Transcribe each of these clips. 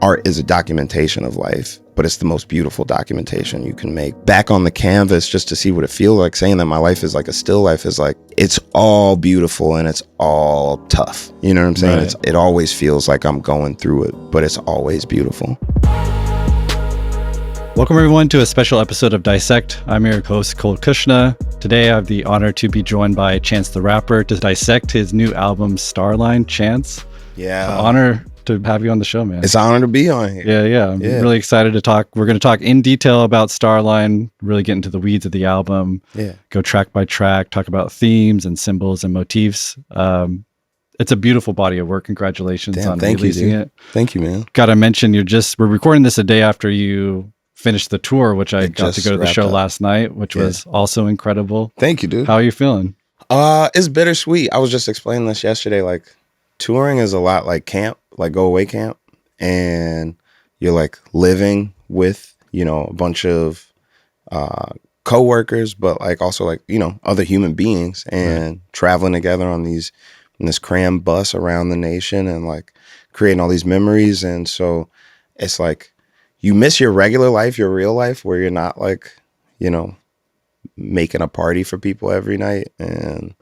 art is a documentation of life, but it's the most beautiful documentation you can make. Back on the canvas, just to see what it feels like, saying that my life is like a still life is like, it's all beautiful and it's all tough. You know what I'm saying? Right. It always feels like I'm going through it, but it's always beautiful. Welcome everyone to a special episode of Dissect. I'm your host, Cuchna. Today I have the honor to be joined by Chance the Rapper to dissect his new album, Starline. Chance, Yeah. honor to have you on the show, man. It's an honor to be on here. Yeah. I'm really excited to talk. We're going to talk in detail about Starline, really get into the weeds of the album, go track by track, talk about themes and symbols and motifs. It's a beautiful body of work. Congratulations on releasing it. Thank you, man. Got to mention, we're recording this a day after you finished the tour, which I got to go to the show last night, which was also incredible. Thank you, dude. How are you feeling? It's bittersweet. I was just explaining this yesterday. Like, touring is a lot like camp, like go away camp, and you're like living with, a bunch of co-workers, but like also like, other human beings, and traveling together on this cram bus around the nation and like creating all these memories. And so it's like, you miss your regular life, your real life, where you're not like, making a party for people every night and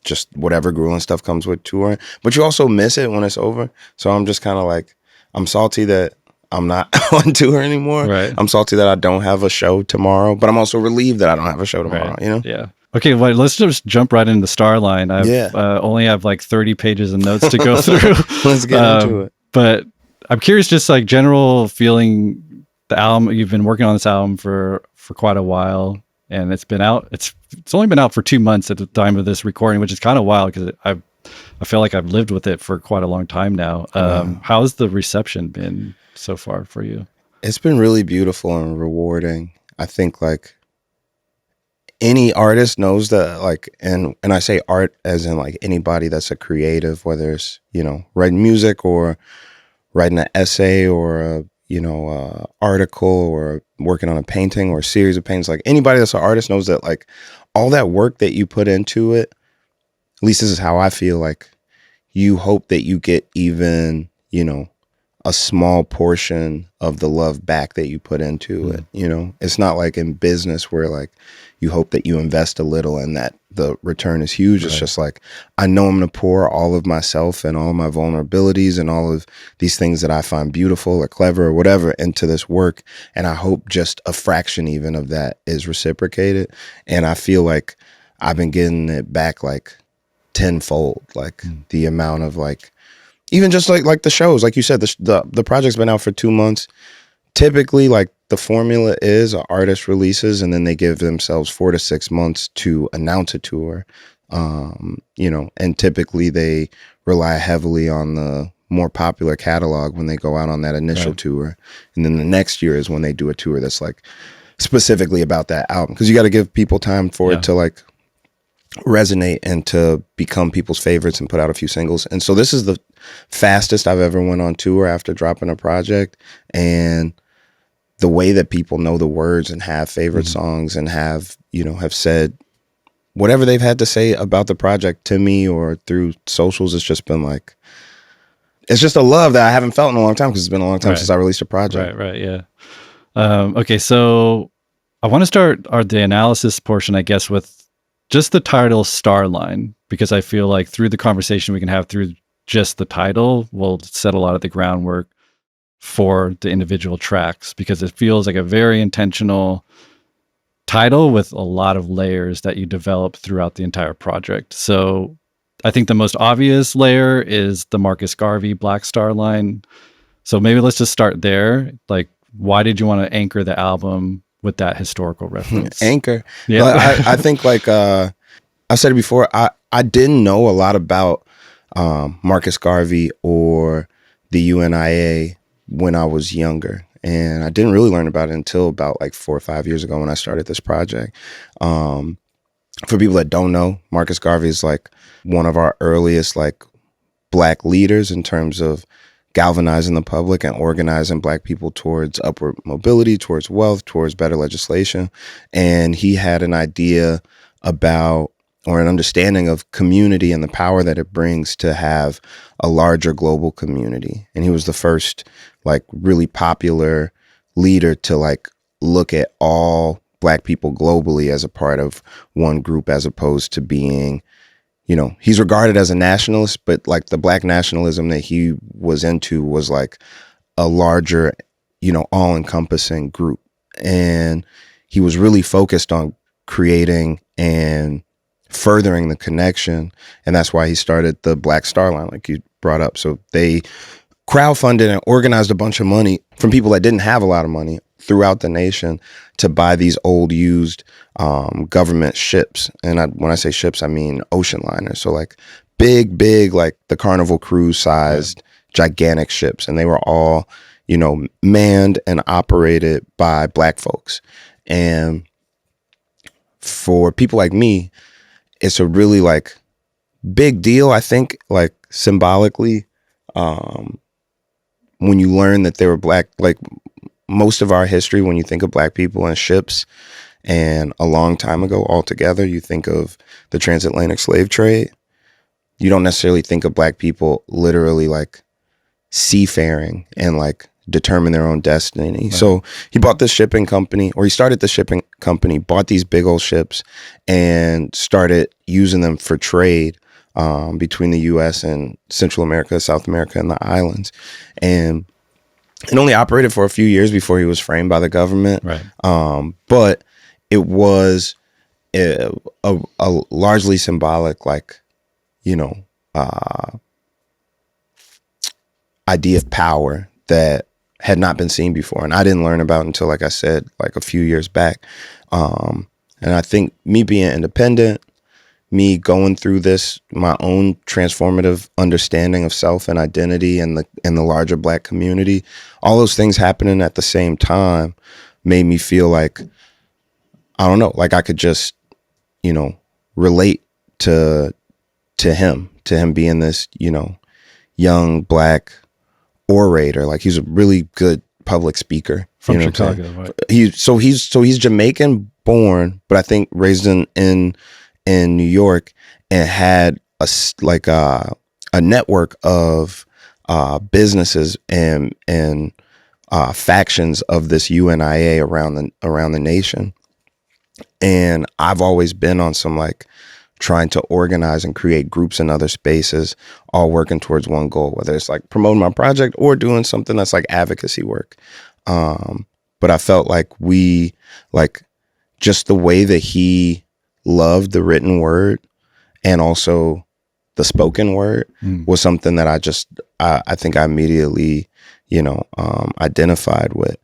just whatever grueling stuff comes with touring. But you also miss it when it's over. So I'm just kind of like, I'm salty that I'm not on tour anymore. Right. I'm salty that I don't have a show tomorrow, but I'm also relieved that I don't have a show tomorrow, Yeah. Okay, well, let's just jump right into Starline. I only have like 30 pages of notes to go through. Let's get into it. But I'm curious, just like general feeling, the album, you've been working on this album for quite a while, and it's been out. It's only been out for 2 months at the time of this recording, which is kind of wild because I feel like I've lived with it for quite a long time now. How's the reception been so far for you? It's been really beautiful and rewarding. I think like any artist knows that, like, and I say art as in like anybody that's a creative, whether it's, writing music or writing an essay or a article or working on a painting or a series of paintings. Like anybody that's an artist knows that like all that work that you put into it, at least this is how I feel, like you hope that you get even, a small portion of the love back that you put into it. It's not like in business where like you hope that you invest a little and that the return is huge. It's just like, I know I'm going to pour all of myself and all of my vulnerabilities and all of these things that I find beautiful or clever or whatever into this work. And I hope just a fraction even of that is reciprocated. And I feel like I've been getting it back like tenfold, like the amount of like, even just like the shows, like you said, the project's been out for 2 months. Typically, like the formula is an artist releases and then they give themselves 4 to 6 months to announce a tour. And typically they rely heavily on the more popular catalog when they go out on that initial tour. And then the next year is when they do a tour that's like specifically about that album. Because you got to give people time for it to like resonate and to become people's favorites and put out a few singles. And so this is the fastest I've ever went on tour after dropping a project. And the way that people know the words and have favorite songs and have said whatever they've had to say about the project to me or through socials, it's just been like, it's just a love that I haven't felt in a long time because it's been a long time since I released a project. Right, yeah. Okay, so I want to start the analysis portion, I guess, with just the title Starline, because I feel like through the conversation we can have through just the title will set a lot of the groundwork for the individual tracks, because it feels like a very intentional title with a lot of layers that you develop throughout the entire project. So I think the most obvious layer is the Marcus Garvey Black Starline. So maybe let's just start there. Like, why did you want to anchor the album with that historical reference? Anchor. Yeah. I think like I've said it before, I didn't know a lot about Marcus Garvey or the UNIA when I was younger. And I didn't really learn about it until about like 4 or 5 years ago when I started this project. For people that don't know, Marcus Garvey is like one of our earliest like Black leaders in terms of galvanizing the public and organizing Black people towards upward mobility, towards wealth, towards better legislation. And he had an idea about or an understanding of community and the power that it brings to have a larger global community. And he was the first like really popular leader to like look at all Black people globally as a part of one group, as opposed to being, you know, he's regarded as a nationalist, but like the Black nationalism that he was into was like a larger, you know, all encompassing group. And he was really focused on creating and furthering the connection. And that's why he started the Black Star Line, like you brought up. So they crowdfunded and organized a bunch of money from people that didn't have a lot of money throughout the nation to buy these old used government ships. And when I say ships, I mean ocean liners. So like big, like the Carnival Cruise sized gigantic ships. And they were all, you know, manned and operated by Black folks. And for people like me, it's a really like big deal, I think, like symbolically, when you learn that they were Black. Like most of our history, when you think of Black people and ships, and a long time ago altogether, you think of the transatlantic slave trade. You don't necessarily think of Black people literally like seafaring and like determine their own destiny. Right. So he bought this shipping company, or he started the shipping company, bought these big old ships and started using them for trade between the U.S. and Central America, South America, and the islands. And it only operated for a few years before he was framed by the government. Right. But it was a largely symbolic, like, you know, idea of power that had not been seen before. And I didn't learn about until, like I said, like a few years back. And I think me being independent, me going through this, my own transformative understanding of self and identity and the larger Black community, all those things happening at the same time made me feel like, I don't know, like I could just, you know, relate to him being this, you know, young Black orator. Like he's a really good public speaker from, you know, Chicago, right? He's Jamaican born, but I think raised in New York, and had a network of businesses and factions of this UNIA around the nation. And I've always been on some like trying to organize and create groups in other spaces, all working towards one goal, whether it's like promoting my project or doing something that's like advocacy work. But I felt like just the way that he loved the written word and also the spoken word was something that I think I immediately, you know, identified with.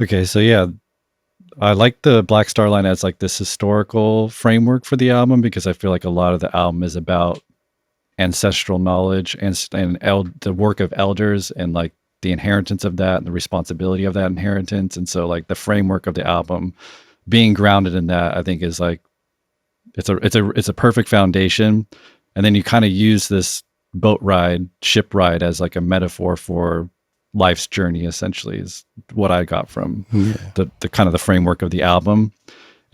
Okay. So yeah, I like the Black Star Line as like this historical framework for the album, because I feel like a lot of the album is about ancestral knowledge and the work of elders and like the inheritance of that and the responsibility of that inheritance. And so like the framework of the album being grounded in that, I think is like, it's a perfect foundation. And then you kind of use this ship ride as like a metaphor for life's journey, essentially, is what I got from the kind of the framework of the album.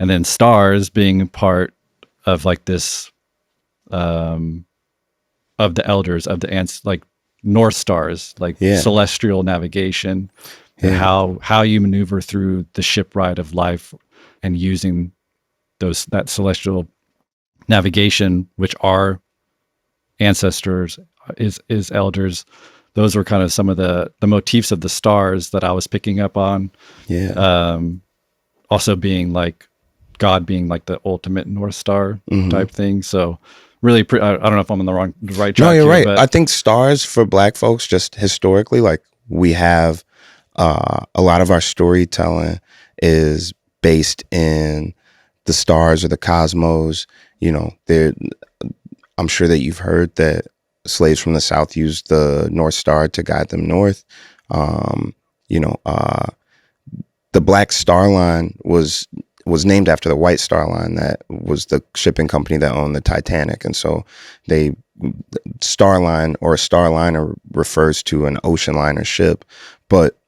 And then stars being part of like this of the elders, of the ants, like North Stars, like celestial navigation, and how you maneuver through the ship ride of life and using that celestial navigation, which are ancestors, is elders. Those were kind of some of the motifs of the stars that I was picking up on. Also being like God being like the ultimate North Star type thing. So really, I don't know if I'm on the right track. No, you're here, right. but I think stars for Black folks, just historically, like we have a lot of our storytelling is based in the stars or the cosmos. You know, I'm sure that you've heard that slaves from the South used the North Star to guide them north. You know, the Black Star Line was named after the White Star Line, that was the shipping company that owned the Titanic. And so Star Line or a Starliner refers to an ocean liner ship, but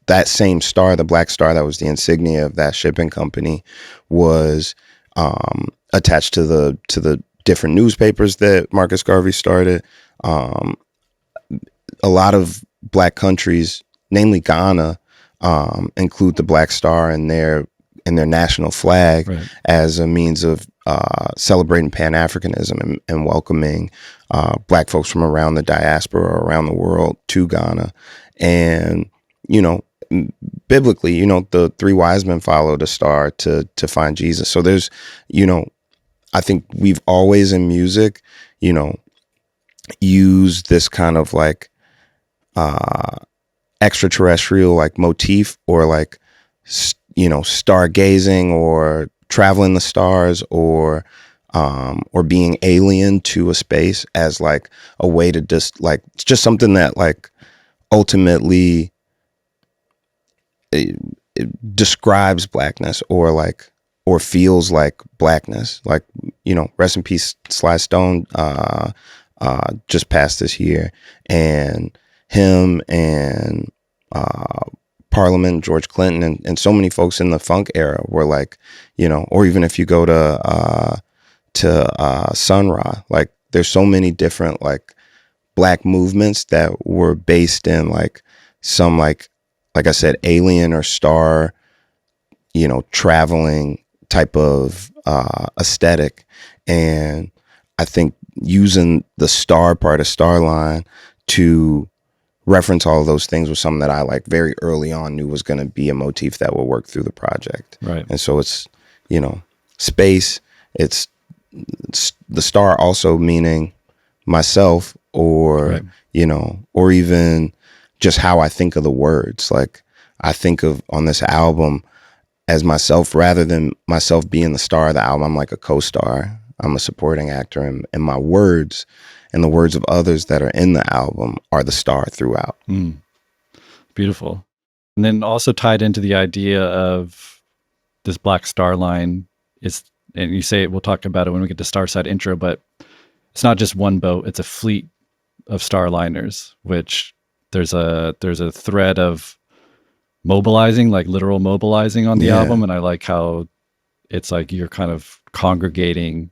that same star, the Black Star, that was the insignia of that shipping company, was attached to the different newspapers that Marcus Garvey started. Um, a lot of black countries, namely Ghana, include the Black Star in their national flag Right. as a means of celebrating Pan-Africanism and welcoming black folks from around the diaspora, around the world to Ghana. And, you know, biblically, you know, the three wise men followed a star to find Jesus. So there's, you know, I think we've always in music, you know, used this kind of like extraterrestrial like motif, or like, you know, stargazing or traveling the stars, or being alien to a space as like a way to just like, it's just something that like ultimately it describes blackness, or like, or feels like blackness. Like, you know, rest in peace, Sly Stone just passed this year, and him and Parliament, George Clinton, and so many folks in the funk era were like, you know, or even if you go to Sun Ra, like there's so many different like black movements that were based in like some like I said, alien or star, you know, traveling type of aesthetic. And I think using the star part of Starline to reference all of those things was something that I like very early on knew was going to be a motif that will work through the project. Right. And so it's, you know, space, it's the star also meaning myself, or, Right. you know, or even just how I think of the words. Like I think of on this album as myself, rather than myself being the star of the album, I'm like a co-star. I'm a supporting actor, and my words and the words of others that are in the album are the star throughout. Beautiful. And then also tied into the idea of this black star line is, and you say, we'll talk about it when we get to Starside intro, but it's not just one boat, it's a fleet of starliners, which there's a thread of mobilizing, like literal mobilizing on the album. And I like how it's like you're kind of congregating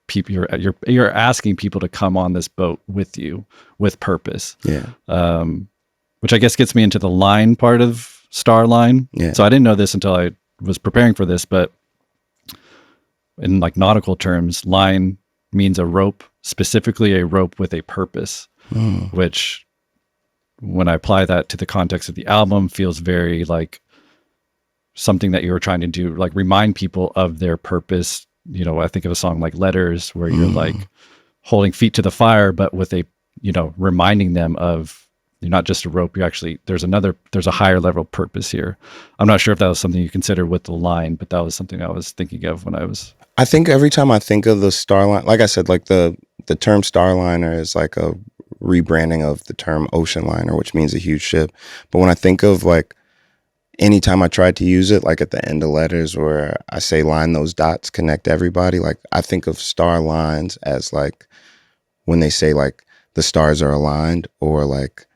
people, you're asking people to come on this boat with you with purpose. Which I guess gets me into the line part of Starline. So I didn't know this until I was preparing for this, but in like nautical terms, line means a rope, specifically a rope with a purpose, which when I apply that to the context of the album feels very like something that you were trying to do, like remind people of their purpose. You know, I think of a song like Letters, where you're like holding feet to the fire, but with a, you know, reminding them of, you're not just a rope, you're actually, there's a higher level purpose here. I'm not sure if that was something you considered with the line, but that was something I was thinking of when I think every time I think of the Starline, like I said, like the term Starliner is like a rebranding of the term ocean liner, which means a huge ship. But when I think of like, anytime I tried to use it, like at the end of Letters where I say line those dots, connect everybody, like I think of star lines as like when they say like the stars are aligned, or like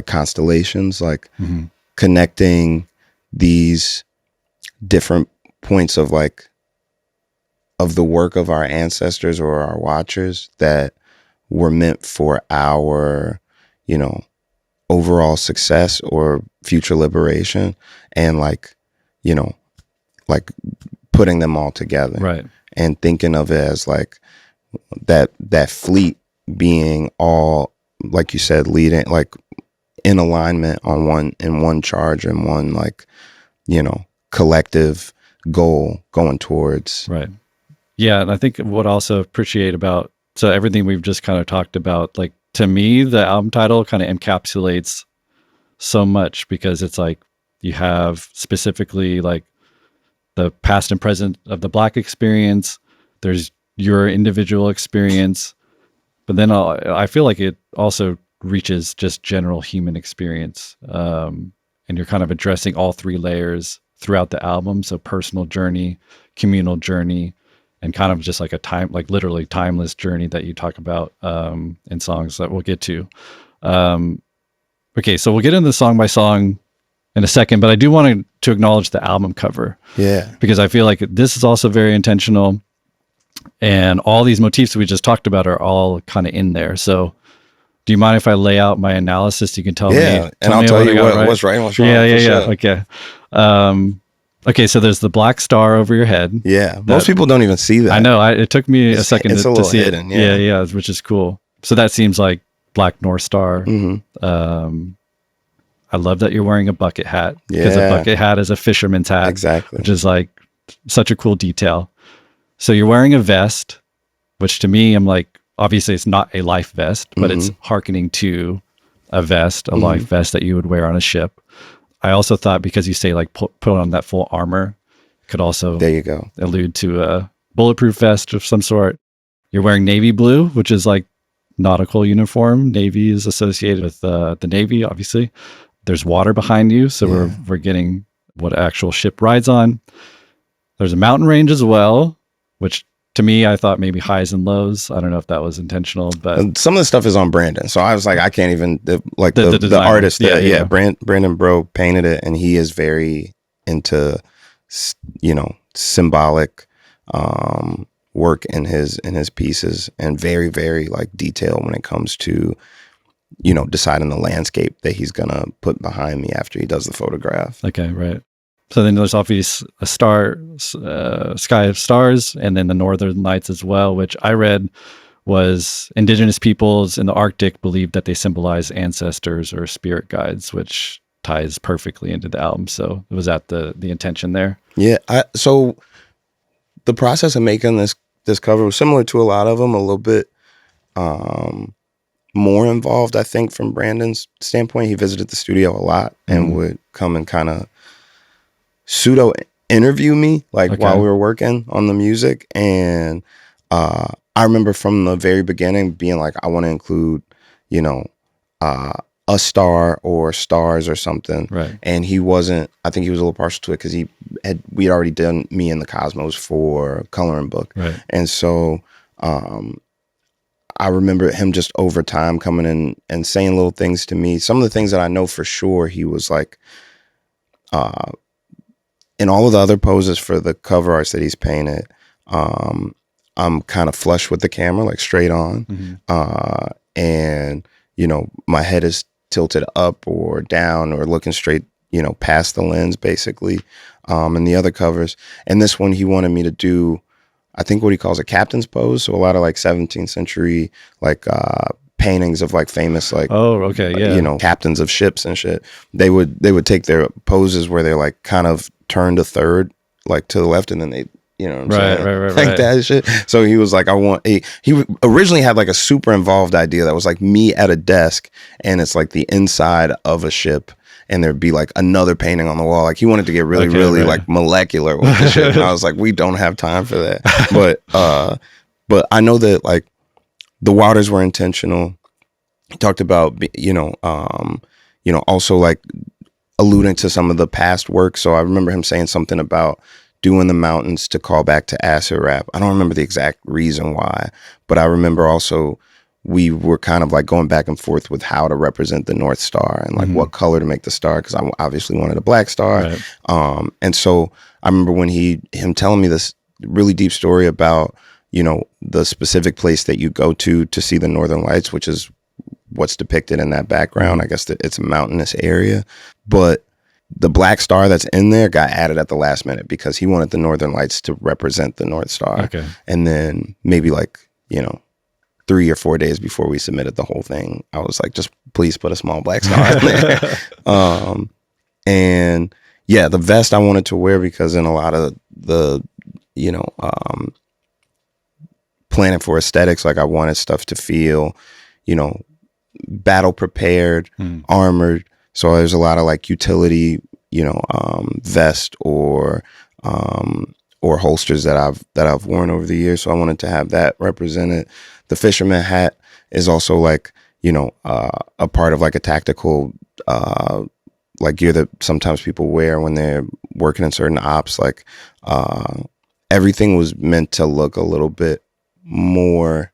constellations, like connecting these different points of like of the work of our ancestors or our watchers that were meant for our, you know, overall success or future liberation, and like, you know, like putting them all together, right, and thinking of it as like that fleet being all, like you said, leading like in alignment on one charge and one, like, you know, collective goal going towards. Right. Yeah. And I think what I also appreciate about, so everything we've just kind of talked about, like to me, the album title kind of encapsulates so much, because it's like you have specifically like the past and present of the Black experience. There's your individual experience, but then I feel like it also reaches just general human experience. And you're kind of addressing all three layers throughout the album. So personal journey, communal journey, and kind of just like a time, like literally timeless journey that you talk about in songs that we'll get to. Okay, so we'll get into song by song in a second, but I do want to acknowledge the album cover. Yeah. Because I feel like this is also very intentional. And all these motifs we just talked about are all kind of in there. So do you mind if I lay out my analysis? You can tell Yeah, me. and I'll Me tell what I you got right. what's right and what's wrong. Yeah, For yeah, yeah. sure. Okay. Okay, so there's the black star over your head. Yeah, most people don't even see that. I know. It took me a second it's a to little see hidden, it. yeah. Yeah, which is cool. So that seems like Black North Star. Mm-hmm. I love that you're wearing a bucket hat because Yeah. a bucket hat is a fisherman's hat, Exactly. which is like such a cool detail. So you're wearing a vest, which to me, I'm like, obviously it's not a life vest, but it's hearkening to a vest, a life vest that you would wear on a ship. I also thought because you say like put on that full armor, could also There you go. allude to a bulletproof vest of some sort. You're wearing navy blue, which is like nautical uniform. Navy is associated with the Navy, obviously. There's water behind you, so we're getting what actual ship rides on. There's a mountain range as well, which to me I thought maybe highs and lows. I don't know if that was intentional, but And some of the stuff is on Brandon, so I was like, I can't even the designer. artist. Yeah. Brandon Bro painted it, and he is very into symbolic work in his pieces, and very, very like detailed when it comes to deciding the landscape that he's gonna put behind me after he does the photograph. Okay, right. So then there's obviously a sky of stars, and then the northern lights as well, which I read was indigenous peoples in the Arctic believed that they symbolize ancestors or spirit guides, which ties perfectly into the album. So was that the intention there? Yeah. So the process of making this cover was similar to a lot of them, a little bit more involved, I think, from Brandon's standpoint. He visited the studio a lot and would come and kind of pseudo interview me while we were working on the music. And I remember from the very beginning being like, I want to include, a star or stars or something. Right. And he wasn't, I think he was a little partial to it because we had already done Me and the Cosmos for coloring book. Right. And so I remember him just over time coming in and saying little things to me. Some of the things that I know for sure, he was like, in all of the other poses for the cover arts that he's painted, I'm kind of flush with the camera, like straight on. And, my head is tilted up or down or looking straight, past the lens basically. And the other covers. And this one, he wanted me to do, I think what he calls a captain's pose. So a lot of like 17th century, like, paintings of like famous, like, captains of ships and shit. They would take their poses where they're like kind of turned a third, like to the left, and then they, Right. that shit. So he was like, he originally had like a super involved idea that was like me at a desk, and it's like the inside of a ship, and there'd be like another painting on the wall. Like he wanted to get really, like molecular with the shit. And I was like, we don't have time for that. But I know that like the waters were intentional. He talked about, also like alluding to some of the past work. So I remember him saying something about doing the mountains to call back to acid rap. I don't remember the exact reason why, but I remember also we were kind of like going back and forth with how to represent the North Star and like what color to make the star, because I obviously wanted a black star. Right. And so I remember when him telling me this really deep story about, the specific place that you go to see the Northern Lights, which is what's depicted in that background. I guess that it's a mountainous area, but the black star that's in there got added at the last minute because he wanted the Northern Lights to represent the North Star. Okay. And then maybe like, 3 or 4 days before we submitted the whole thing, I was like, just please put a small black star in there. And yeah, the vest I wanted to wear because in a lot of the, planning for aesthetics, like I wanted stuff to feel, battle prepared, armored. So there's a lot of like utility, vest or holsters that I've worn over the years. So I wanted to have that represented. The fisherman hat is also like, a part of like a tactical, like gear that sometimes people wear when they're working in certain ops. Like, everything was meant to look a little bit more,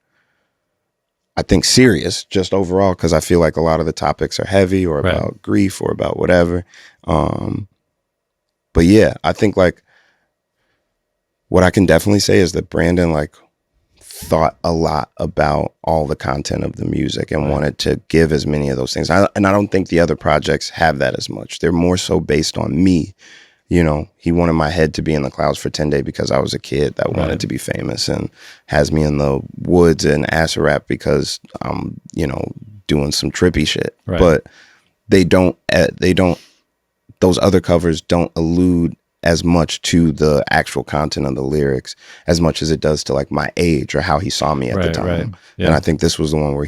I think, serious just overall, because I feel like a lot of the topics are heavy or about grief or about whatever. But yeah, I think like what I can definitely say is that Brandon like thought a lot about all the content of the music and wanted to give as many of those things. And I don't think the other projects have that as much. They're more so based on me. You know, he wanted my head to be in the clouds for 10 days because I was a kid that wanted to be famous, and has me in the woods and acid rap because I'm, you know, doing some trippy shit. Right. But they don't, those other covers don't allude as much to the actual content of the lyrics as much as it does to like my age or how he saw me at the time. Right. Yeah. And I think this was the one where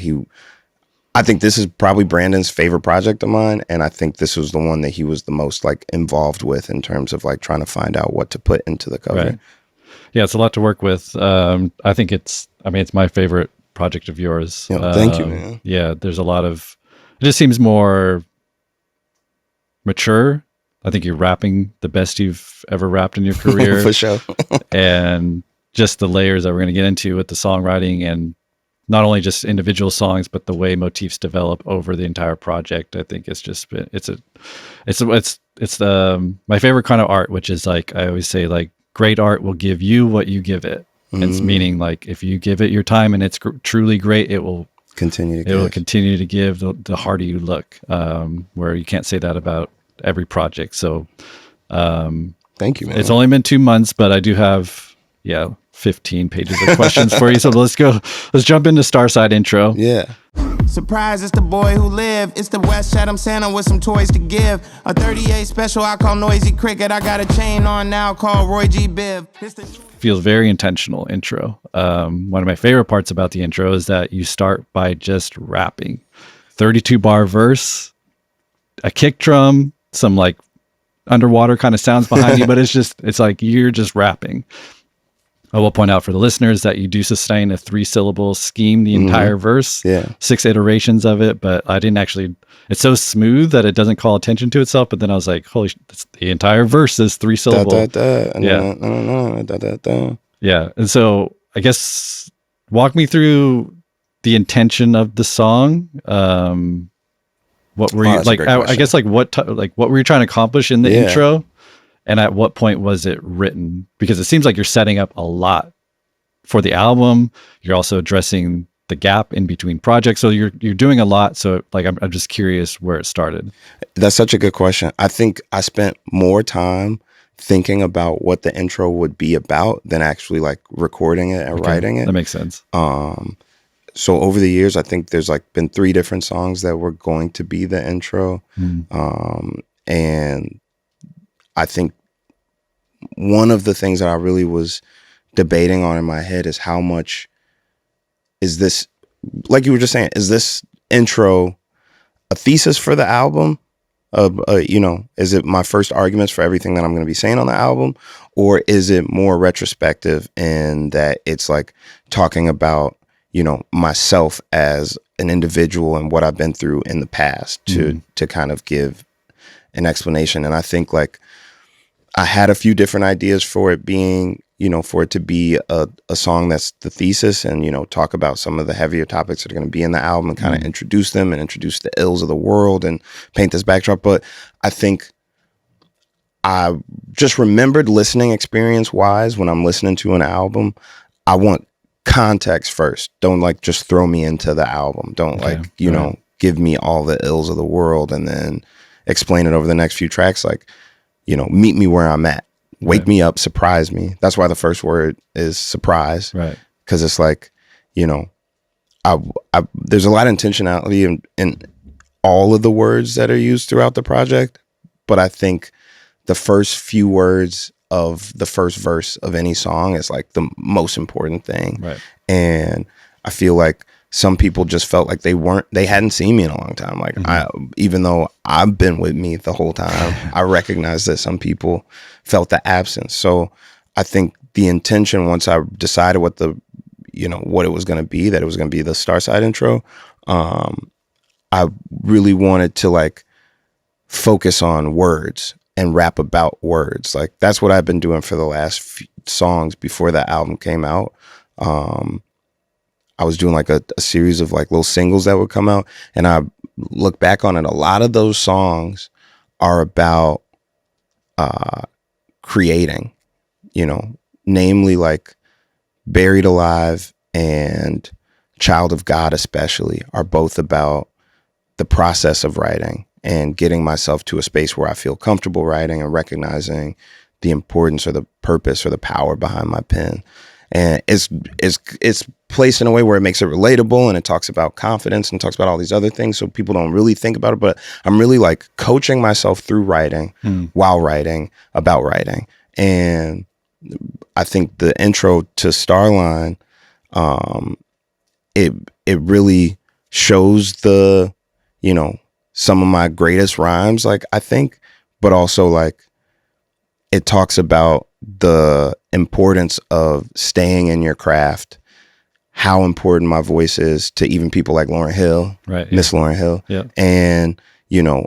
I think this is probably Brandon's favorite project of mine. And I think this was the one that he was the most like involved with in terms of like trying to find out what to put into the cover. Right. Yeah, it's a lot to work with. I think it's my favorite project of yours. Thank you, man. Yeah, there's a lot of, it just seems more mature. I think you're rapping the best you've ever rapped in your career. For sure. And just the layers that we're going to get into with the songwriting, and not only just individual songs, but the way motifs develop over the entire project. I think it's just, it's my favorite kind of art, which is like, I always say, like, great art will give you what you give it. It's meaning like, if you give it your time and it's truly great, it will continue to give the harder you look, where you can't say that about every project. So thank you, man. It's only been 2 months, but I do have 15 pages of questions for you. So let's jump into Starside intro. Yeah. Surprise, it's the boy who lived. It's the West Chatham Santa with some toys to give. A 38 special I call Noisy Cricket. I got a chain on now called Roy G. Biv. Feels very intentional intro. One of my favorite parts about the intro is that you start by just rapping. 32 bar verse, a kick drum, some like underwater kind of sounds behind you, but it's like you're just rapping. I will point out for the listeners that you do sustain a 3-syllable scheme the entire verse. Yeah. 6 iterations of it, but I didn't actually, it's so smooth that it doesn't call attention to itself. But then I was like, holy, the entire verse is 3-syllable. Yeah. And so I guess walk me through the intention of the song. What were you like? I guess like what were you trying to accomplish in the intro? And at what point was it written? Because it seems like you're setting up a lot for the album. You're also addressing the gap in between projects. So you're doing a lot. So like, I'm just curious where it started. That's such a good question. I think I spent more time thinking about what the intro would be about than actually like recording it and writing it. That makes sense. So over the years, I think there's like been 3 different songs that were going to be the intro. And I think one of the things that I really was debating on in my head is how much is this, like you were just saying, is this intro a thesis for the album? Is it my first arguments for everything that I'm going to be saying on the album? Or is it more retrospective in that it's like talking about, myself as an individual and what I've been through in the past to kind of give an explanation? And I think like I had a few different ideas for it being, for it to be a song that's the thesis and, talk about some of the heavier topics that are going to be in the album and kind of introduce them and introduce the ills of the world and paint this backdrop. But I think I just remembered listening experience wise, when I'm listening to an album, I want context first. Don't like just throw me into the album. Don't give me all the ills of the world and then explain it over the next few tracks. Like, meet me where I'm at. Wake me up, surprise me. That's why the first word is surprise. Right. Because it's like, there's a lot of intentionality in all of the words that are used throughout the project. But I think the first few words of the first verse of any song is like the most important thing. Right. And I feel like some people just felt like they hadn't seen me in a long time. Like even though I've been with me the whole time, I recognize that some people felt the absence. So I think the intention, once I decided what what it was going to be, that it was going to be the Starside intro, I really wanted to like focus on words and rap about words. Like that's what I've been doing for the last few songs before the album came out. I was doing like a series of like little singles that would come out, and I look back on it. A lot of those songs are about creating, namely like Buried Alive and Child of God especially are both about the process of writing and getting myself to a space where I feel comfortable writing and recognizing the importance or the purpose or the power behind my pen. And it's placed in a way where it makes it relatable, and it talks about confidence and talks about all these other things, so people don't really think about it. But I'm really like coaching myself through writing while writing about writing. And I think the intro to Starline, it really shows the, you know, some of my greatest rhymes, like, I think, but also like it talks about the importance of staying in your craft, how important my voice is to even people like Lauryn Hill, right? Miss Lauryn Hill, yeah. And, you know,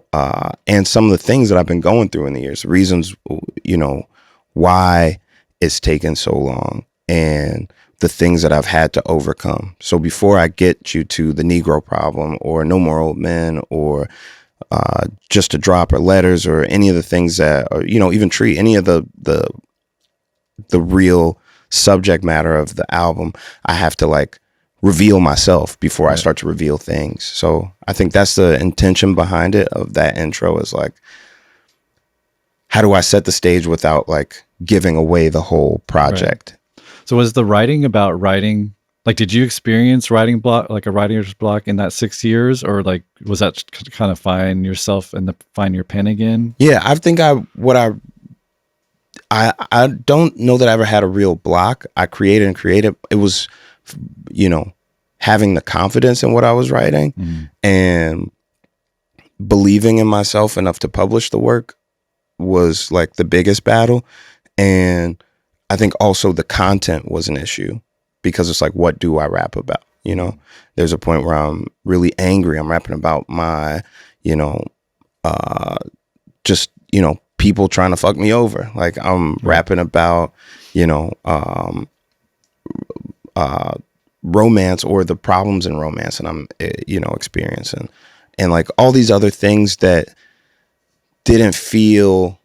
and some of the things that I've been going through in the years, reasons, you know, why it's taken so long, and the things that I've had to overcome. So before I get you to the Negro problem or No More Old Men or Just a Drop or Letters or any of the things that, or, you know, even treat any of the real subject matter of the album, I have to like reveal myself before I start to reveal things. So I think that's the intention behind it, of that intro, is like, how do I set the stage without like giving away the whole project? Right. So was the writing about writing, like, did you experience writing block, like a writer's block in that 6 years, or like, was that kind of find yourself and find your pen again? Yeah, I think I don't know that I ever had a real block. I created and created. It was, you know, having the confidence in what I was writing and believing in myself enough to publish the work was like the biggest battle. And I think also the content was an issue, because it's like, what do I rap about? You know, there's a point where I'm really angry. I'm rapping about my, you know, just, you know, people trying to fuck me over. Like, I'm rapping about, you know, romance or the problems in romance, and I'm, you know, experiencing, and like all these other things that didn't feel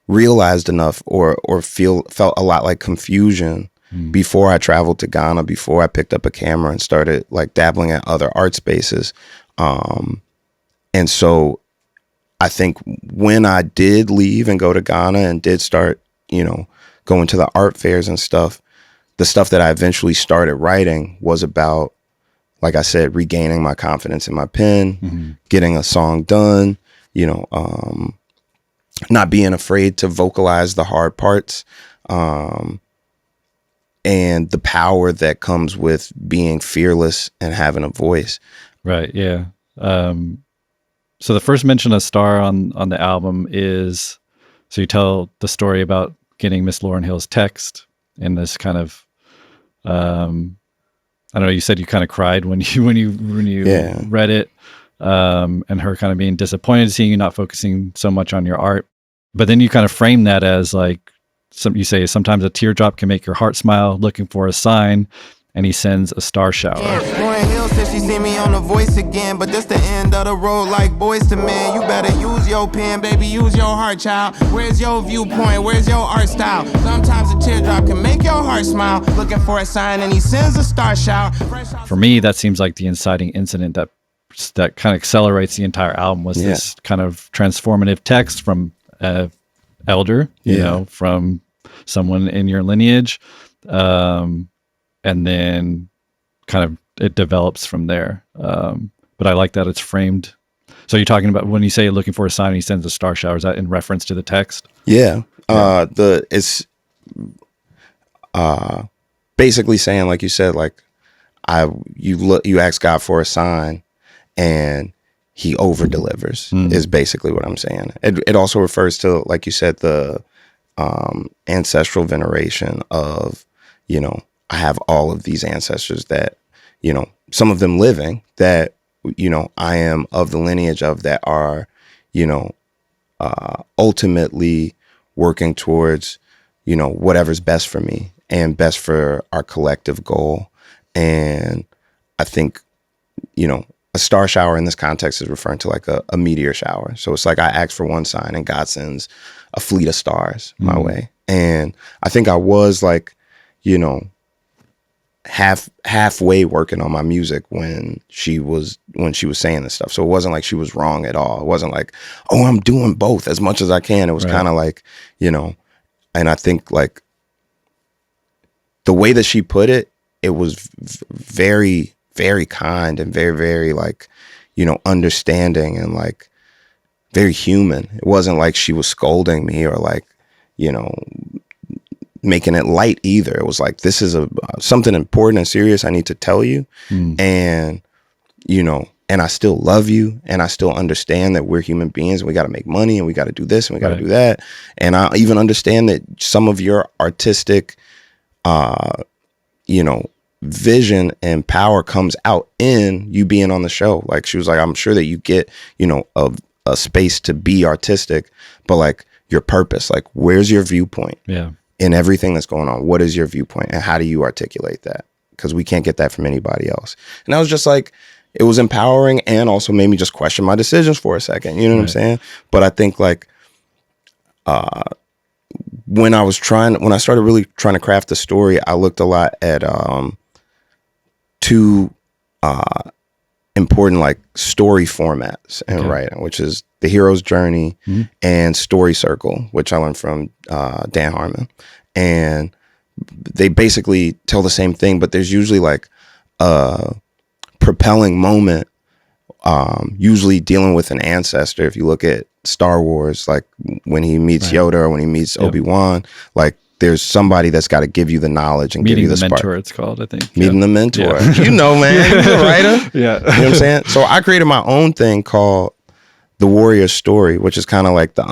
realized enough, or felt a lot like confusion before I traveled to Ghana, before I picked up a camera and started like dabbling at other art spaces. And so I think when I did leave and go to Ghana and did start, you know, going to the art fairs and stuff, the stuff that I eventually started writing was about, like I said, regaining my confidence in my pen, getting a song done, you know, not being afraid to vocalize the hard parts, and the power that comes with being fearless and having a voice. Right. Yeah. So the first mention of Star on the album is, so you tell the story about getting Miss Lauryn Hill's text, and this kind of, I don't know, you said you kind of cried when you read it, and her kind of being disappointed seeing you not focusing so much on your art. But then you kind of frame that as like, you say sometimes a teardrop can make your heart smile, looking for a sign, and he sends a star shower. Lauryn Hill said she see me on The Voice again, but this the end of the road like Boys to Men. You better use your pen, baby, use your heart, child. Where's your viewpoint? Where's your art style? Sometimes a teardrop can make your heart smile, looking for a sign, and he sends a star shower. For me, that seems like the inciting incident that kind of accelerates the entire album, was this kind of transformative text from elder, you know, from someone in your lineage, and then kind of it develops from there. But I like that it's framed. So you're talking about when you say looking for a sign, he sends a star shower. Is that in reference to the text? Yeah. It's basically saying, like you said, like you ask God for a sign, and he over delivers is basically what I'm saying. It also refers to, like you said, the ancestral veneration of, you know, I have all of these ancestors that, you know, some of them living, that, you know, I am of the lineage of, that are, you know, ultimately working towards, you know, whatever's best for me and best for our collective goal. And I think, you know, a star shower in this context is referring to like a meteor shower. So it's like I ask for one sign and God sends a fleet of stars my way. And I think I was like, you know, halfway working on my music when she was saying this stuff. So it wasn't like she was wrong at all. It wasn't like, oh, I'm doing both as much as I can. It was kind of like, you know, and I think like the way that she put it, it was very, very kind and very, very like, you know, understanding and like very human. It wasn't like she was scolding me or like, you know, making it light either. It was like, this is something important and serious I need to tell you. And, you know, and I still love you and I still understand that we're human beings and we got to make money and we got to do this and we got to do that. And I even understand that some of your artistic, you know, vision and power comes out in you being on the show. Like she was like, I'm sure that you get, you know, a space to be artistic, but like your purpose, like where's your viewpoint in everything that's going on? What is your viewpoint and how do you articulate that? Because we can't get that from anybody else. And I was just like, it was empowering and also made me just question my decisions for a second. You know what I'm saying? But I think like when I started really trying to craft the story, I looked a lot at two important like story formats in writing, which is the hero's journey and story circle, which I learned from Dan Harmon. And they basically tell the same thing, but there's usually like a propelling moment, usually dealing with an ancestor. If you look at Star Wars, like when he meets Yoda or when he meets Obi-Wan, like there's somebody that's got to give you the knowledge and give you the spark. Meeting the mentor, it's called, I think. Meeting the mentor. You know, man, you're a writer. Yeah. You know what I'm saying? So I created my own thing called The Warrior's Story, which is kind of like the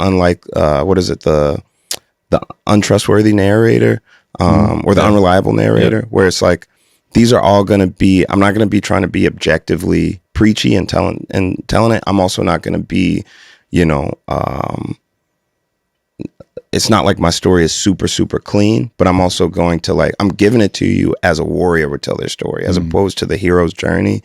the untrustworthy narrator, or the unreliable narrator, where it's like, these are all going to be, I'm not going to be trying to be objectively preachy and telling it. I'm also not going to be, you know, it's not like my story is super, super clean, but I'm also going to like, I'm giving it to you as a warrior would tell their story, as opposed to the hero's journey.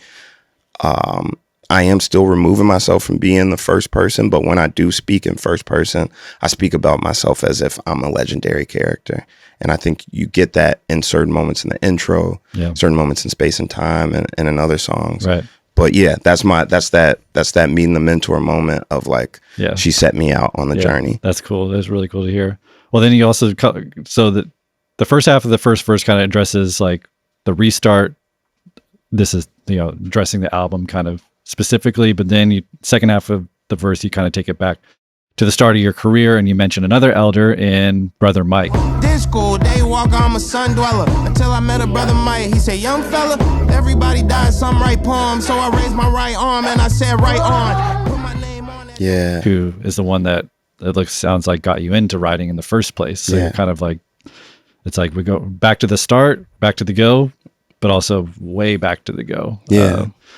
I am still removing myself from being the first person, but when I do speak in first person, I speak about myself as if I'm a legendary character. And I think you get that in certain moments in the intro, certain moments in Space and Time and in other songs. Right. But yeah, that's that meeting the mentor moment of like, she set me out on the journey. That's cool. That's really cool to hear. Well, then you also, so the first half of the first verse kind of addresses like the restart. This is, you know, addressing the album kind of specifically, but then second half of the verse, you kind of take it back to the start of your career, and you mention another elder in Brother Mike. This school, day walk, I'm a sun dweller. Until I met a brother Mike, he said, young fella, everybody died some right poem. So I raised my right arm and I said, right on. Put my name on it. Yeah. Who is the one that sounds like got you into writing in the first place. So you're kind of like, it's like we go back to the start, back to the go, but also way back to the go.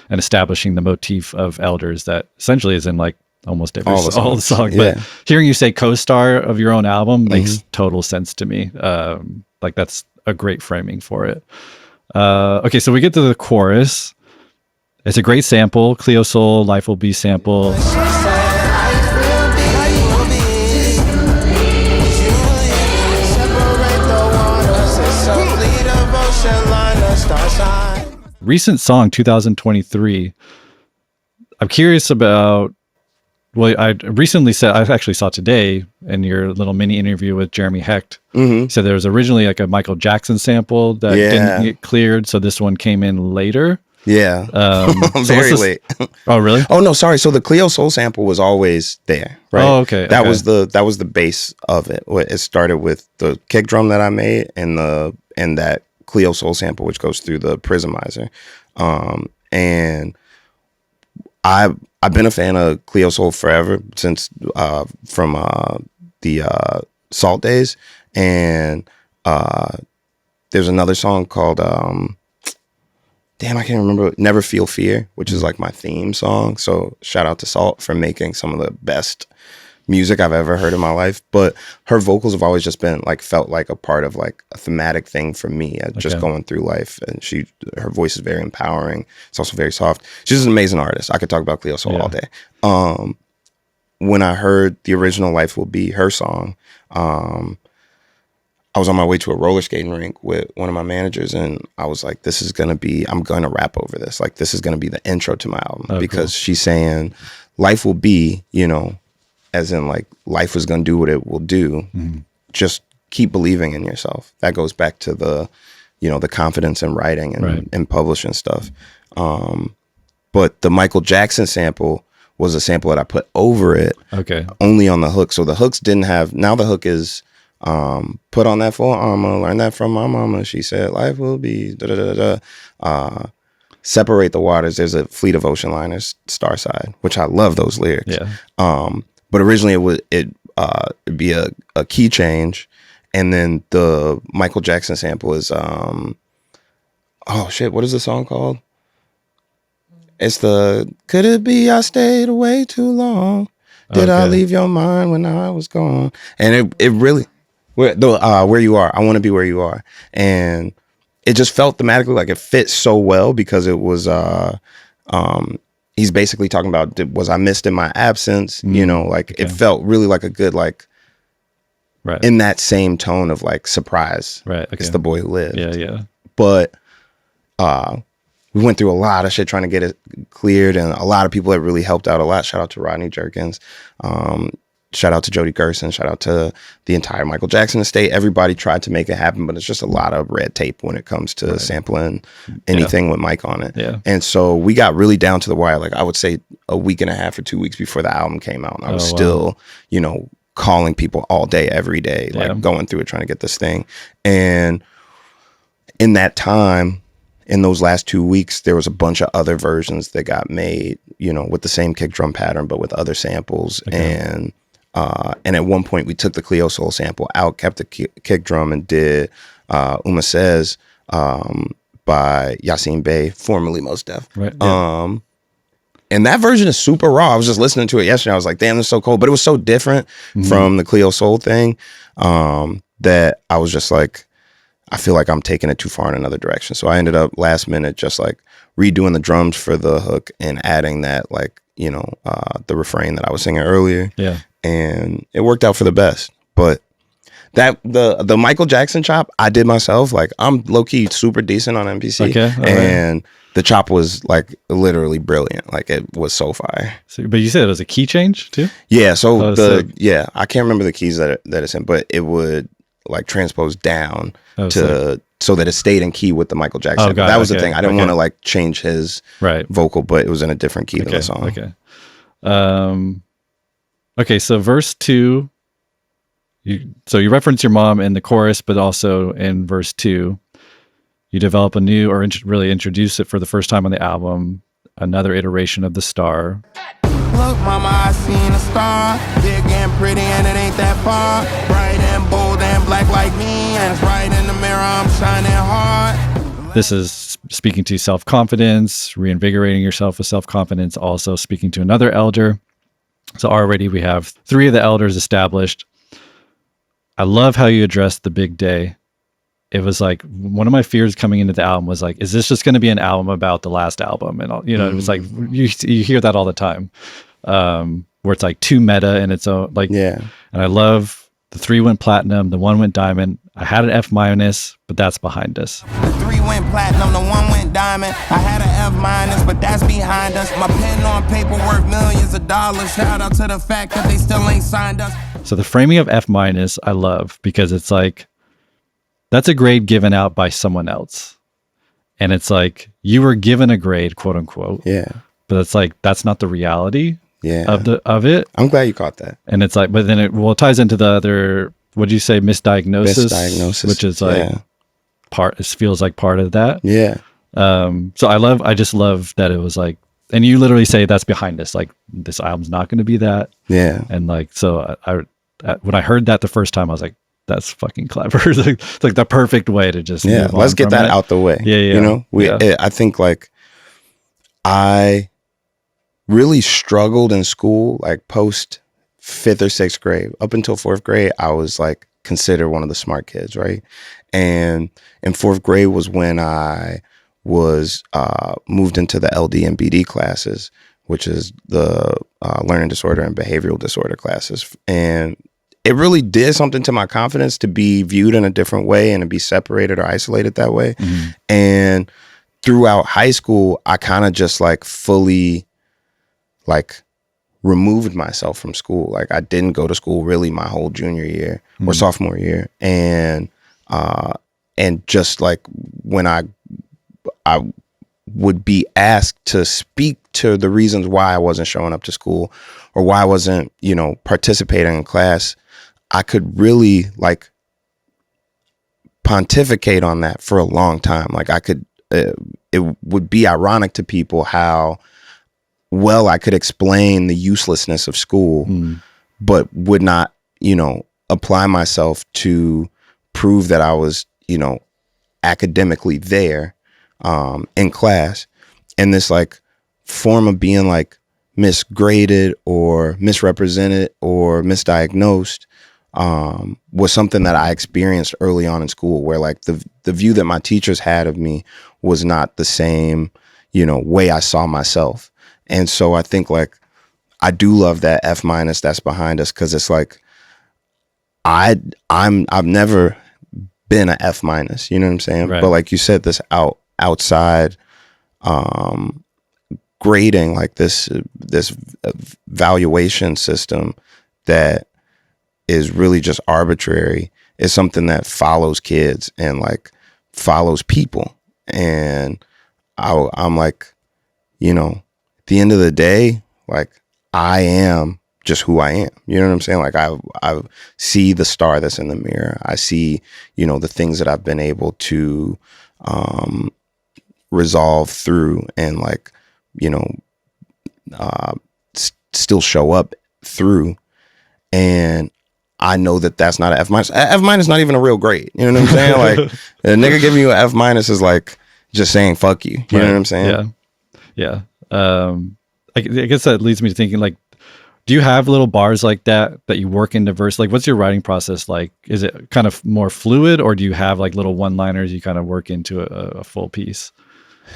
And establishing the motif of elders that essentially is in like almost every all the songs. But hearing you say co-star of your own album makes total sense to me. Like that's a great framing for it. Okay, so we get to the chorus. It's a great sample, Cleo Soul, Life Will Be sample. Recent song, 2023. I'm curious about, well, I recently said, I actually saw today in your little mini interview with Jeremy Hecht, so there was originally like a Michael Jackson sample that didn't get cleared, so this one came in later. Yeah. Very late. Oh, really? Oh, no, sorry. So the Cleo Soul sample was always there, right? Oh, okay. That was the base of it. It started with the kick drum that I made and that Cleo Soul sample, which goes through the Prismizer. And I've been a fan of Cleo Soul forever, since from the Salt days. And there's another song called I can't remember, Never Feel Fear, which is like my theme song. So shout out to Salt for making some of the best music I've ever heard in my life. But her vocals have always just been like, felt like a part of like a thematic thing for me, just going through life. And her voice is very empowering. It's also very soft. She's an amazing artist. I could talk about Cleo Soul all day. When I heard the original Life Will Be, her song, I was on my way to a roller skating rink with one of my managers, and I was like, I'm going to rap over this. Like, this is going to be the intro to my album, because she's saying life will be, as in like life is going to do what it will do. Just keep believing in yourself. That goes back to the, the confidence in writing and publishing stuff. But the Michael Jackson sample was a sample that I put over it. Okay. Only on the hook. So the hooks didn't have, now the hook is, put on that full armor, learn that from my mama. She said life will be separate the waters. There's a fleet of ocean liners, Starside, which I love those lyrics. Yeah. But originally it'd be a key change, and then the Michael Jackson sample is oh shit, what is the song called? It's the could it be I stayed away too long? Did I leave your mind when I was gone? And it really where you are. I want to be where you are. And it just felt thematically like it fit so well, because it was he's basically talking about, was I missed in my absence? It felt really like a good, like, in that same tone of like surprise. Right. Okay. It's the boy who lived. Yeah. Yeah. But we went through a lot of shit trying to get it cleared, and a lot of people that really helped out a lot. Shout out to Rodney Jerkins. Shout out to Jody Gerson. Shout out to the entire Michael Jackson estate. Everybody tried to make it happen, but it's just a lot of red tape when it comes to sampling anything with Mike on it. Yeah. And so we got really down to the wire. Like, I would say a week and a half or 2 weeks before the album came out. And I was still, calling people all day, every day, like going through it, trying to get this thing. And in that time, in those last 2 weeks, there was a bunch of other versions that got made, with the same kick drum pattern, but with other samples. Okay. And at one point we took the Cleo Soul sample out, kept the kick drum, and did Uma Says by Yasin Bey, formerly Mos Def. Right. Yeah. And that version is super raw. I was just listening to it yesterday. I was like, damn, this is so cool. But it was so different from the Cleo Soul thing that I was just like, I feel like I'm taking it too far in another direction. So I ended up last minute just like redoing the drums for the hook and adding that, like, the refrain that I was singing earlier. Yeah. And it worked out for the best. But that the Michael Jackson chop I did myself. Like, I'm low-key super decent on MPC. Okay. And the chop was like literally brilliant. Like, it was so fire. So, but you said it was a key change too? Yeah. So I can't remember the keys that it's in, but it would like transpose down so that it stayed in key with the Michael Jackson. That was the thing. I didn't want to like change his vocal, but it was in a different key than the song. Okay. Okay, so verse 2, you reference your mom in the chorus, but also in verse 2, you develop a new, or really introduce it for the first time on the album, another iteration of the star. Look, mama, I seen a star, big and pretty, and it ain't that far. Bright and bold and black like me, and it's right in the mirror, I'm shining hard. This is speaking to self-confidence, reinvigorating yourself with self-confidence, also speaking to another elder. So already we have 3 of the elders established. I love how you addressed the big day. It was like one of my fears coming into the album was like, is this just going to be an album about the last album? And all, it was like, you hear that all the time, where it's like too meta in its own, like, and I love the 3 went platinum, the 1 went diamond. I had an F-, but that's behind us. The 3 went platinum, the 1 went diamond. I had an F-, but that's behind us. My pen on paper worth millions of dollars. Shout out to the fact that they still ain't signed us. So the framing of F- I love, because it's like, that's a grade given out by someone else. And it's like, you were given a grade, quote unquote. Yeah. But it's like, that's not the reality of it. I'm glad you caught that. And it's like, but then it ties into the other, what'd you say, misdiagnosis, which is like it feels like part of that. Yeah. So I just love that it was like, and you literally say that's behind us. Like, this album's not going to be that. Yeah. And like, so when I heard that the first time, I was like, that's fucking clever. It's like the perfect way to just move on let's get that out the way. Yeah. I think like I really struggled in school, like post 5th or 6th grade. Up until 4th grade, I was like considered one of the smart kids, right? And in 4th grade was when I was moved into the LD and BD classes, which is the learning disorder and behavioral disorder classes. And it really did something to my confidence to be viewed in a different way and to be separated or isolated that way. Mm-hmm. And throughout high school, I kind of just like fully like removed myself from school. Like I didn't go to school really my whole junior year or sophomore year. And just like when I would be asked to speak to the reasons why I wasn't showing up to school or why I wasn't, participating in class, I could really like pontificate on that for a long time. Like I could, it would be ironic to people how well I could explain the uselessness of school, but would not, apply myself to prove that I was, academically there, in class. And this like form of being like misgraded or misrepresented or misdiagnosed, was something that I experienced early on in school, where like the view that my teachers had of me was not the same, way I saw myself. And so I think like I do love that F- that's behind us, because it's like I've never been an F-, you know what I'm saying? Right. But like you said, this outside grading, like this valuation system that is really just arbitrary, is something that follows kids and like follows people. And I'm like, at the end of the day, like I am just who I am. You know what I'm saying? Like I see the star that's in the mirror. I see, the things that I've been able to resolve through and like, still show up through. And I know that that's not an F-. F- is not even a real grade. You know what I'm saying? Like a nigga giving you an F- is like just saying fuck you. You know what I'm saying? Yeah. I guess that leads me to thinking, like, do you have little bars like that you work into verse? Like, what's your writing process like? Is it kind of more fluid, or do you have like little one-liners you kind of work into a full piece?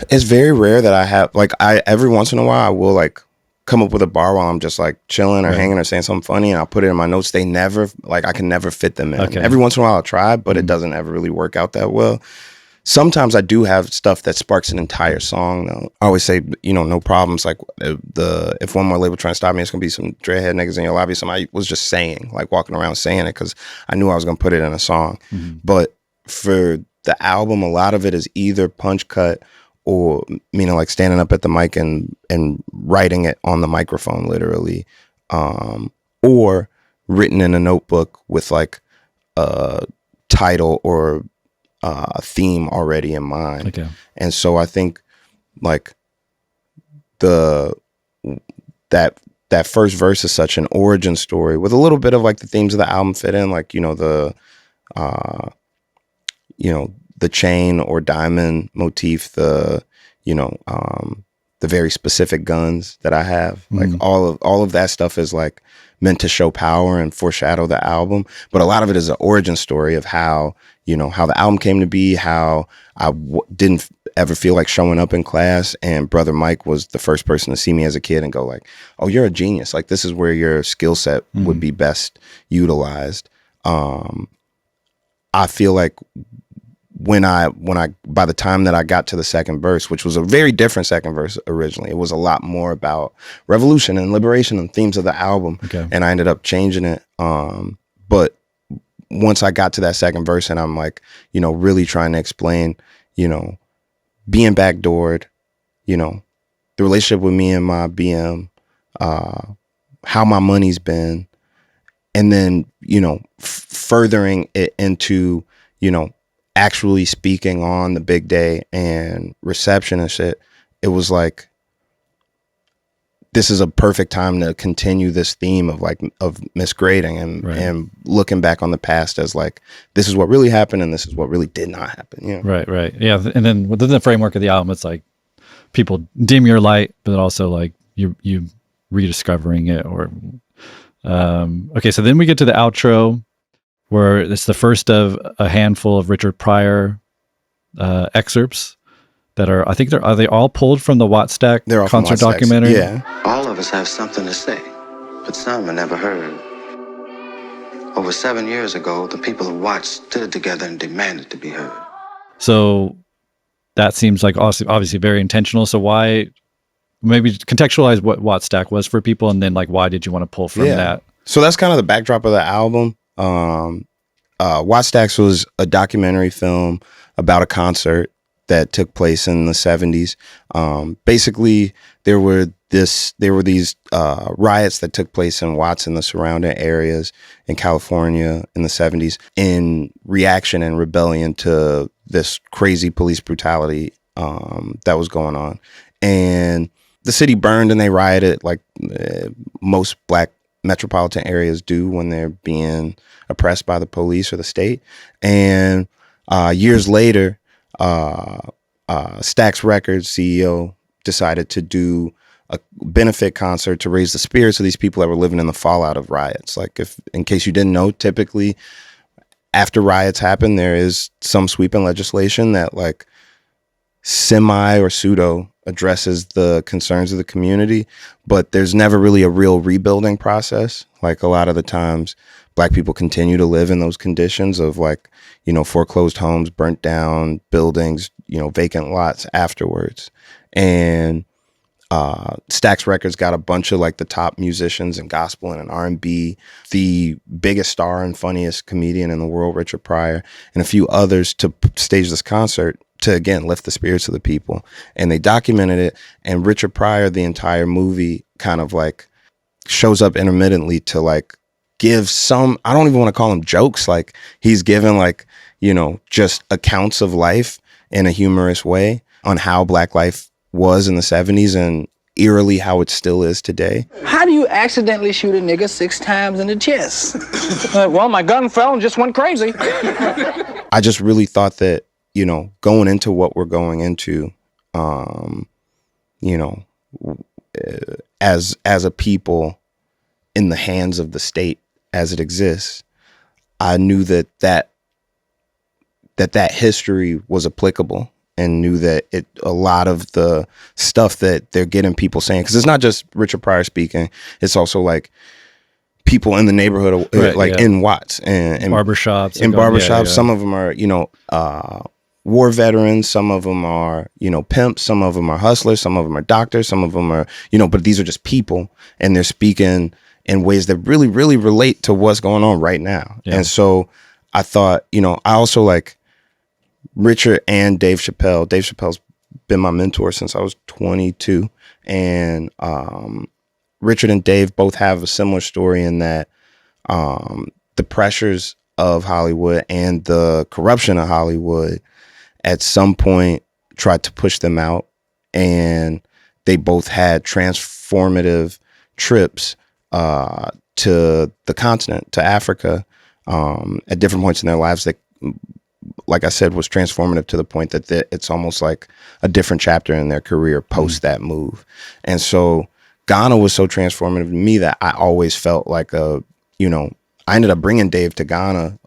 It's very rare that I have, like, every once in a while I will like come up with a bar while I'm just like chilling or hanging or saying something funny, and I'll put it in my notes. They never, like, I can never fit them in. Okay. Every once in a while I'll try, but it doesn't ever really work out that well. Sometimes I do have stuff that sparks an entire song though. I always say, no problems. Like if one more label trying to stop me, it's gonna be some dreadhead niggas in your lobby. Somebody was just saying, like walking around saying it, because I knew I was gonna put it in a song. But for the album, a lot of it is either punch cut, or meaning like standing up at the mic and writing it on the microphone literally, or written in a notebook with like a title or a theme already in mind. Okay. And so I think like that first verse is such an origin story with a little bit of like the themes of the album fit in, like the chain or diamond motif, the very specific guns that I have, like all of that stuff is like meant to show power and foreshadow the album. But a lot of it is an origin story of how the album came to be, how I didn't ever feel like showing up in class, and Brother Mike was the first person to see me as a kid and go like, oh, you're a genius. Like this is where your skill set would be best utilized. I feel like when I by the time that I got to the second verse, which was a very different second verse originally, it was a lot more about revolution and liberation and themes of the album. Okay. And I ended up changing it. But once I got to that second verse and I'm like, really trying to explain, being backdoored, the relationship with me and my BM, how my money's been, and then, furthering it into, actually speaking on the big day and reception and shit, it was like, this is a perfect time to continue this theme of misgrading and looking back on the past as like, this is what really happened and this is what really did not happen. Right. Yeah. And then within the framework of the album, it's like people dim your light, but also like you rediscovering it or, okay. So then we get to the outro, where it's the first of a handful of Richard Pryor excerpts that are they all pulled from the Wattstax concert documentary? Yeah. All of us have something to say, but some are never heard. Over 7 years ago, the people of Watts stood together and demanded to be heard. So that seems like obviously very intentional. So why, maybe contextualize what Wattstax was for people, and then like why did you want to pull from that? So that's kind of the backdrop of the album. Wattstax was a documentary film about a concert that took place in the 70s. Basically, there were these riots that took place in Watts and the surrounding areas in California in the 70s in reaction and rebellion to this crazy police brutality that was going on. And the city burned and they rioted like most Black metropolitan areas do when they're being oppressed by the police or the state. And years later, Stax Records CEO decided to do a benefit concert to raise the spirits of these people that were living in the fallout of riots. Like, if, in case you didn't know, typically after riots happen, there is some sweeping legislation that like semi or pseudo addresses the concerns of the community, but there's never really a real rebuilding process. Like, a lot of the times Black people continue to live in those conditions of like, you know, foreclosed homes, burnt down buildings, you know, vacant lots afterwards. And Stax Records got a bunch of like the top musicians in gospel and in R&B, the biggest star and funniest comedian in the world, Richard Pryor, and a few others to stage this concert to, again, lift the spirits of the people. And they documented it. And Richard Pryor, the entire movie, kind of like shows up intermittently to like give some, I don't even want to call them jokes. Like, he's given like, you know, just accounts of life in a humorous way on how Black life was in the 70s and eerily how it still is today. How do you accidentally shoot a nigga 6 times in the chest? Well, my gun fell and just went crazy. I just really thought that, you know, going into what we're going into, you know, as a people in the hands of the state as it exists, I knew that history was applicable, and knew that a lot of the stuff that they're getting people saying, because it's not just Richard Pryor speaking, it's also like people in the neighborhood, right, like in Watts and barbershops. In barbershops, some of them are, you know, war veterans, some of them are, you know, pimps, some of them are hustlers, some of them are doctors, some of them are, you know, but these are just people, and they're speaking in ways that really, really relate to what's going on right now. Yeah. And so I thought, you know, I also like Richard and Dave Chappelle. Dave Chappelle's been my mentor since I was 22. And Richard and Dave both have a similar story in that the pressures of Hollywood and the corruption of Hollywood at some point tried to push them out. And they both had transformative trips to the continent, to Africa, at different points in their lives that, like I said, was transformative to the point that it's almost like a different chapter in their career post that move. And so Ghana was so transformative to me that I always felt like I ended up bringing Dave to Ghana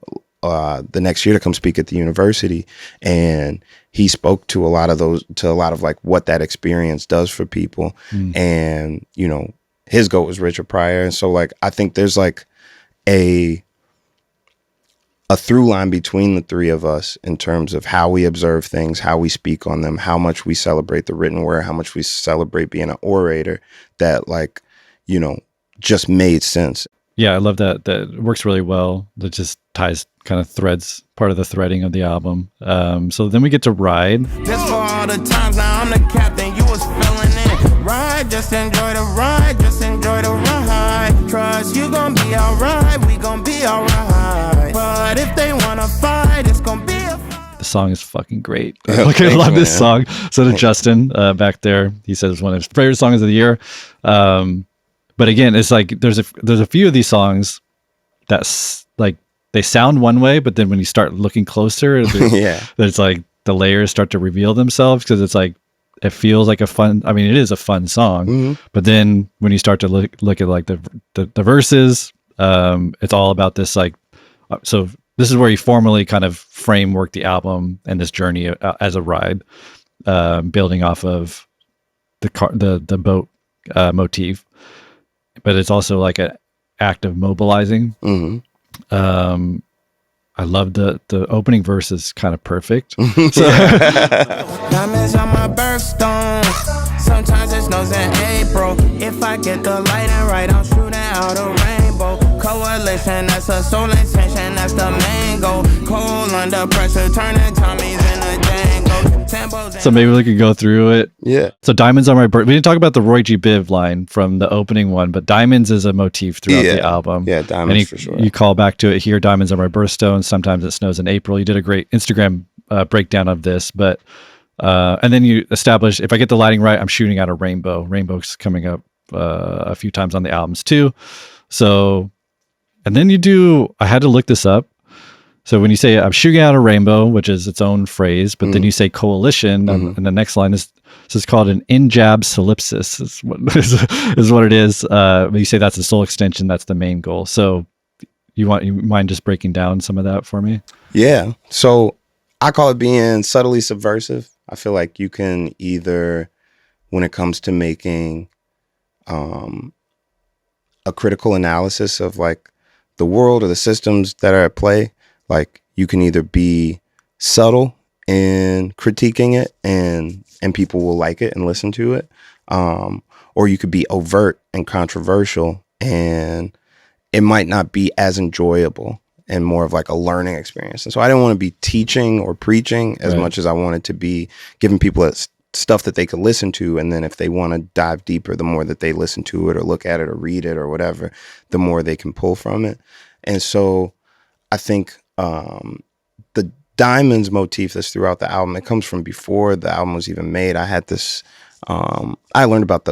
the next year to come speak at the university. And he spoke to a lot of like what that experience does for people. And, you know, his goat was Richard Pryor. And so like, I think there's like a through line between the three of us in terms of how we observe things, how we speak on them, how much we celebrate the written word, how much we celebrate being an orator, that like, you know, just made sense. Yeah, I love that. That works really well. That just ties, kind of threads part of the threading of the album. So then we get to Ride. Just for all the times now I'm the captain, you was filling in. Ride, just enjoy the ride, just enjoy the ride. Trust you gon' be alright, we gon' be alright. But if they wanna fight, it's gon' be a fight. The song is fucking great. Like, I love this song. So did Justin back there. He said it's one of his favorite songs of the year. But again, it's like there's a few of these songs that's like they sound one way, but then when you start looking closer, it's like the layers start to reveal themselves, because it's like it feels like it is a fun song, but then when you start to look at like the verses, it's all about this like. So this is where you formally kind of framework the album and this journey as a ride, building off of the boat motif. But it's also like an act of mobilizing. I love the opening verse is kind of perfect. Diamonds on my birthstone. Sometimes it snows in April. If I get the lighting right, I'm shooting out a rainbow. Coalition, that's a soul intention, that's the main goal. Cold under pressure, turning Tommies into Django. So maybe we could go through it. Yeah. So diamonds on my birth. We didn't talk about the Roy G. Biv line from the opening one, but diamonds is a motif throughout the album. Yeah, diamonds for sure. You call back to it here. Diamonds are my birthstone. Sometimes it snows in April. You did a great Instagram breakdown of this, but and then you establish, if I get the lighting right, I'm shooting out a rainbow. Rainbow's coming up a few times on the albums too. So, and then you do, I had to look this up. So when you say I'm shooting out a rainbow, which is its own phrase, but then you say coalition, and the next line is, this is called an in-jab solipsis is what it is. You say that's the sole extension, that's the main goal. So you mind just breaking down some of that for me? Yeah. So I call it being subtly subversive. I feel like you can either, when it comes to making a critical analysis of like the world or the systems that are at play, like you can either be subtle in critiquing it and people will like it and listen to it, or you could be overt and controversial and it might not be as enjoyable and more of like a learning experience. And so I didn't want to be teaching or preaching as much as I wanted to be giving people stuff that they could listen to. And then if they want to dive deeper, the more that they listen to it or look at it or read it or whatever, the more they can pull from it. And so I think the diamonds motif that's throughout the album, it comes from before the album was even made. I had this, I learned about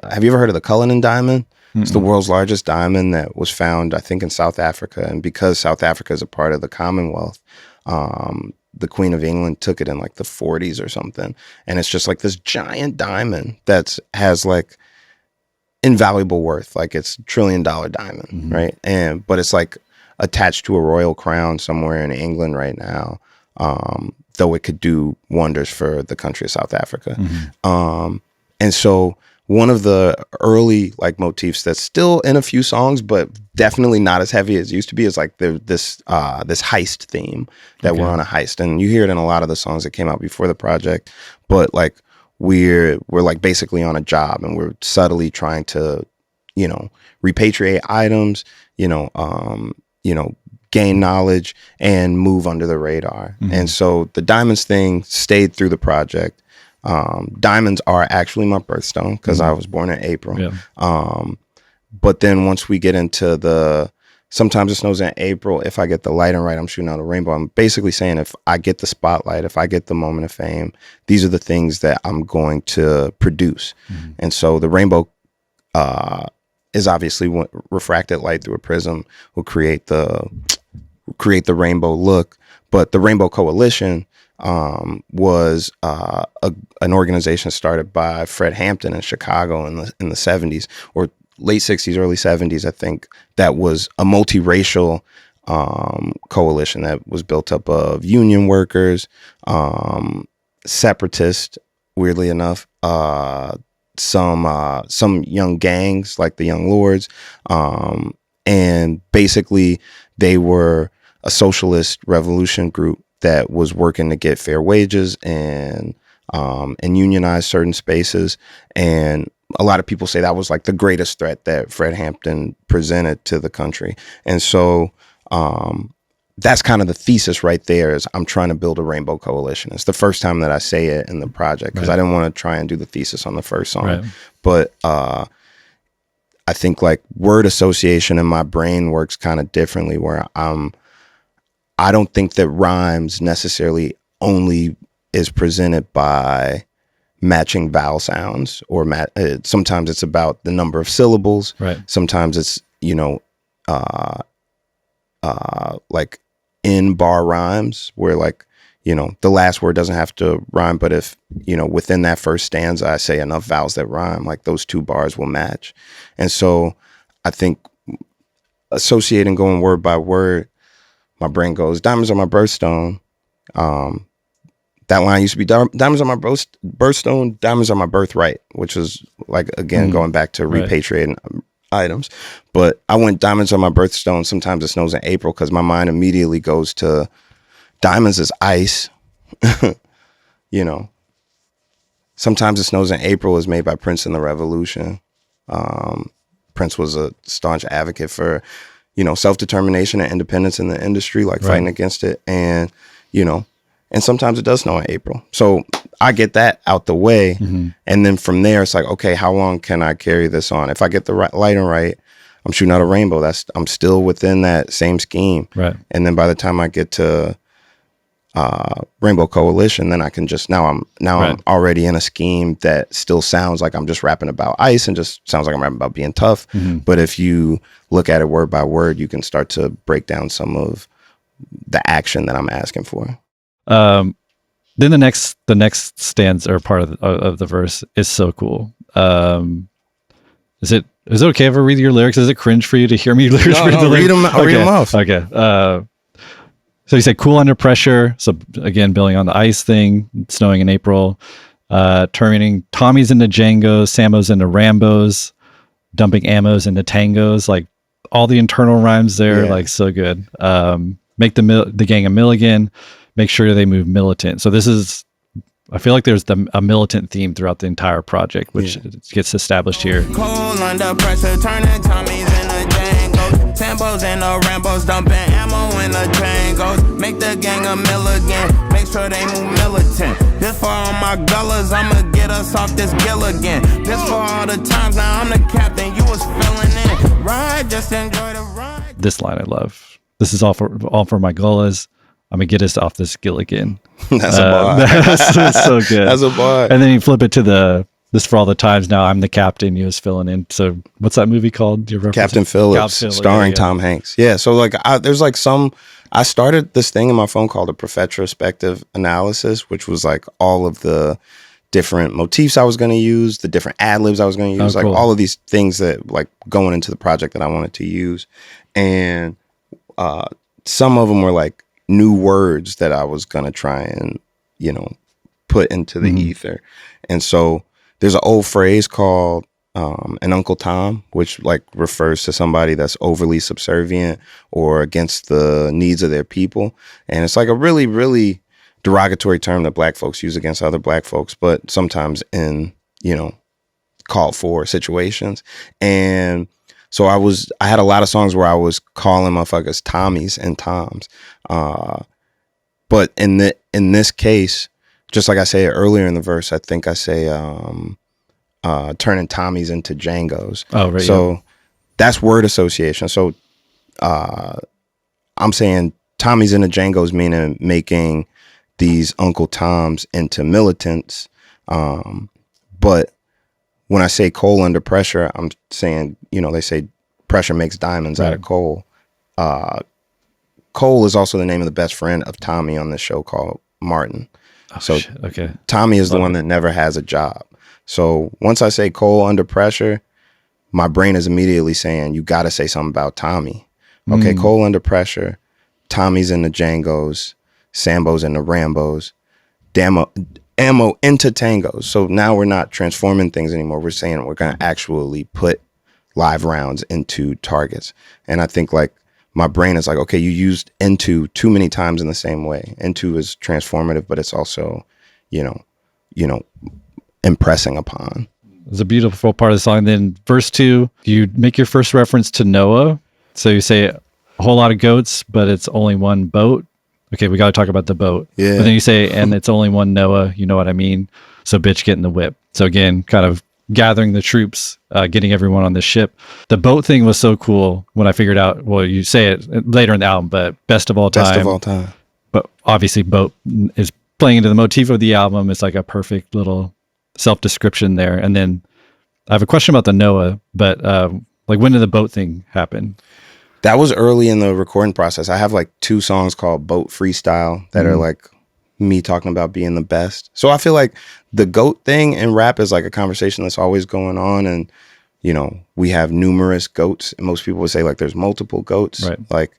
have you ever heard of the Cullinan diamond? It's the world's largest diamond that was found, I think, in South Africa. And because South Africa is a part of the Commonwealth, the Queen of England took it in like the 40s or something. And it's just like this giant diamond that has like invaluable worth. Like it's $1 trillion diamond, right? But it's like attached to a royal crown somewhere in England right now, though it could do wonders for the country of South Africa. And so one of the early like motifs that's still in a few songs, but definitely not as heavy as it used to be, is like this heist theme that we're on a heist, and you hear it in a lot of the songs that came out before the project. But like we're like basically on a job, and we're subtly trying to, repatriate items, gain knowledge and move under the radar. And so the diamonds thing stayed through the project. Diamonds are actually my birthstone because I was born in April. But then once we get into sometimes it snows in April, if I get the lighting right, I'm shooting out a rainbow. I'm basically saying if I get the spotlight, if I get the moment of fame, these are the things that I'm going to produce. And so the rainbow is obviously refracted light through a prism will create the rainbow look. But the Rainbow Coalition was an organization started by Fred Hampton in Chicago in the 70s or late 60s, early 70s, I think, that was a multiracial coalition that was built up of union workers, separatists, weirdly enough, some young gangs like the Young Lords, and basically they were a socialist revolution group that was working to get fair wages and unionize certain spaces. And a lot of people say that was like the greatest threat that Fred Hampton presented to the country. And so that's kind of the thesis right there, is I'm trying to build a rainbow coalition. It's the first time that I say it in the project because I didn't want to try and do the thesis on the first song. But I think like word association in my brain works kind of differently, where I don't think that rhymes necessarily only is presented by matching vowel sounds or sometimes it's about the number of syllables. Sometimes it's, like in bar rhymes where like, the last word doesn't have to rhyme, but if, within that first stanza, I say enough vowels that rhyme, like those two bars will match. And so I think associating, going word by word, my brain goes, diamonds are my birthstone. That line used to be diamonds are my birthstone, diamonds are my birthright, which is like, again, going back to repatriating items. But I went diamonds on my birthstone. Sometimes it snows in April because my mind immediately goes to diamonds is ice. You know, sometimes it snows in April is made by Prince and the Revolution. Prince was a staunch advocate for, you know, self-determination and independence in the industry, like fighting against it. And, you know, and sometimes it does snow in April. So I get that out the way. And then from there, it's like, okay, how long can I carry this on? If I get the right lighting right, I'm shooting out a rainbow. I'm still within that same scheme. Right. And then by the time I get to Rainbow Coalition, then I can just I'm already in a scheme that still sounds like I'm just rapping about ice and just sounds like I'm rapping about being tough. But if you look at it word by word, you can start to break down some of the action that I'm asking for. Then the next stanza or part of the verse is so cool. Is it okay if I read your lyrics? Is it cringe for you to hear me read the lyrics? Read them off. Okay. So you said cool under pressure. So again, building on the ice thing, snowing in April, turning Tommies into Djangos, Sambos into Rambos, dumping ammos into tangos, like all the internal rhymes there, like so good. Make the gang a Milligan, make sure they move militant. So this is, I feel like there's a militant theme throughout the entire project, which gets established here. Cool under pressure, turning Tommies into Djangos, Sambos and the Rambos, dumping ammo in the Djangos. Make the gang a Milligan, make sure they move militant. This for all my gullas, I'ma get us off this gill again. This for all the times, now I'm the captain, you was filling in. Ride, just enjoy the ride. This line I love. This is all for my gullas. I'm gonna get us off this gill again. That's a bar. That's so good. That's a bar. And then you flip it to this for all the times. Now I'm the captain. You was filling in. So what's that movie called? Captain Phillips, starring Tom Hanks. Yeah. So like, there's like I started this thing in my phone called a retrospective analysis, which was like all of the different motifs I was going to use, the different ad libs I was going to use, like all of these things that like going into the project that I wanted to use. And some of them were like new words that I was going to try and, you know, put into the ether. And so there's an old phrase called an Uncle Tom, which like refers to somebody that's overly subservient or against the needs of their people. And it's like a really, really derogatory term that black folks use against other black folks, but sometimes in, you know, called for situations. And so I had a lot of songs where I was calling motherfuckers Tommies and Toms. But in this case, just like I said earlier in the verse, I think I say turning Tommies into Djangos. Oh, right. So that's word association. So I'm saying Tommies into Djangos, meaning making these Uncle Toms into militants. But when I say coal under pressure, I'm saying, you know, they say pressure makes diamonds out of coal. Cole is also the name of the best friend of Tommy on this show called Martin. Oh, so okay. Tommy is the one that never has a job. So once I say coal under pressure, my brain is immediately saying, you got to say something about Tommy. Okay, coal under pressure, Tommy's in the Djangos, Sambos and the Rambos, ammo into tangos. So now we're not transforming things anymore. We're saying we're going to actually put live rounds into targets. And I think like my brain is like, okay, you used into too many times in the same way. Into is transformative, but it's also, you know, impressing upon. It's a beautiful part of the song. Then verse 2, you make your first reference to Noah. So you say a whole lot of goats, but it's only one boat. Okay, we got to talk about the boat. Yeah. But then you say, and it's only one Noah, you know what I mean? So bitch, get in the whip. So again, kind of gathering the troops, getting everyone on this ship. The boat thing was so cool when I figured out, well, you say it later in the album, but best of all time. Best of all time. But obviously boat is playing into the motif of the album. It's like a perfect little self-description there. And then I have a question about the Noah, but like when did the boat thing happen? That was early in the recording process. I have like 2 songs called Boat Freestyle that are like me talking about being the best. So I feel like the goat thing in rap is like a conversation that's always going on. And, you know, we have numerous goats. And most people would say like there's multiple goats. Right. Like,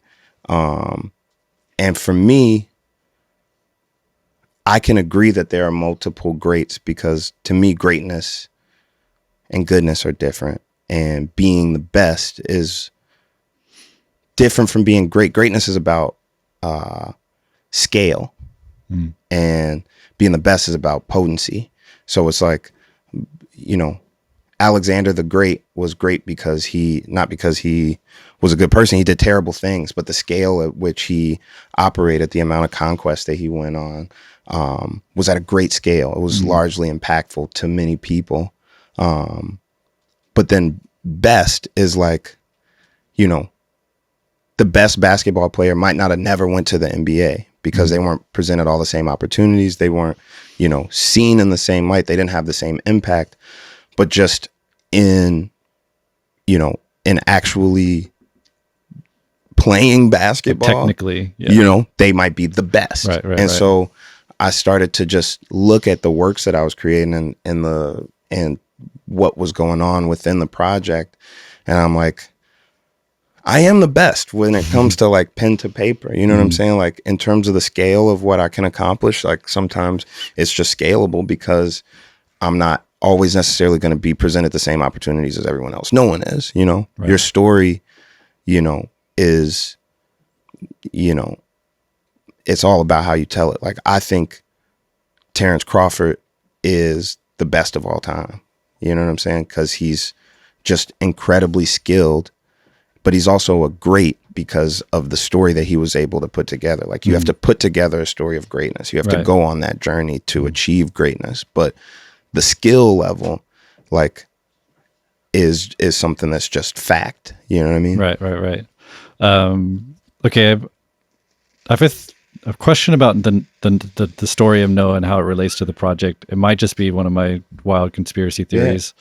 and for me, I can agree that there are multiple greats because to me, greatness and goodness are different. and being the best is different from being great. Greatness is about scale, and being the best is about potency. So it's like, you know, Alexander the Great was great because not because he was a good person. He did terrible things, but the scale at which he operated, the amount of conquest that he went on, was at a great scale. It was largely impactful to many people. But then best is like, you know, the best basketball player might not have never went to the NBA because they weren't presented all the same opportunities. They weren't, you know, seen in the same light. They didn't have the same impact. But just in, you know, in actually playing basketball, technically, you know, they might be the best. And so I started to just look at the works that I was creating and what was going on within the project. And I'm like, I am the best when it comes to like pen to paper. You know what I'm saying? Like in terms of the scale of what I can accomplish, like sometimes it's just scalable because I'm not always necessarily going to be presented the same opportunities as everyone else. No one is, you know. Your story, you know, is, you know, it's all about how you tell it. Like I think Terrence Crawford is the best of all time. You know what I'm saying? Because he's just incredibly skilled, but he's also a great because of the story that he was able to put together. Like you have to put together a story of greatness. You have to go on that journey to achieve greatness. But the skill level, like, is something that's just fact. You know what I mean? Right. Okay, I've a question about the story of Noah and how it relates to the project. It might just be one of my wild conspiracy theories,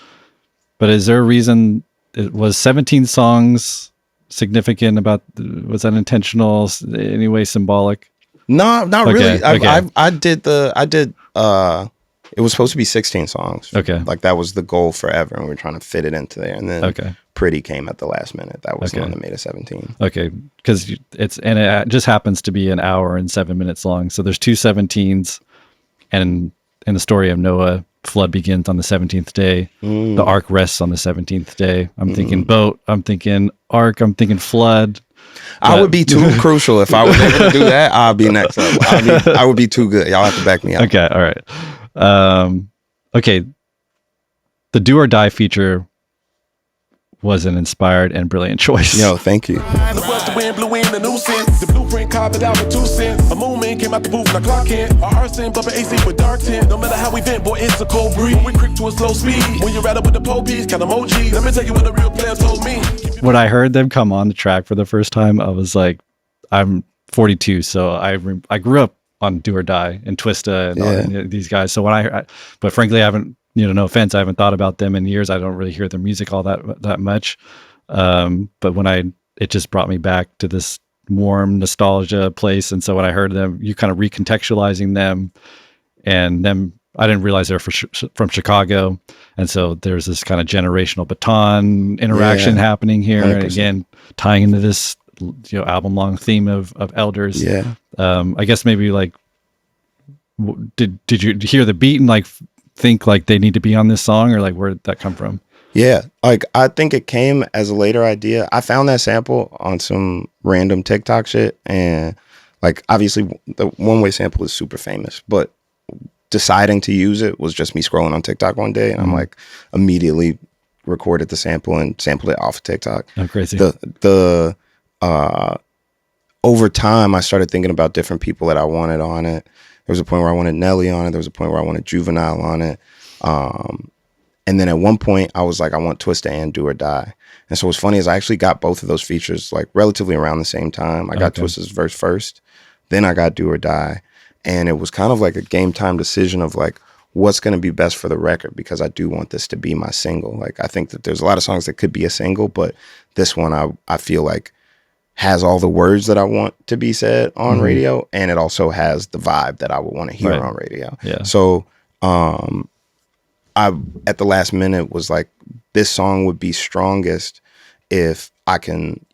but is there a reason it was 17 songs significant about? Was that intentional? Anyway, symbolic? No, not really. Okay. I did it was supposed to be 16 songs. Okay. Like that was the goal forever, and we were trying to fit it into there. And then Pretty came at the last minute. That was the one that made it 17. Okay, because it just happens to be an hour and 7 minutes long. So there's two 17s, and in the story of Noah, flood begins on the 17th day. The ark rests on the 17th day. I'm thinking boat. I'm thinking ark. I'm thinking flood. I would be too crucial if I was able to do that. I'd be next level. I would be too good. Y'all have to back me up. Okay, all right. Okay, the Do or Die feature was an inspired and brilliant choice. Yo, thank you. The wind blew in a new sense. The blueprint carved it out for 2 cents. A moon man came out the booth and I clock in. Our arson bumping AC with dark tint. No matter how we vent, boy, it's a cold breeze. We quick to a slow speed. When you rattle with the police, count emojis. Let me tell you what the real players told me. When I heard them come on the track for the first time, I was like, I'm 42, so I grew up on Do or Die and Twista and all these guys. So but frankly, I haven't, no offense, I haven't thought about them in years. I don't really hear their music all that much. But when it just brought me back to this warm nostalgia place. And so when I heard them, you kind of recontextualizing them and them, I didn't realize they were from Chicago. And so there's this kind of generational baton interaction happening here. 100%. And again, tying into this, album long theme of elders. Yeah. I guess maybe like, did you hear the beat and like think like they need to be on this song, or like where did that come from? Yeah, like I think it came as a later idea. I found that sample on some random TikTok shit, and like obviously the One Way sample is super famous, but deciding to use it was just me scrolling on TikTok one day, and I'm like immediately recorded the sample and sampled it off of TikTok. Oh, crazy. Over time, I started thinking about different people that I wanted on it. There was a point where I wanted Nelly on it. There was a point where I wanted Juvenile on it. And then at one point, I was like, I want Twista and Do or Die. And so what's funny is I actually got both of those features like relatively around the same time. I got Twista's verse first, then I got Do or Die. And it was kind of like a game time decision of like, what's going to be best for the record, because I do want this to be my single. Like, I think that there's a lot of songs that could be a single, but this one I feel like has all the words that I want to be said on radio, and it also has the vibe that I would want to hear on radio. Yeah. So I at the last minute was like, this song would be strongest if I can,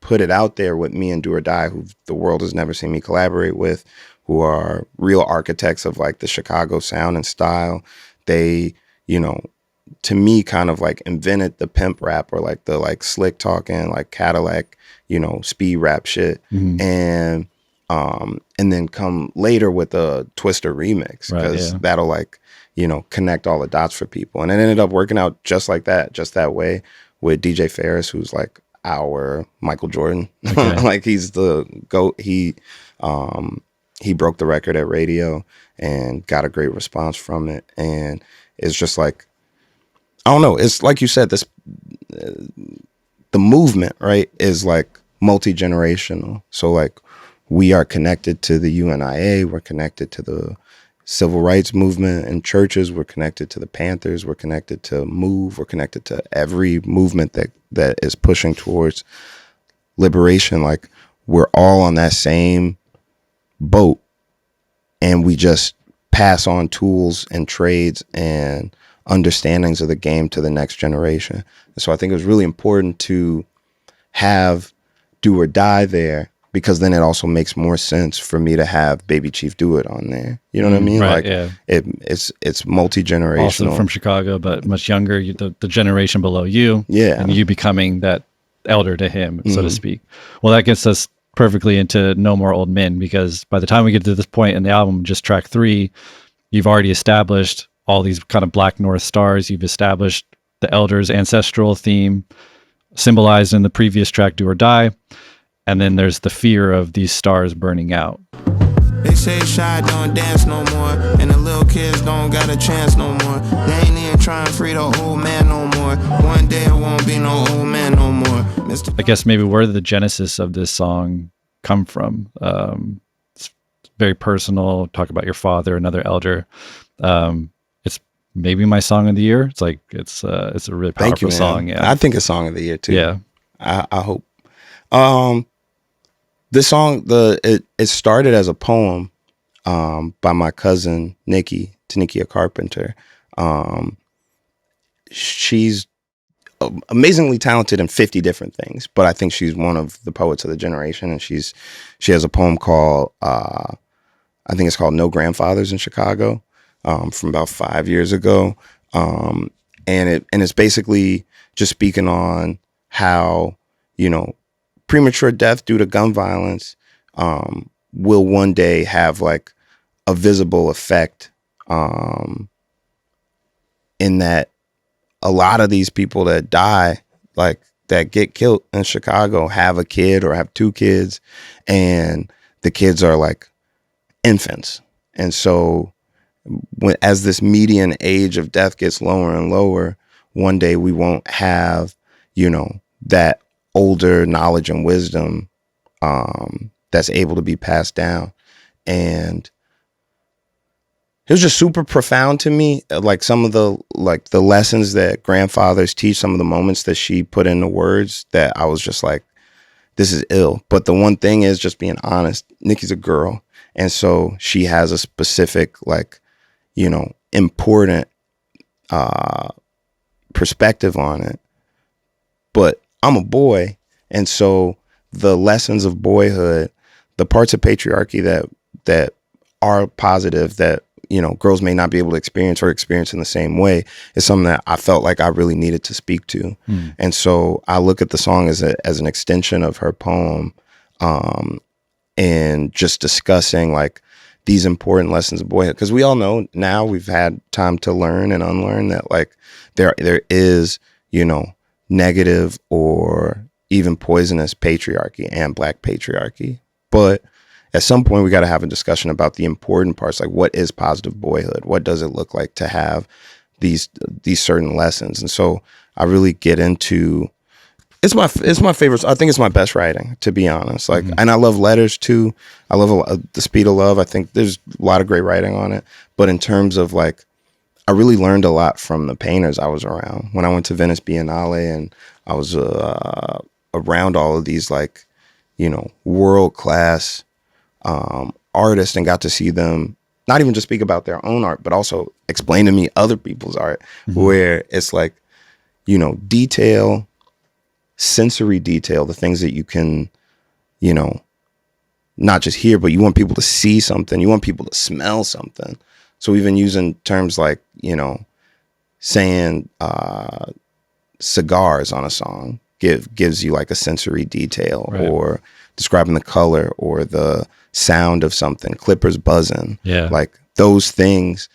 put it out there with me and Do or Die, who the world has never seen me collaborate with, who are real architects of like the Chicago sound and style. They, to me kind of like invented the pimp rap, or like the like slick talking, like Cadillac, speed rap shit. And then come later with a Twister remix, because that'll like, connect all the dots for people. And it ended up working out just like that, just that way, with DJ Ferris, who's like our Michael Jordan. Okay. Like, he's the GOAT. He broke the record at radio and got a great response from it. And it's just like, I don't know. It's like you said, the movement, right, is like multi-generational. So like, we are connected to the UNIA. We're connected to the civil rights movement in churches. We're connected to the Panthers. We're connected to MOVE. We're connected to every movement that is pushing towards liberation. Like, we're all on that same boat, and we just pass on tools and trades and understandings of the game to the next generation. And so I think it was really important to have Do or Die there, because then it also makes more sense for me to have Baby Chief Do It on there. You know what I mean? Right, like, yeah. It's multi-generational. Also from Chicago, but much younger, the generation below you. Yeah. And you becoming that elder to him, so to speak. Well, that gets us perfectly into No More Old Men, because by the time we get to this point in the album, just track 3, you've already established all these kind of Black North stars. You've established the elder's ancestral theme symbolized in the previous track, Do or Die. And then there's the fear of these stars burning out. They say shy don't dance no more, and the little kids don't got a chance no more. They ain't even trying to free the old man no more. One day it won't be no old man no more. I guess maybe where did the genesis of this song come from? It's very personal. Talk about your father, another elder. It's maybe my song of the year. It's like it's a really powerful song. Yeah, I think it's song of the year too. Yeah, I hope. This song, it started as a poem by my cousin Nikki, Tanikia Carpenter. She's amazingly talented in 50 different things, but I think she's one of the poets of the generation. And she has a poem called I think it's called No Grandfathers in Chicago, from about 5 years ago. And it's basically just speaking on how, premature death due to gun violence will one day have like a visible effect, in that a lot of these people that die, like that get killed in Chicago, have a kid or have 2 kids, and the kids are like infants. And so as this median age of death gets lower and lower, one day we won't have, that older knowledge and wisdom that's able to be passed down. And it was just super profound to me, like some of the lessons that grandfathers teach, some of the moments that she put into words, that I was just like, this is ill. But the one thing is, just being honest, Nikki's a girl, and so she has a specific important perspective on it. But I'm a boy, and so the lessons of boyhood, the parts of patriarchy that are positive, that girls may not be able to experience or experience in the same way, is something that I felt like I really needed to speak to. And so I look at the song as an extension of her poem, and just discussing like these important lessons of boyhood, because we all know now, we've had time to learn and unlearn that like there is negative or even poisonous patriarchy and Black patriarchy. But at some point we got to have a discussion about the important parts, like what is positive boyhood? What does it look like to have these certain lessons? And so I really get into, it's my favorite. I think it's my best writing, to be honest. Like, and I love Letters too. I love The Speed of Love. I think there's a lot of great writing on it. But in terms of like, I really learned a lot from the painters I was around. When I went to Venice Biennale and I was around all of these like, world-class artists, and got to see them not even just speak about their own art, but also explain to me other people's art, where it's like, detail, sensory detail, the things that you can, not just hear, but you want people to see something, you want people to smell something. So even using terms like, saying cigars on a song gives you like a sensory detail, right. or describing the color or the sound of something, clippers buzzing. Yeah. Like those things,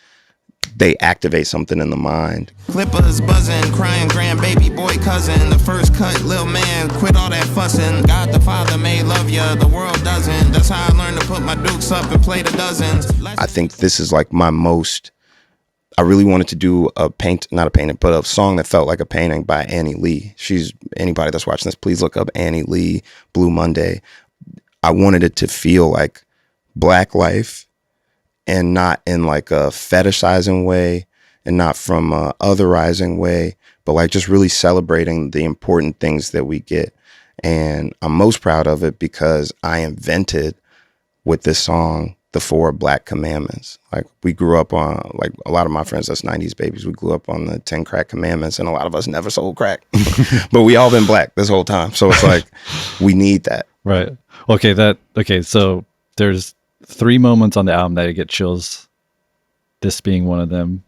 they activate something in the mind. Clippers buzzing, crying grandbaby boy cousin. The first cut, little man, quit all that fussing. God the Father may love ya, the world doesn't. That's how I learned to put my dukes up and play the dozens. I think this is like my most, I really wanted to do not a painting, but a song that felt like a painting by Annie Lee. Anybody that's watching this, please look up Annie Lee, Blue Monday. I wanted it to feel like Black life, and not in like a fetishizing way, and not from a otherizing way, but like just really celebrating the important things that we get. And I'm most proud of it because I invented with this song the 4 Black commandments. Like we grew up on, like a lot of my friends that's 90s babies, we grew up on the 10 crack commandments, and a lot of us never sold crack, but we all been Black this whole time. So it's like, we need that. Right. Okay. So there's 3 moments on the album that I get chills. This being one of them.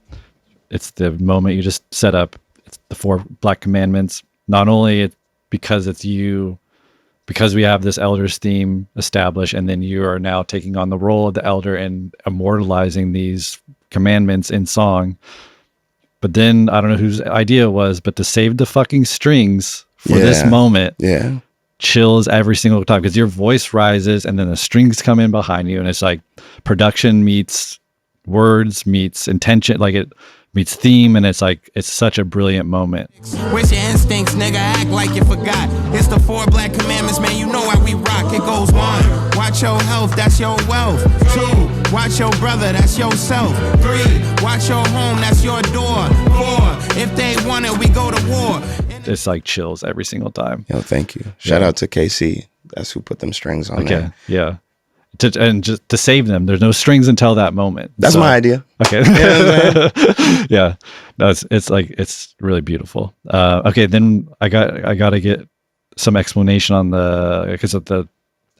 It's the moment you just set up. It's the 4 Black commandments. Not only because it's you, because we have this elders theme established, and then you are now taking on the role of the elder and immortalizing these commandments in song. But then I don't know whose idea it was, but to save the fucking strings for this moment. Yeah. Chills every single time, because your voice rises and then the strings come in behind you, and it's like production meets words meets intention, like it meets theme, and it's like it's such a brilliant moment. Where's your instincts, nigga? Act like you forgot. It's the 4 Black commandments, man. You know why we rock. It goes 1, watch your health, that's your wealth. 2, watch your brother, that's yourself. 3, watch your home, that's your door. 4, if they want it, we go to war. It's like chills every single time. Yo, thank you. Shout out to KC. That's who put them strings on there. Yeah. And just to save them, there's no strings until that moment. That's my idea. Okay. Yeah. No, it's really beautiful. Okay, then I got to get some explanation on because of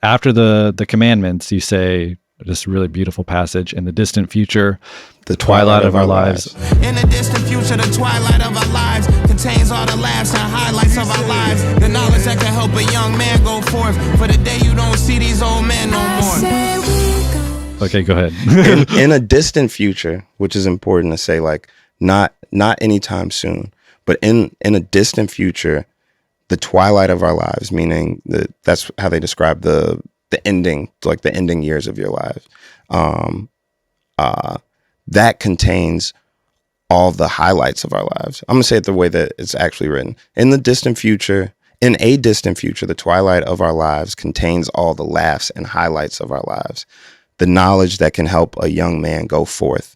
after the commandments, you say this really beautiful passage, in the distant future, the twilight of our lives. In the distant future, the twilight of our lives contains all the laughs and highlights of our lives. The knowledge that can help a young man go forth for the day you don't see these old men no more. Okay, go ahead. in a distant future, which is important to say, like not anytime soon, but in a distant future, the twilight of our lives, meaning that's how they describe the ending, like the ending years of your lives. That contains all the highlights of our lives. I'm gonna say it the way that it's actually written. In a distant future, the twilight of our lives contains all the laughs and highlights of our lives. The knowledge that can help a young man go forth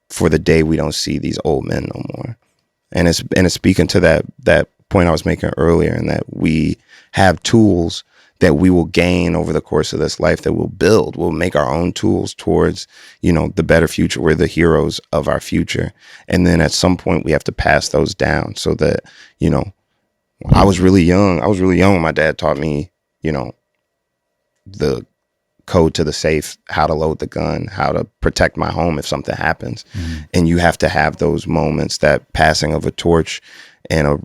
for the day we don't see these old men no more. And it's speaking to that point I was making earlier, and that we have tools that we will gain over the course of this life, that we'll make our own tools towards, the better future. We're the heroes of our future. And then at some point we have to pass those down, so that, I was really young when my dad taught me, the code to the safe, how to load the gun, how to protect my home if something happens. Mm-hmm. And you have to have those moments, that passing of a torch and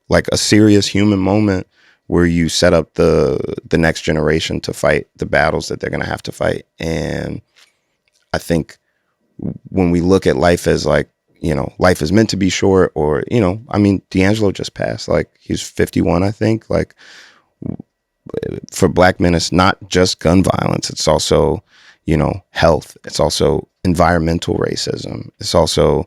like a serious human moment, where you set up the next generation to fight the battles that they're going to have to fight. And I think when we look at life as like, life is meant to be short, or, D'Angelo just passed, like he's 51, I think. Like for Black men, it's not just gun violence. It's also, health. It's also environmental racism. It's also,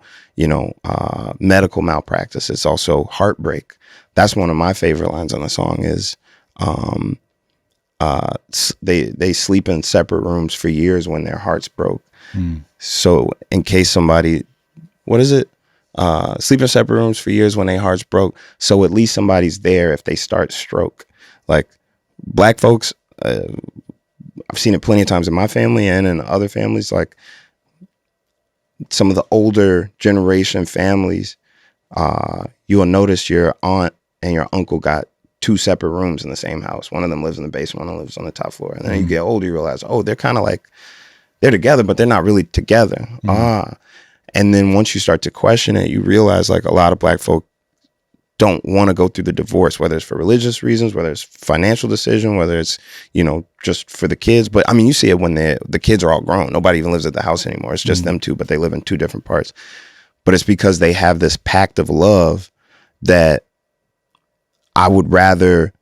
medical malpractice. It's also heartbreak. That's one of my favorite lines on the song is, they sleep in separate rooms for years when their hearts broke. Mm. So in case somebody, what is it? Sleep in separate rooms for years when their hearts broke. So at least somebody's there if they start stroke. Like Black folks, I've seen it plenty of times in my family and in other families, like some of the older generation families, you will notice your aunt and your uncle got 2 separate rooms in the same house. One of them lives in the basement, one of them lives on the top floor. And then you get older, you realize, they're kind of like, they're together, but they're not really together. And then once you start to question it, you realize like a lot of black folk don't want to go through the divorce, whether it's for religious reasons, whether it's financial decision, whether it's, you know, just for the kids. But I mean, you see it when the kids are all grown. Nobody even lives at the house anymore. It's just them two, but they live in two different parts. But it's because they have this pact of love that I would rather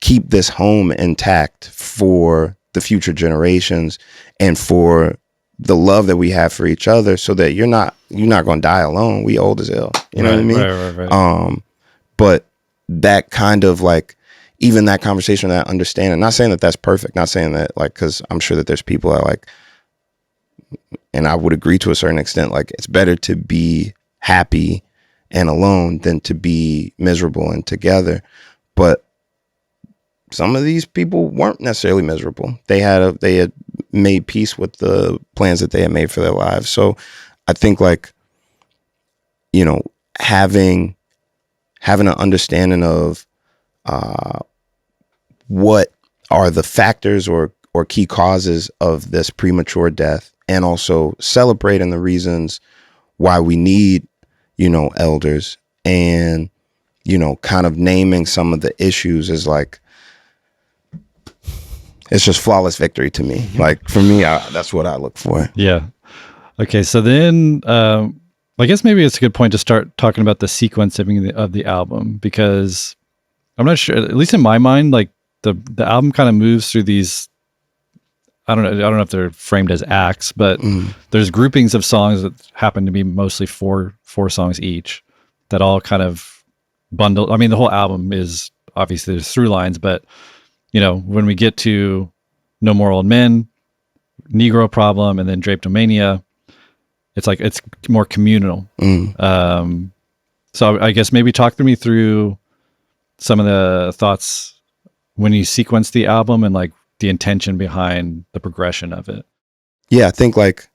keep this home intact for the future generations and for the love that we have for each other, so that you're not going to die alone. We old as hell. You know what I mean? Right. But that kind of like, even that conversation, that understanding, not saying that that's perfect, not saying that like, because I'm sure that there's people that like, and I would agree to a certain extent, like it's better to be happy and alone than to be miserable and together. But some of these people weren't necessarily miserable. They had made peace with the plans that they had made for their lives. So I think like, you know, having an understanding of what are the factors or key causes of this premature death, and also celebrating the reasons why we need, you know, elders, and, you know, kind of naming some of the issues is like, it's just flawless victory to me. Like for me, that's what I look for. Yeah. Okay. So then, I guess maybe it's a good point to start talking about the sequencing of the album, because I'm not sure, at least in my mind, like the album kind of moves through these, I don't know if they're framed as acts, but there's groupings of songs that happen to be mostly four songs each that all kind of bundle. I mean, the whole album is obviously there's through lines, but you know, when we get to No More Old Men, Negro Problem, and then Drapetomania, it's like it's more communal. So I guess maybe talk to me through some of the thoughts when you sequence the album and like the intention behind the progression of it. Yeah, I think like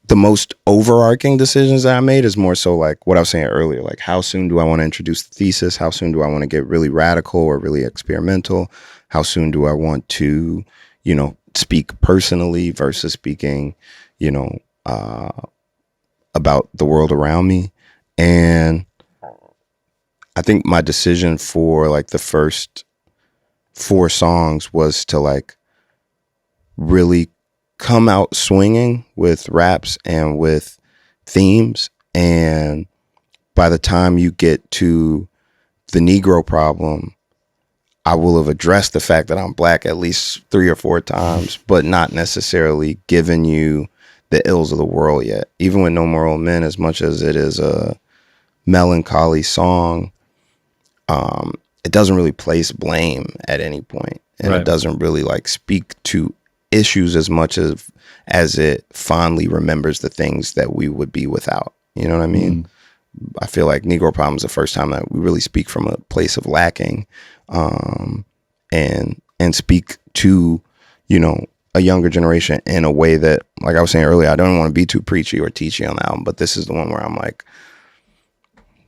the most overarching decisions that I made is more so like what I was saying earlier, like how soon do I want to introduce the thesis? How soon do I want to get really radical or really experimental? How soon do I want to, you know, speak personally versus speaking, you know, about the world around me? And I think my decision for like the first 4 songs was to like really come out swinging with raps and with themes. And by the time you get to the Negro Problem, I will have addressed the fact that I'm black at least 3 or 4 times, but not necessarily given you the ills of the world yet. Even with No More Old Men, as much as it is a melancholy song, it doesn't really place blame at any point, and It doesn't really like speak to issues as much as it fondly remembers the things that we would be without. You know what I mean? I feel like Negro Problem is the first time that we really speak from a place of lacking, and speak to, you know, a younger generation in a way that, like I was saying earlier, I don't want to be too preachy or teachy on the album, but this is the one where I'm like,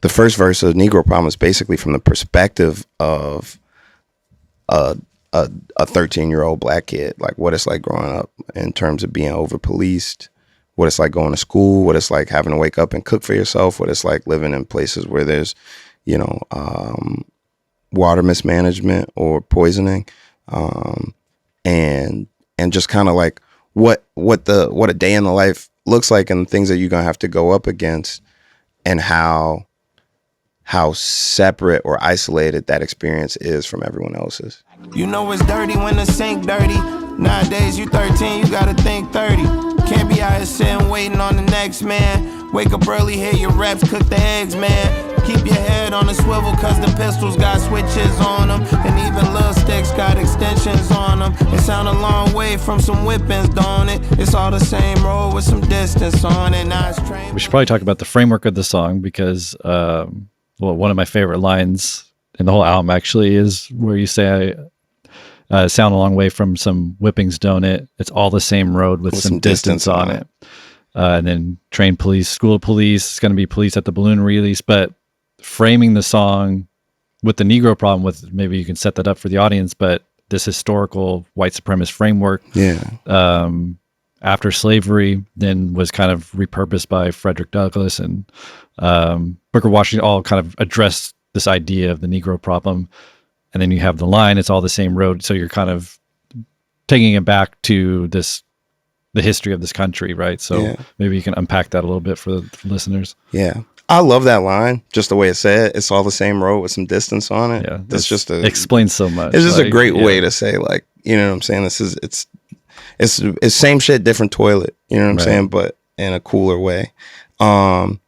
the first verse of Negro Problem is basically from the perspective of a 13-year-old black kid, like what it's like growing up in terms of being over policed, what it's like going to school, what it's like having to wake up and cook for yourself, what it's like living in places where there's, you know, water mismanagement or poisoning, and just kind of like what a day in the life looks like and the things that you're gonna have to go up against, and how separate or isolated that experience is from everyone else's. You know it's dirty when the sink dirty. Nowadays you 13, you gotta think 30. Can't be out here sitting waiting on the next man. Wake up early, hit your reps, cook the eggs, man. Keep your head on the swivel, cause the pistols got switches on them. And even little sticks got extensions on them. It sound a long way from some whippings, don't it? It's all the same road with some distance on it. Now it's train. We should probably talk about the framework of the song, because well, one of my favorite lines in the whole album actually is where you say, sound a long way from some whippings, don't it? It's all the same road with some distance on it. And then train police, school police, it's going to be police at the balloon release. But framing the song with the Negro Problem, with maybe you can set that up for the audience, but this historical white supremacist framework. Yeah. after slavery, then was kind of repurposed by Frederick Douglass and Booker Washington, all kind of addressed this idea of the Negro problem. And then you have the line, it's all the same road. So you're kind of taking it back to the history of this country, right? So maybe you can unpack that a little bit for the listeners. Yeah. I love that line, just the way it's said. It's all the same road with some distance on it. Yeah. That's just explains so much. It's just a great way to say, like, you know what I'm saying? It's same shit, different toilet, you know what I'm saying? But in a cooler way. Well,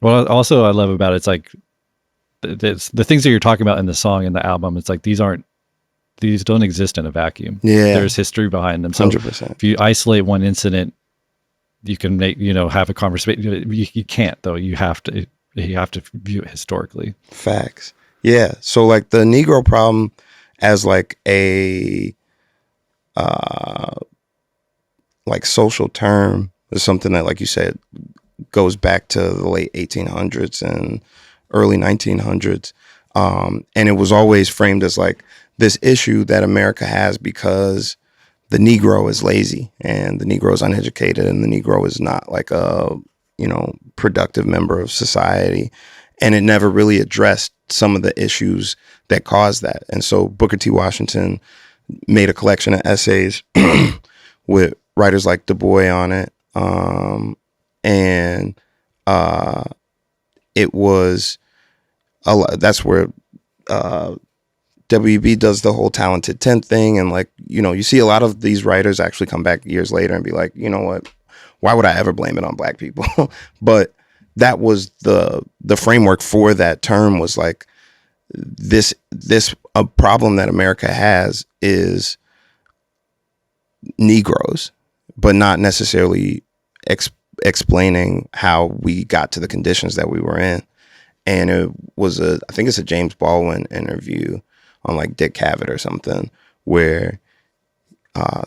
also I love about it, it's like the things that you're talking about in the song and the album, it's like these don't exist in a vacuum. Yeah. There's history behind them. So 100%. if you isolate one incident, you can make, have a conversation. You can't though. You have to view it historically. Facts. Yeah. So like the Negro problem as like a like social term is something that, like you said, goes back to the late 1800s and early 1900s. And it was always framed as like this issue that America has because the Negro is lazy and the Negro is uneducated and the Negro is not like a, productive member of society. And it never really addressed some of the issues that caused that. And so Booker T. Washington made a collection of essays with writers like Du Bois on it. It was a lot, that's where WB does the whole talented 10 thing. And like, you see a lot of these writers actually come back years later and be like, you know what, why would I ever blame it on black people? But that was the framework for that term, was like this a problem that America has is Negroes, but not necessarily explaining how we got to the conditions that we were in. And it was I think it's a James Baldwin interview on like Dick Cavett or something, where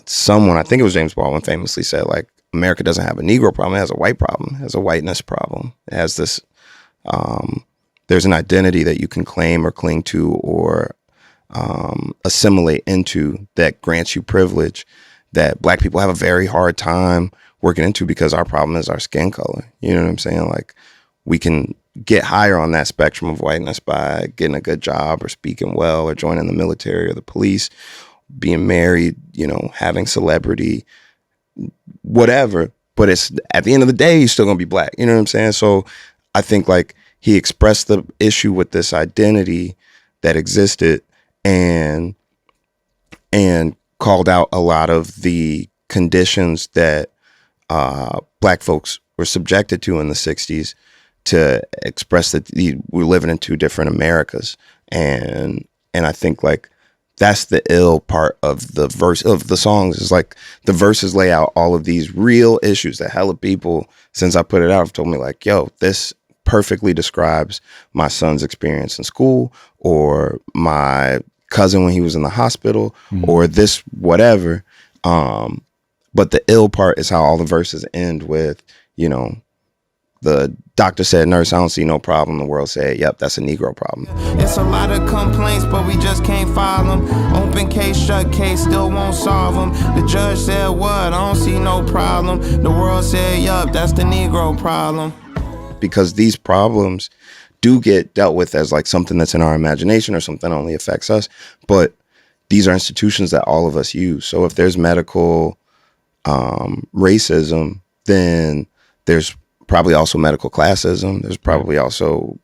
someone, I think it was James Baldwin, famously said like, America doesn't have a Negro problem, it has a white problem, it has a whiteness problem. It has this, there's an identity that you can claim or cling to or assimilate into that grants you privilege that black people have a very hard time working into because our problem is our skin color. You know what I'm saying? Like, we can get higher on that spectrum of whiteness by getting a good job or speaking well or joining the military or the police, being married, having celebrity, whatever. But it's at the end of the day, you're still gonna be black. You know what I'm saying? So I think like he expressed the issue with this identity that existed and called out a lot of the conditions that black folks were subjected to in the 60s to express that we're living in two different Americas. And I think like that's the ill part of the verse of the songs, is like the verses lay out all of these real issues that hella people, since I put it out, have told me like, yo, this perfectly describes my son's experience in school, or my cousin when he was in the hospital, or this whatever. But the ill part is how all the verses end with, the doctor said, nurse, I don't see no problem. The world said, yep, that's a Negro problem. It's a lot of complaints, but we just can't file them. Open case, shut case, still won't solve them. The judge said what? I don't see no problem. The world said, yup, that's the Negro problem. Because these problems do get dealt with as like something that's in our imagination or something that only affects us. But these are institutions that all of us use. So if there's medical racism, then there's probably also medical classism. There's probably also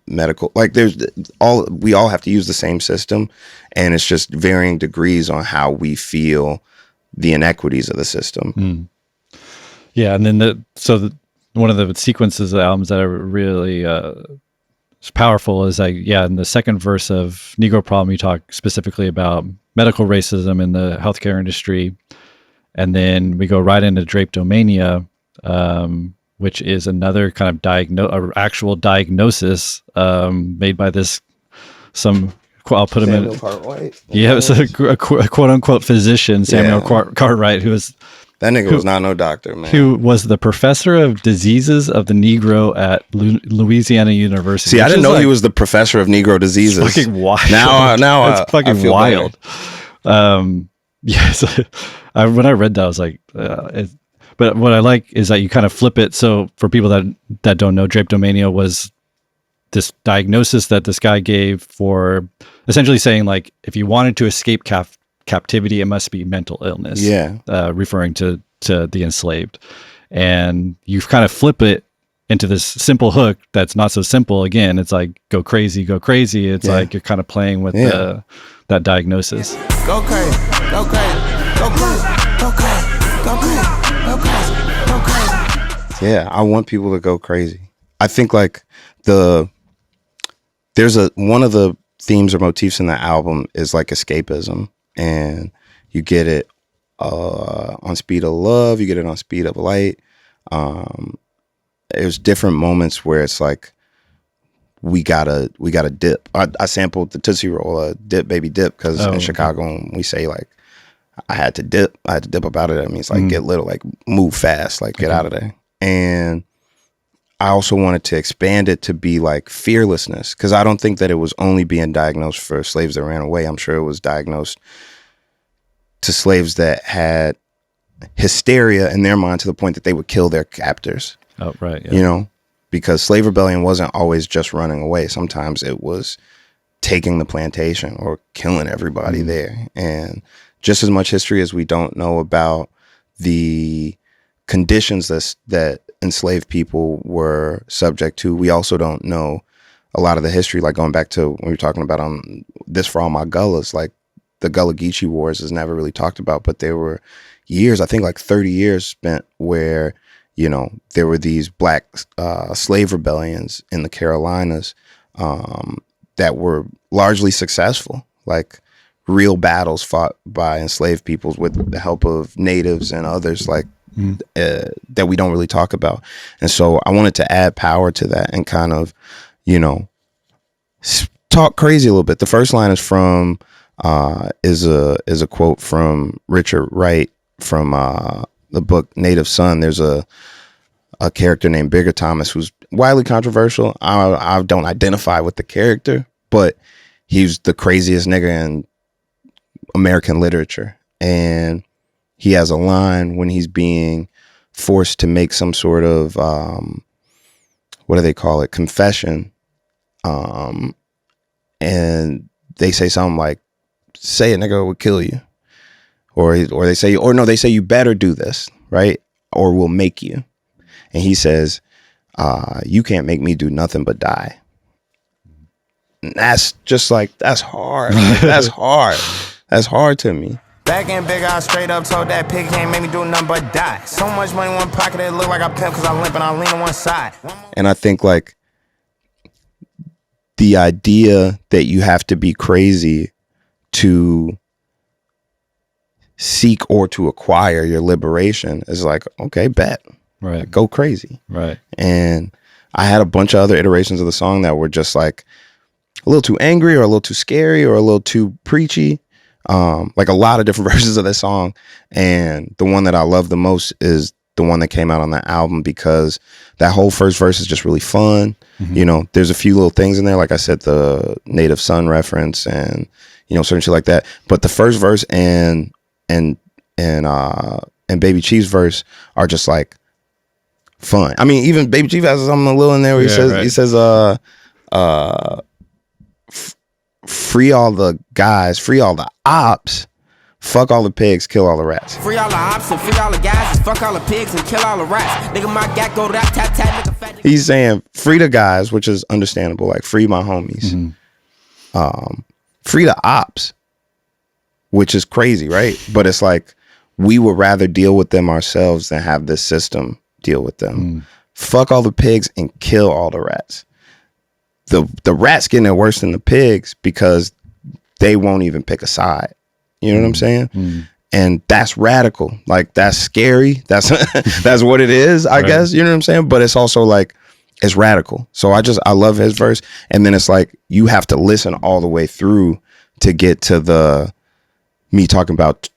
medical, like we all have to use the same system, and it's just varying degrees on how we feel the inequities of the system. Yeah. And then one of the sequences of the albums that are really powerful is in the second verse of Negro Problem, you talk specifically about medical racism in the healthcare industry. And then we go right into Drapetomania, which is another kind of actual diagnosis made by I'll put him in. Cartwright. Yeah, it's a quote unquote physician, Samuel Cartwright, who was. That nigga was not no doctor, man. Who was the professor of diseases of the Negro at Louisiana University. See, I didn't know he was the professor of Negro diseases. It's fucking wild. Now it's fucking I feel wild. Yes. When I read that, I was like, but what I like is that you kind of flip it. So for people that don't know, Drapetomania was this diagnosis that this guy gave for essentially saying, like, if you wanted to escape captivity, it must be mental illness. Yeah. Referring to the enslaved. And you kind of flip it into this simple hook that's not so simple. Again, it's like, go crazy, go crazy. It's like you're kind of playing with that diagnosis. Go crazy, go crazy, go crazy, go crazy, go crazy, go crazy, go crazy. Yeah, I want people to go crazy. I think like there's one of the themes or motifs in the album is like escapism, and you get it on Speed of Love, you get it on Speed of Light. There's different moments where it's like we gotta dip. I sampled the Tootsie Roll, dip baby dip, because in Chicago we say like I had to dip about it. I mean, it's like get little, like move fast, like get out of there. And I also wanted to expand it to be like fearlessness, because I don't think that it was only being diagnosed for slaves that ran away. I'm sure it was diagnosed to slaves that had hysteria in their mind to the point that they would kill their captors. Oh, right. Yeah. You know, because slave rebellion wasn't always just running away. Sometimes it was taking the plantation or killing everybody there. And just as much history as we don't know about the conditions that enslaved people were subject to, we also don't know a lot of the history. Like going back to when we were talking about This For All My Gullas, like the Gullah Geechee Wars is never really talked about, but there were years, I think like 30 years spent where, you know, there were these black slave rebellions in the Carolinas that were largely successful, like real battles fought by enslaved peoples with the help of natives and others, like that we don't really talk about. And so I wanted to add power to that and kind of, you know, talk crazy a little bit. The first line is from is a quote from Richard Wright from the book Native Son. There's a character named Bigger Thomas who's widely controversial. I don't identify with the character, but he's the craziest nigga in American literature. And he has a line when he's being forced to make some sort of what do they call it? Confession. And they say something like, say a nigga would kill you. Or they say you better do this, right? Or we'll make you. And he says, you can't make me do nothing but die. And that's just like, that's hard. That's hard. That's hard to me. Back in big, I straight up told that pig can't make me do nothing but die. So much money in one pocket, it look like I pimp because I limp and I lean on one side. And I think like the idea that you have to be crazy to seek or to acquire your liberation is like, okay, bet. Right. Like, go crazy. Right. And I had a bunch of other iterations of the song that were just like a little too angry or a little too scary or a little too preachy. Like a lot of different versions of that song. And the one that I love the most is the one that came out on that album, because that whole first verse is just really fun. You know, there's a few little things in there, like I said, the Native Son reference and, you know, certain shit like that. But the first verse and Baby Chief's verse are just like fun. I mean, even Baby Chief has something a little in there where he says free all the guys, free all the ops, fuck all the pigs, kill all the rats. Free all the ops and free all the guys, fuck all the pigs and kill all the rats. Nigga, my gat go that tap tap, nigga fat. He's saying free the guys, which is understandable, like free my homies. Free the ops, which is crazy, right? But it's like we would rather deal with them ourselves than have this system deal with them. Fuck all the pigs and kill all the rats. The rats getting it worse than the pigs because they won't even pick a side. You know what I'm saying? And that's radical. Like, that's scary. That's that's what it is, I guess. You know what I'm saying? But it's also like, it's radical. So I love his verse. And then it's like, you have to listen all the way through to get to me talking about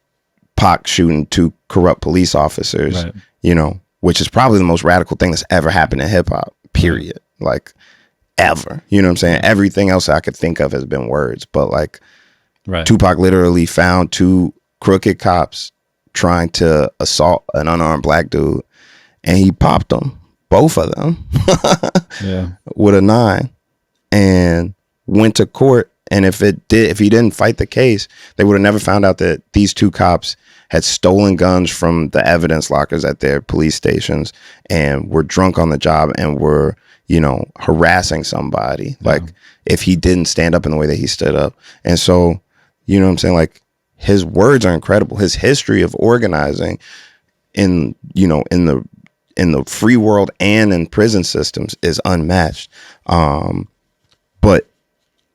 Pac shooting 2 corrupt police officers, you know, which is probably the most radical thing that's ever happened in hip hop, period. Like, ever. You know what I'm saying? Everything else I could think of has been words, but like Tupac literally found 2 crooked cops trying to assault an unarmed black dude, and he popped them, both of them, with a 9, and went to court. And if he didn't fight the case, they would have never found out that these 2 cops had stolen guns from the evidence lockers at their police stations and were drunk on the job and were, harassing somebody. Like, if he didn't stand up in the way that he stood up. And so, you know what I'm saying? Like, his words are incredible. His history of organizing in the free world and in prison systems is unmatched. But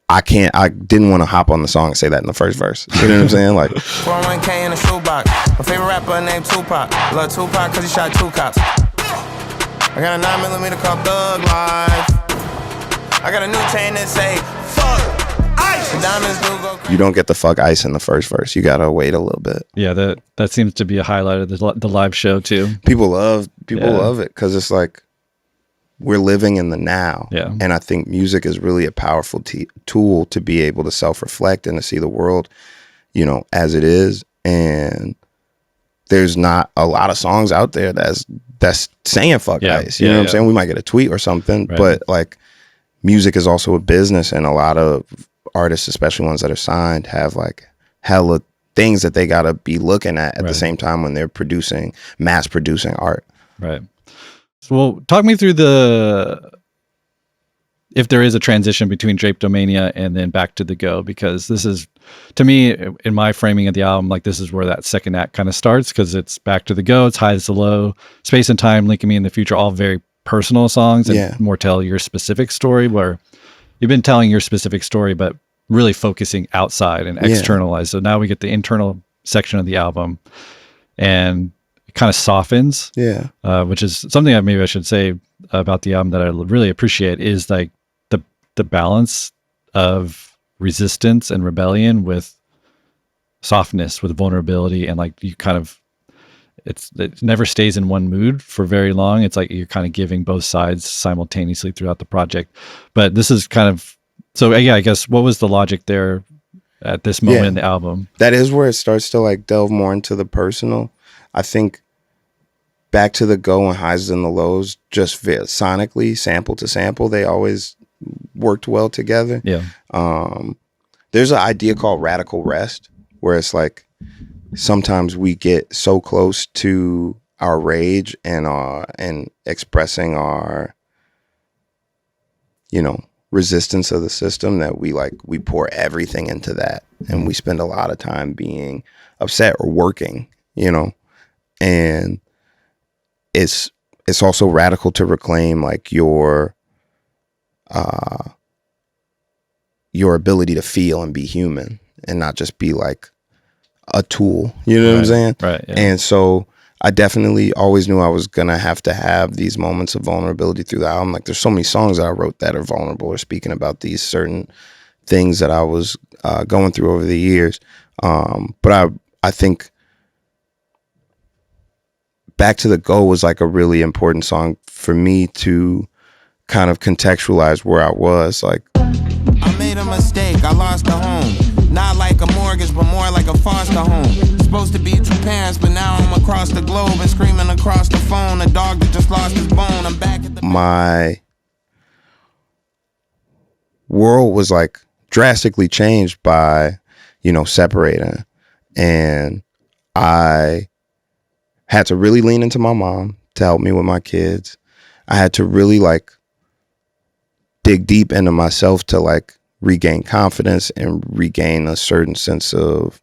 I didn't want to hop on the song and say that in the first verse. You know what I'm saying? Like, 401k in a shoebox. My favorite rapper named Tupac. Love Tupac cause he shot 2 cops. I got a 9mm called Thug Life. I got a new chain that say, fuck ice. The diamonds do go crazy. You don't get the fuck ice in the first verse. You gotta wait a little bit. Yeah, that seems to be a highlight of the live show too. People love it because it's like, we're living in the now. Yeah. And I think music is really a powerful tool to be able to self-reflect and to see the world, as it is. And there's not a lot of songs out there that's saying fuck ice. You know what I'm saying? We might get a tweet or something, but like, music is also a business, and a lot of artists, especially ones that are signed, have like hella things that they gotta be looking at the same time when they're mass producing art. Right. Well, talk me through if there is a transition between Drapetomania and then Back to the Go, because this is, to me, in my framing of the album, like, this is where that second act kind of starts, because it's Back to the Go, it's Highs to Low, Space and Time, Linking Me in the Future, all very personal songs and more tell your specific story, where you've been telling your specific story, but really focusing outside and externalized. So now we get the internal section of the album, and kind of softens, which is something that maybe I should say about the album that I really appreciate, is like the balance of resistance and rebellion with softness, with vulnerability, and like, you kind of, it never stays in one mood for very long. It's like you're kind of giving both sides simultaneously throughout the project. But this is kind of, so I guess, what was the logic there at this moment in the album? That is where it starts to like delve more into the personal. I think Back to the Go and Highs and the Lows, just sonically, sample to sample, they always worked well together. There's an idea called radical rest, where it's like, sometimes we get so close to our rage and expressing our, resistance of the system, that we pour everything into that, and we spend a lot of time being upset or working, and it's also radical to reclaim like your ability to feel and be human, and not just be like a tool. You know what I'm saying? Right. Yeah. And so I definitely always knew I was gonna have to have these moments of vulnerability through the album. Like, there's so many songs that I wrote that are vulnerable, or speaking about these certain things that I was going through over the years. But I think Back to the Go was like a really important song for me to kind of contextualize where I was. Like, I made a mistake, I lost a home. Not like a mortgage, but more like a foster home. Supposed to be 2 parents, but now I'm across the globe and screaming across the phone. A dog that just lost his bone. I'm back at the... My world was like drastically changed by, separating. And I had to really lean into my mom to help me with my kids. I had to really like dig deep into myself to like regain confidence and regain a certain sense of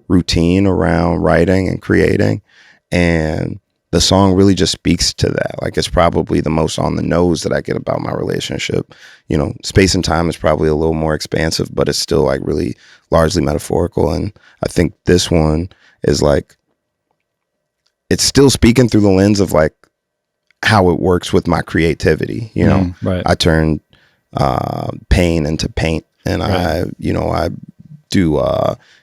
routine around writing and creating. And the song really just speaks to that. Like, it's probably the most on the nose that I get about my relationship. Space and Time is probably a little more expansive, but it's still like really largely metaphorical. And I think this one is like, it's still speaking through the lens of like how it works with my creativity. Right. I turned pain into paint, and I do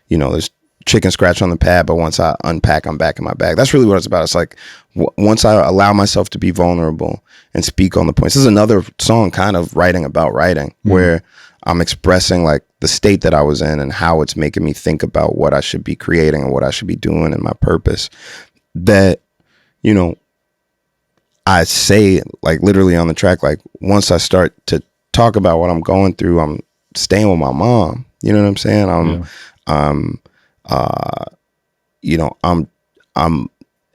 there's chicken scratch on the pad, but once I unpack, I'm back in my bag. That's really what it's about. It's like, once I allow myself to be vulnerable and speak on the points. This is another song kind of writing about writing, where I'm expressing like the state that I was in and how it's making me think about what I should be creating and what I should be doing and my purpose. That, you know, I say like literally on the track, like once I start to talk about what I'm going through, I'm staying with my mom. You know what I'm saying? You know, I'm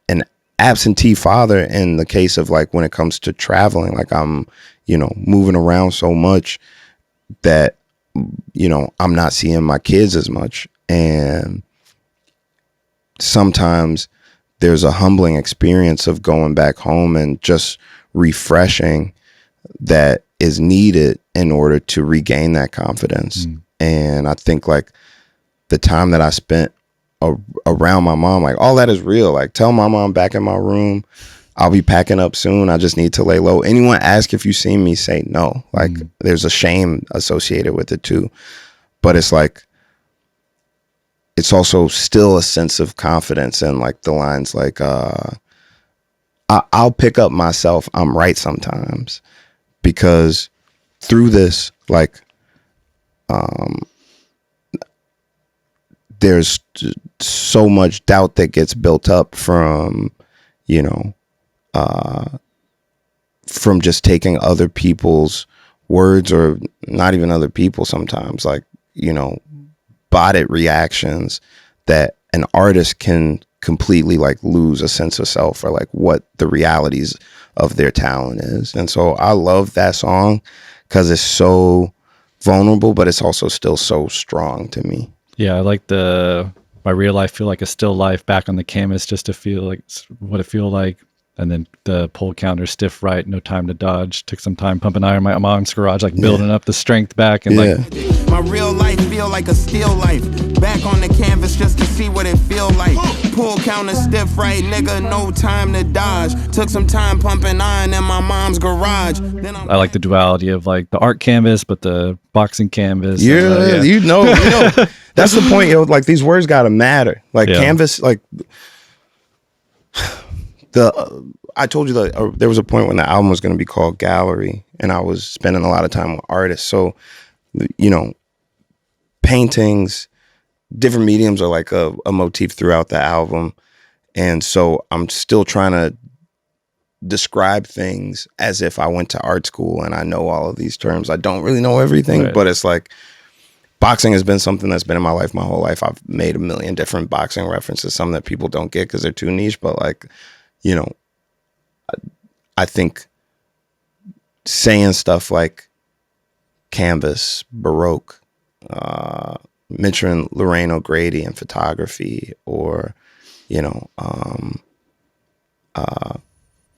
an absentee father in the case of like when it comes to traveling. Like I'm, you know, moving around so much that, you know, I'm not seeing my kids as much. And sometimes there's a humbling experience of going back home and just refreshing that is needed in order to regain that confidence. And I think like the time that I spent around my mom, like all that is real. Like tell my mom back in my room, I'll be packing up soon. I just need to lay low. Anyone ask if you see me, say no. Like there's a shame associated with it too. But it's like, it's also still a sense of confidence and like the lines like, I'll pick up myself. I'm right sometimes, because through this, like, there's so much doubt that gets built up from, you know, from just taking other people's words, or not even other people sometimes, like, you know, botted reactions, that an artist can completely like lose a sense of self or like what the realities of their talent is. And so I love that song because it's so vulnerable, but it's also still so strong to me. Yeah, I like my real life feel like a still life back on the canvas, just to feel like what it feel like. And then the pole counter stiff right, no time to dodge. Took some time pumping iron in my mom's garage, like building up the strength back. And like my real life feel like a still life. Back on the canvas just to see what it feel like. Pull counter stiff right, nigga, no time to dodge. Took some time pumping iron in my mom's garage. I like the duality of like the art canvas, but the boxing canvas. Yeah, you know, that's the point. Yo, like these words gotta matter. Like canvas, like I told you that there was a point when the album was going to be called Gallery, and I was spending a lot of time with artists. So, you know, paintings, different mediums are like a motif throughout the album. And so I'm still trying to describe things as if I went to art school and I know all of these terms. I don't really know everything, but it's like boxing has been something that's been in my life my whole life. I've made a million different boxing references, some that people don't get because they're too niche, but like, you know, I think saying stuff like canvas, Baroque, mentioning Lorraine O'Grady in photography, or, you know,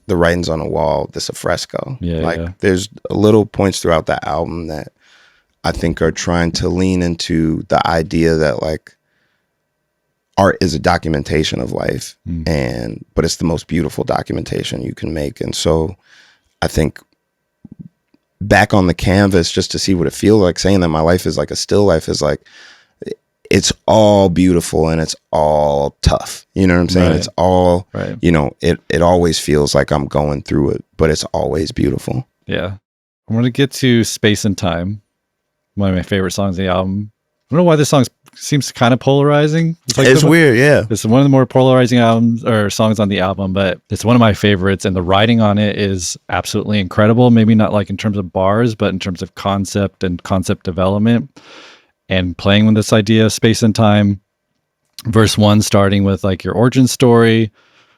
the writings on the wall, this a fresco. There's little points throughout the album that I think are trying to lean into the idea that like art is a documentation of life, but it's the most beautiful documentation you can make. And so I think back on the canvas, just to see what it feels like, saying that my life is like a still life is like, it's all beautiful and it's all tough. You know what I'm saying? It's all, you know, it always feels like I'm going through it, but it's always beautiful. Yeah. I'm going to get to Space and Time, one of my favorite songs on the album. I don't know why this song seems kind of polarizing. It's weird, yeah. It's one of the more polarizing albums or songs on the album, but it's one of my favorites, and the writing on it is absolutely incredible. Maybe not like in terms of bars, but in terms of concept and concept development, and playing with this idea of space and time. Verse 1 starting with like your origin story,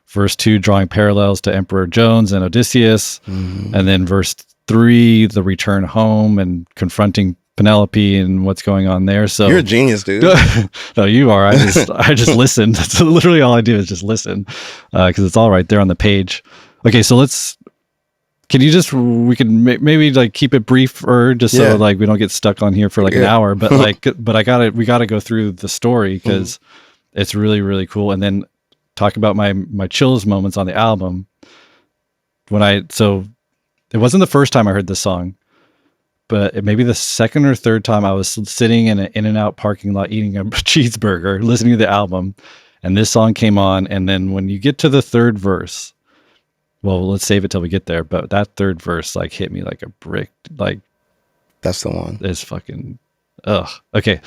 verse 2 drawing parallels to Emperor Jones and Odysseus, and then verse 3 the return home and confronting Penelope and what's going on there. So you're a genius, dude. No, you are. I just listen. That's literally all I do is just listen, because it's all right there on the page. Okay, so we can maybe like keep it brief, or just so like we don't get stuck on here for like an hour. But like, we gotta go through the story because it's really, really cool. And then talk about my chills moments on the album. So it wasn't the first time I heard this song, but it may be the second or third time I was sitting in an In-N-Out parking lot eating a cheeseburger, listening to the album, and this song came on. And then when you get to the third verse, well, let's save it till we get there, but that third verse like hit me like a brick, like That's the one. It's fucking, ugh. Okay.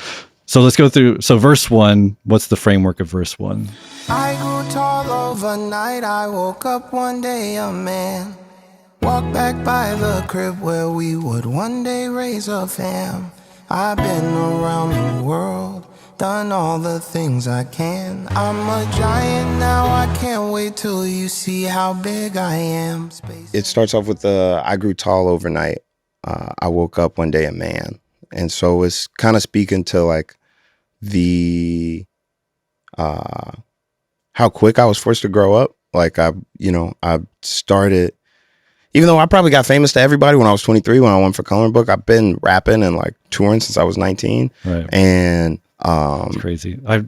So let's go through. So verse 1, what's the framework of verse 1? I grew tall overnight. I woke up one day a man. Walked back by the crib where we would one day raise a fam. I've been around the world, done all the things I can. I'm a giant now, I can't wait till you see how big I am. It starts off with the I grew tall overnight. I woke up one day a man. And so it's kind of speaking to like the how quick I was forced to grow up. Like I started, even though I probably got famous to everybody when I was 23 when I went for Coloring Book, I've been rapping and like touring since I was 19. Right. And it's crazy. I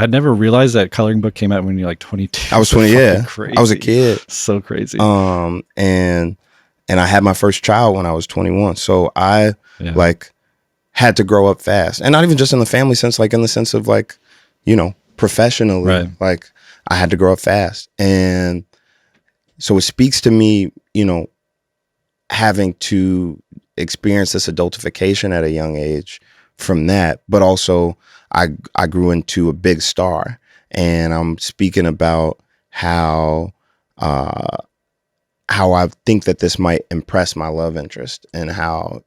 never realized that Coloring Book came out when you're like 22. I was 20, yeah. Crazy. I was a kid. So crazy. And I had my first child when I was 21. So I like had to grow up fast. And not even just in the family sense, like in the sense of like, professionally. Right. Like I had to grow up fast. And so it speaks to me, having to experience this adultification at a young age from that, but also I grew into a big star, and I'm speaking about how I think that this might impress my love interest, and how,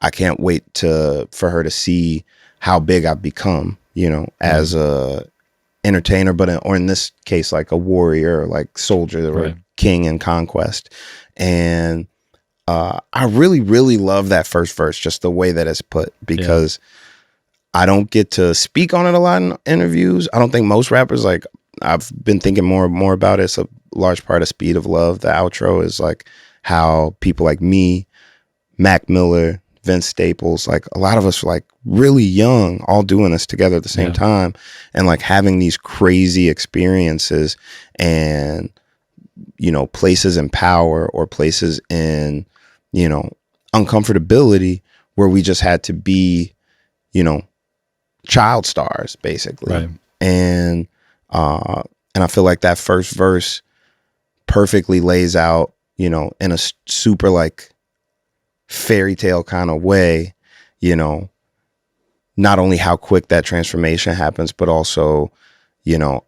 I can't wait for her to see how big I've become, as a entertainer, or in this case, like a warrior, like soldier, or king in conquest. And I really, really love that first verse, just the way that it's put, because I don't get to speak on it a lot in interviews. I don't think most rappers, like, I've been thinking more and more about it. It's a large part of Speed of Love. The outro is like how people like me, Mac Miller, Vince Staples, like a lot of us were like really young, all doing this together at the same time, and like having these crazy experiences, and places in power or places in uncomfortability where we just had to be child stars, basically. Right. And I feel like that first verse perfectly lays out, in a super like fairy tale kind of way, not only how quick that transformation happens, but also,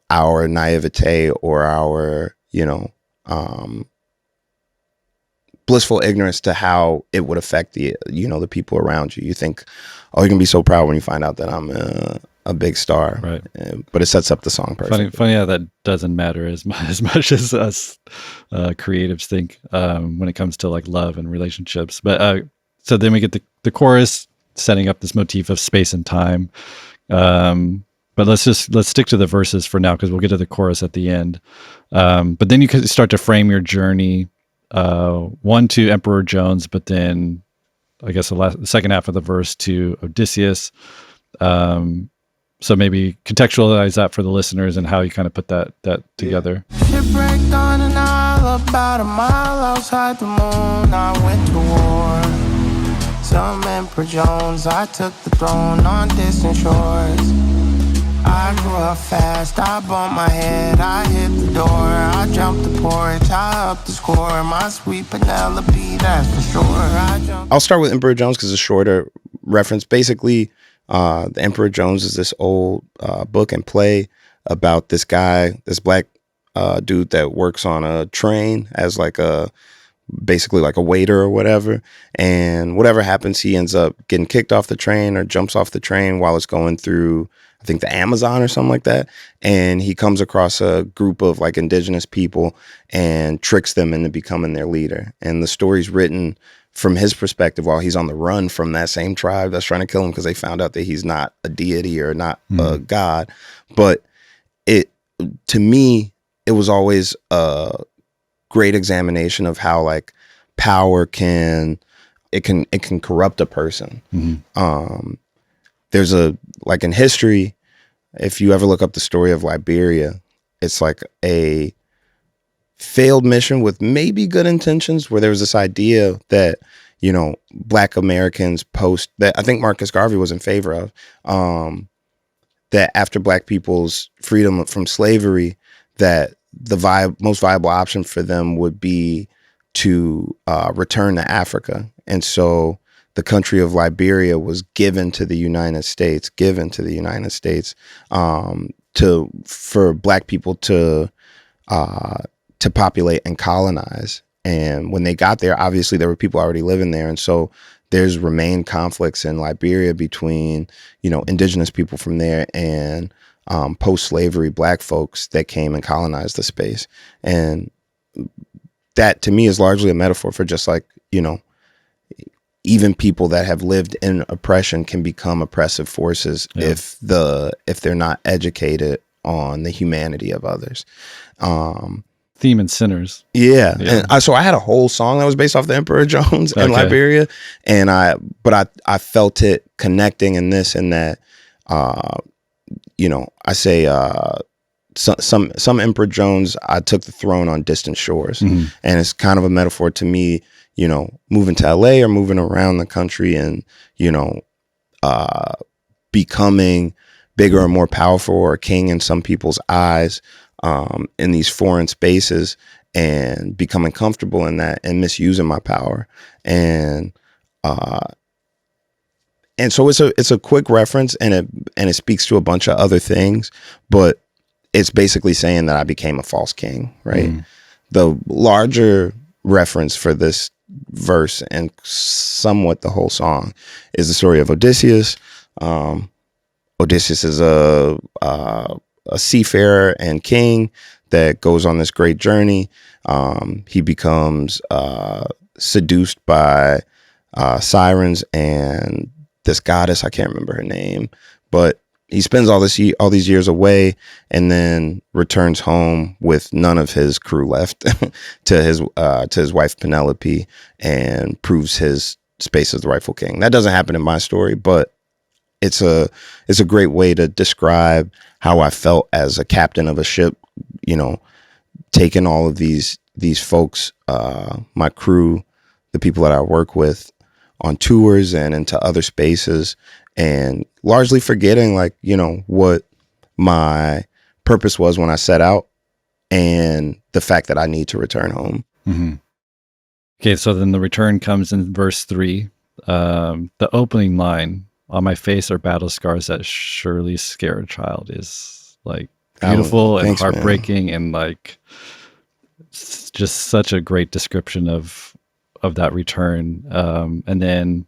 our naivete or our, blissful ignorance to how it would affect the people around you. You think, oh, you're gonna be so proud when you find out that I'm a big star, right? But it sets up the song perfectly. Funny how that doesn't matter as much as us creatives think when it comes to like love and relationships. But so then we get the chorus setting up this motif of space and time. But let's stick to the verses for now, because we'll get to the chorus at the end. But then you can start to frame your journey, one to Emperor Jones, but then I guess the second half of the verse to Odysseus. So maybe contextualize that for the listeners and how you kind of put that together. Shipwrecked on an isle about a mile outside the moon. I went to war. Some Emperor Jones, I took the throne on distant shores. I grew up fast, I bumped my head, I hit the door, I jumped the porch, I upped the score, my sweet Penelope, that's for sure. I'll start with Emperor Jones because it's a shorter reference. Basically, the Emperor Jones is this old book and play about this guy, this black dude that works on a train as like basically like a waiter or whatever. And whatever happens, he ends up getting kicked off the train or jumps off the train while it's going through, I think, the Amazon or something like that. And he comes across a group of like indigenous people and tricks them into becoming their leader. And the story's written from his perspective while he's on the run from that same tribe that's trying to kill him because they found out that he's not a deity or not a god. But to me, it was always a great examination of how like power can corrupt a person. There's like in history, if you ever look up the story of Liberia, it's like a failed mission with maybe good intentions, where there was this idea that, Black Americans that I think Marcus Garvey was in favor of, that after Black people's freedom from slavery, that the most viable option for them would be to return to Africa. And so the country of Liberia was given to the United States, for Black people to populate and colonize. And when they got there, obviously there were people already living there, and so there's remained conflicts in Liberia between, indigenous people from there and post-slavery Black folks that came and colonized the space. And that to me is largely a metaphor for just like, even people that have lived in oppression can become oppressive forces if they're not educated on the humanity of others. Theme in Sinners. Yeah. And so I had a whole song that was based off the Emperor Jones in Liberia. And I felt it connecting in this and that, I say, some Emperor Jones, I took the throne on distant shores. And it's kind of a metaphor to me, moving to LA or moving around the country and, becoming bigger and more powerful or a king in some people's eyes, in these foreign spaces, and becoming comfortable in that and misusing my power. And so it's a quick reference, and it speaks to a bunch of other things, but it's basically saying that I became a false king, right? The larger reference for this verse and somewhat the whole song is the story of Odysseus. Odysseus is a seafarer and king that goes on this great journey. He becomes seduced by sirens and this goddess, I can't remember her name, but he spends all these years away and then returns home with none of his crew left to his wife Penelope, and proves his space as the rightful king. That doesn't happen in my story, but it's a great way to describe how I felt as a captain of a ship, taking all of these folks, my crew, the people that I work with, on tours and into other spaces, and largely forgetting what my purpose was when I set out, and the fact that I need to return home. Okay, so then the return comes in verse 3. The opening line, "On my face are battle scars that surely scare a child," is like beautiful and heartbreaking, man. And like just such a great description of that return. And then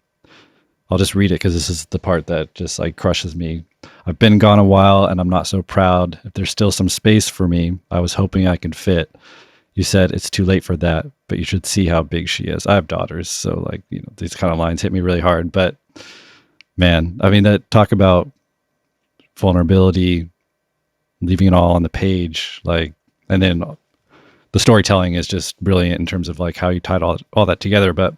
I'll just read it because this is the part that just like crushes me. "I've been gone a while and I'm not so proud. If there's still some space for me, I was hoping I could fit. You said it's too late for that, but you should see how big she is." I have daughters, so like, these kind of lines hit me really hard. But man, I mean, that talk about vulnerability, leaving it all on the page, like, and then the storytelling is just brilliant in terms of like how you tied all that together. But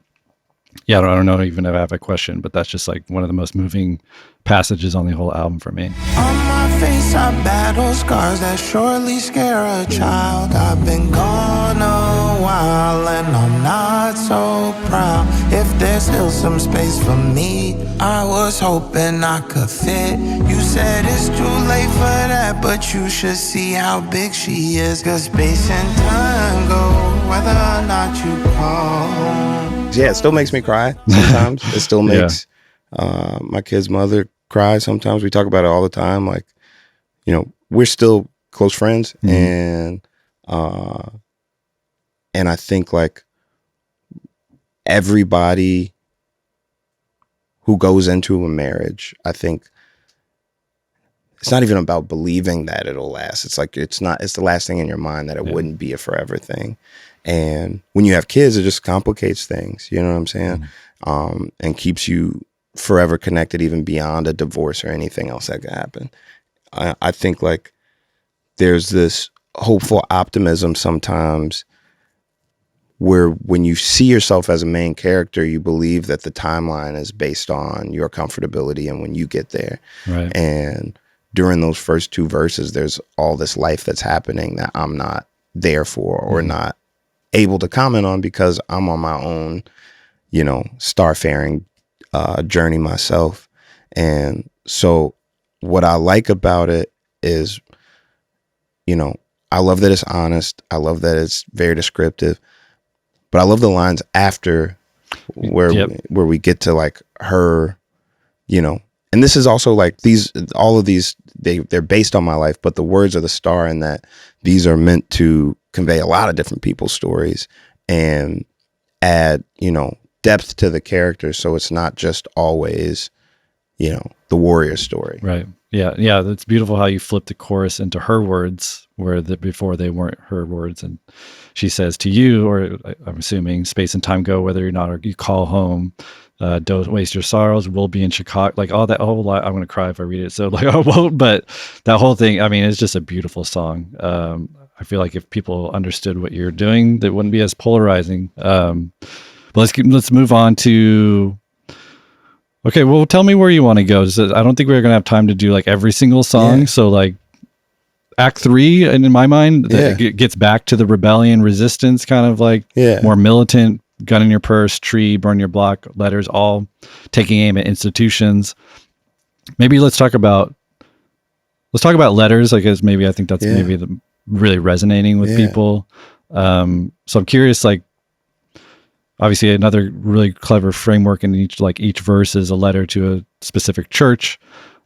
yeah, I don't know even if I have a question, but that's just like one of the most moving passages on the whole album for me. On my face are battle scars that surely scare a child. I've been gone a while and I'm not so proud. If there's still some space for me, I was hoping I could fit. You said it's too late for that, but you should see how big she is. 'Cause space and time go whether or not you call home. Yeah, it still makes me cry sometimes. It still makes my kid's mother cry sometimes. We talk about it all the time. Like, we're still close friends. And I think like everybody who goes into a marriage, I think it's not even about believing that it'll last. It's like, it's the last thing in your mind that it wouldn't be a forever thing. And when you have kids, it just complicates things, you know what I'm saying? And keeps you forever connected, even beyond a divorce or anything else that could happen. I think like there's this hopeful optimism sometimes where when you see yourself as a main character, you believe that the timeline is based on your comfortability and when you get there. Right. And during those first two verses, there's all this life that's happening that I'm not there for or not able to comment on because I'm on my own, starfaring journey myself. And so what I like about it is, I love that it's honest. I love that it's very descriptive, but I love the lines after where we get to like her, you know, and this is also like all of these, they're based on my life, but the words of the star, and that these are meant to convey a lot of different people's stories and add, you know, depth to the characters. So it's not just always, you know, the warrior story. Right. Yeah. Yeah. That's beautiful how you flip the chorus into her words where before they weren't her words. And she says to you, or I'm assuming space and time go, whether or not or you call home, don't waste your sorrows. We'll be in Chicago. Like all that whole lot. I'm going to cry if I read it. So like, I won't, but that whole thing, I mean, it's just a beautiful song. I feel like if people understood what you're doing, that wouldn't be as polarizing. But let's move on to, okay, well, tell me where you want to go. I don't think we're going to have time to do like every single song. Yeah. So like Act 3, and in my mind, it gets back to the rebellion, resistance, kind of like more militant, gun in your purse, tree, burn your block, letters, all taking aim at institutions. Maybe let's talk about letters. I guess I think that's maybe really resonating with people. So I'm curious, like, obviously another really clever framework in each verse is a letter to a specific church.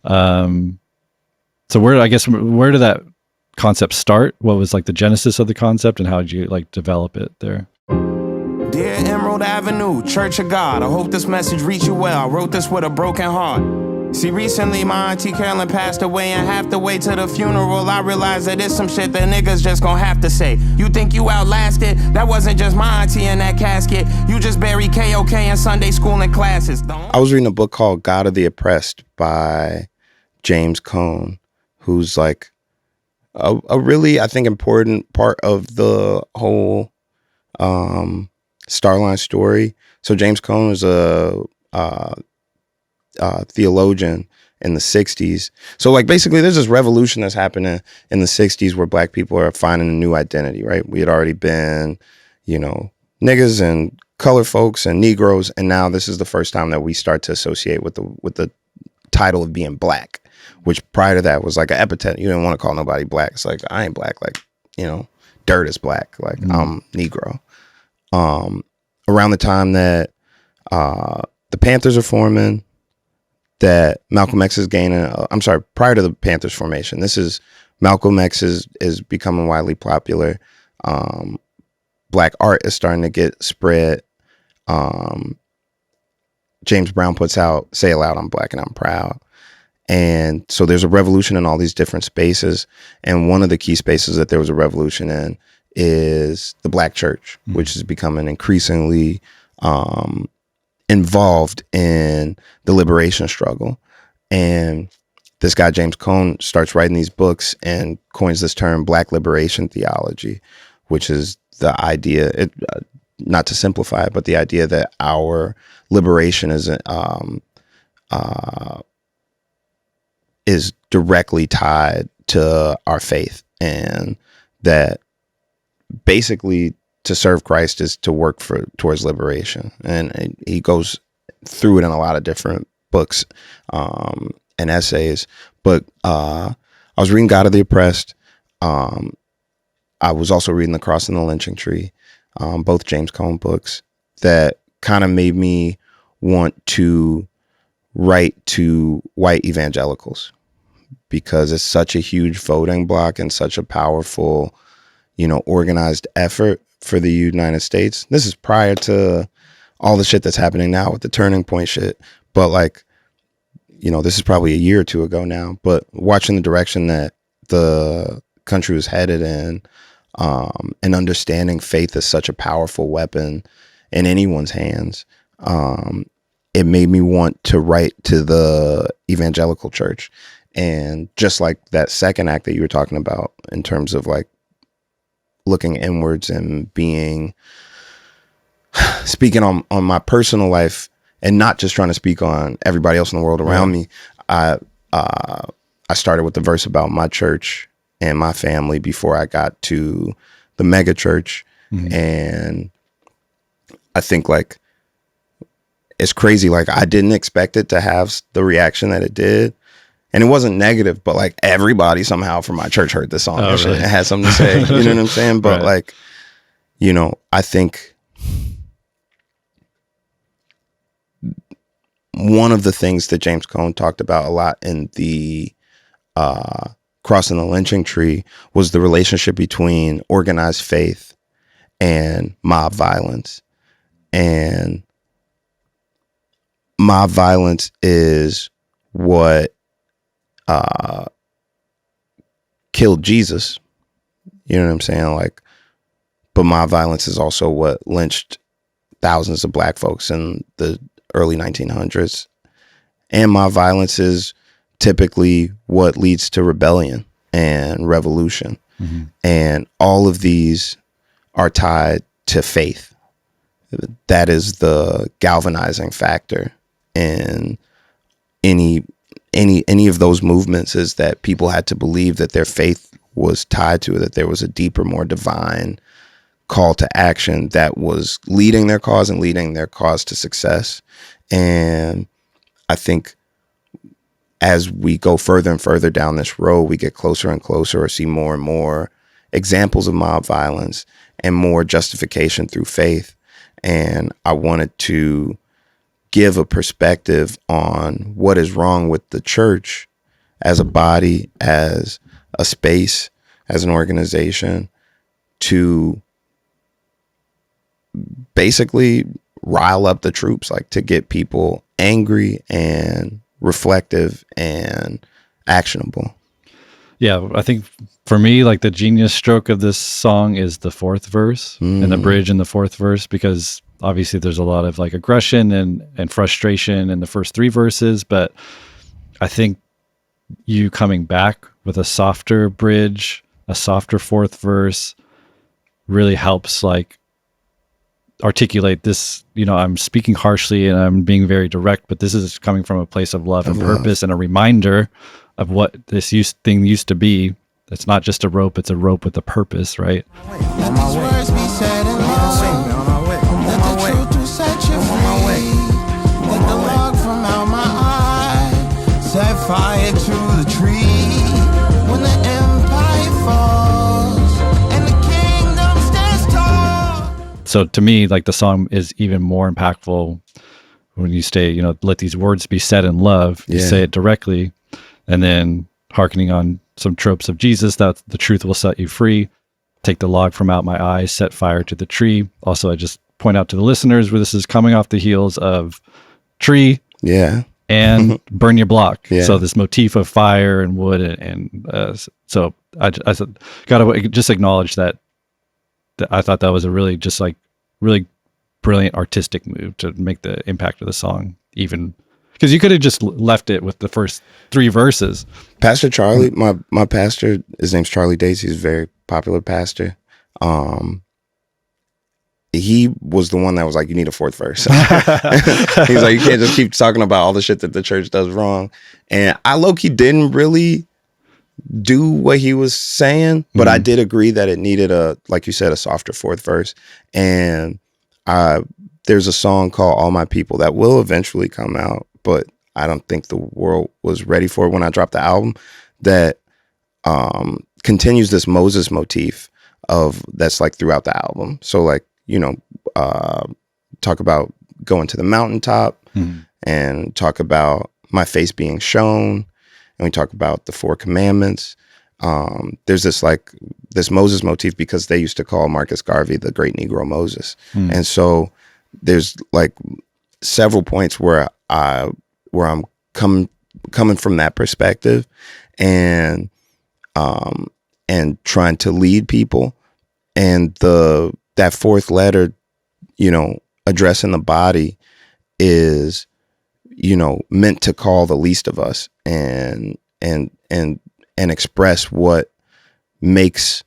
So where did that concept start? What was like the genesis of the concept, and how did you like develop it there? Dear Emerald Avenue, Church of God, I hope this message reached you well. I wrote this with a broken heart. See, recently my auntie Carolyn passed away, and half the way to the funeral I realized that it's some shit that niggas just gonna have to say. You think you outlasted? That wasn't just my auntie in that casket. You just buried KOK in Sunday school and classes. I was reading a book called God of the Oppressed by James Cone, who's like a really, I think, important part of the whole Starline story. So James Cone is a theologian in the 60s. So like basically there's this revolution that's happening in the 60s where black people are finding a new identity, right? We had already been, you know, niggas and color folks and Negroes, and now this is the first time that we start to associate with the title of being black, which prior to that was like an epithet. You didn't want to call nobody black. It's like, I ain't black, like, you know, dirt is black, like I'm Negro. Around the time that the Panthers are forming, that Malcolm X is gaining, prior to the Panthers formation, this is Malcolm X is becoming widely popular. Black art is starting to get spread. James Brown puts out Say It Loud, I'm Black and I'm Proud. And so there's a revolution in all these different spaces. And one of the key spaces that there was a revolution in is the Black church, which is becoming increasingly involved in the liberation struggle. And this guy, James Cone, starts writing these books and coins this term Black liberation theology, which is the idea, not to simplify it, but the idea that our liberation is directly tied to our faith, and that basically to serve Christ is to work towards liberation. And he goes through it in a lot of different books and essays. But I was reading God of the Oppressed. I was also reading The Cross and the Lynching Tree, both James Cone books, that kind of made me want to write to white evangelicals, because it's such a huge voting bloc and such a powerful, you know, organized effort for the United States. This is prior to all the shit that's happening now with the Turning Point shit. But like, you know, this is probably a year or two ago now, but watching the direction that the country was headed in, and understanding faith is such a powerful weapon in anyone's hands, it made me want to write to the evangelical church. And just like that second act that you were talking about in terms of like looking inwards and speaking on my personal life and not just trying to speak on everybody else in the world around me, I started with the verse about my church and my family before I got to the mega church. And I think like it's crazy. Like I didn't expect it to have the reaction that it did. And it wasn't negative, but like everybody somehow from my church heard the song and had something to say. You know what I'm saying? But like, you know, I think one of the things that James Cone talked about a lot in the Crossing the Lynching Tree was the relationship between organized faith and mob violence. And mob violence is what killed Jesus. You know what I'm saying? Like, but mob violence is also what lynched thousands of black folks in the early 1900s. And mob violence is typically what leads to rebellion and revolution. Mm-hmm. And all of these are tied to faith. That is the galvanizing factor in any of those movements, is that people had to believe that their faith was tied to it, that there was a deeper, more divine call to action that was leading their cause and leading their cause to success. And I think as we go further and further down this road, we get closer and closer, or see more and more examples of mob violence and more justification through faith. And I wanted to give a perspective on what is wrong with the church as a body, as a space, as an organization, to basically rile up the troops, like to get people angry and reflective and actionable. Yeah, I think for me, like the genius stroke of this song is the fourth verse and the bridge in the fourth verse, because obviously there's a lot of like aggression and frustration in the first three verses, but I think you coming back with a softer bridge, a softer fourth verse, really helps like articulate this. You know, I'm speaking harshly and I'm being very direct, but this is coming from a place of love and purpose, and a reminder of what this thing used to be. It's not just a rope, it's a rope with a purpose, right? Let these words be said in love. Let the truth to set you free. Let the log from out my eye set fire to the tree. When the empire falls and the kingdom stands tall. So to me, like the song is even more impactful when you say, you know, let these words be said in love. You say it directly, and then hearkening on some tropes of Jesus, that the truth will set you free. Take the log from out my eyes, set fire to the tree. Also, I just point out to the listeners where this is coming off the heels of tree and burn your block. So this motif of fire and wood and so I gotta just acknowledge that I thought that was a really just like really brilliant artistic move to make the impact of the song even, because you could have just left it with the first three verses. Pastor Charlie, my pastor, his name's Charlie Dace. He's a very popular pastor. He was the one that was like, you need a fourth verse. He's like, you can't just keep talking about all the shit that the church does wrong. And I low-key didn't really do what he was saying, but I did agree that it needed like you said, a softer fourth verse. And there's a song called All My People that will eventually come out, but I don't think the world was ready for it when I dropped the album, that continues this Moses motif of that's like throughout the album. So like, you know, talk about going to the mountaintop and talk about my face being shown. And we talk about the 4 commandments. There's this like this Moses motif because they used to call Marcus Garvey the great Negro Moses. And so there's like several points where I'm coming from that perspective and trying to lead people. And that fourth letter, you know, addressing the body is, you know, meant to call the least of us and express what makes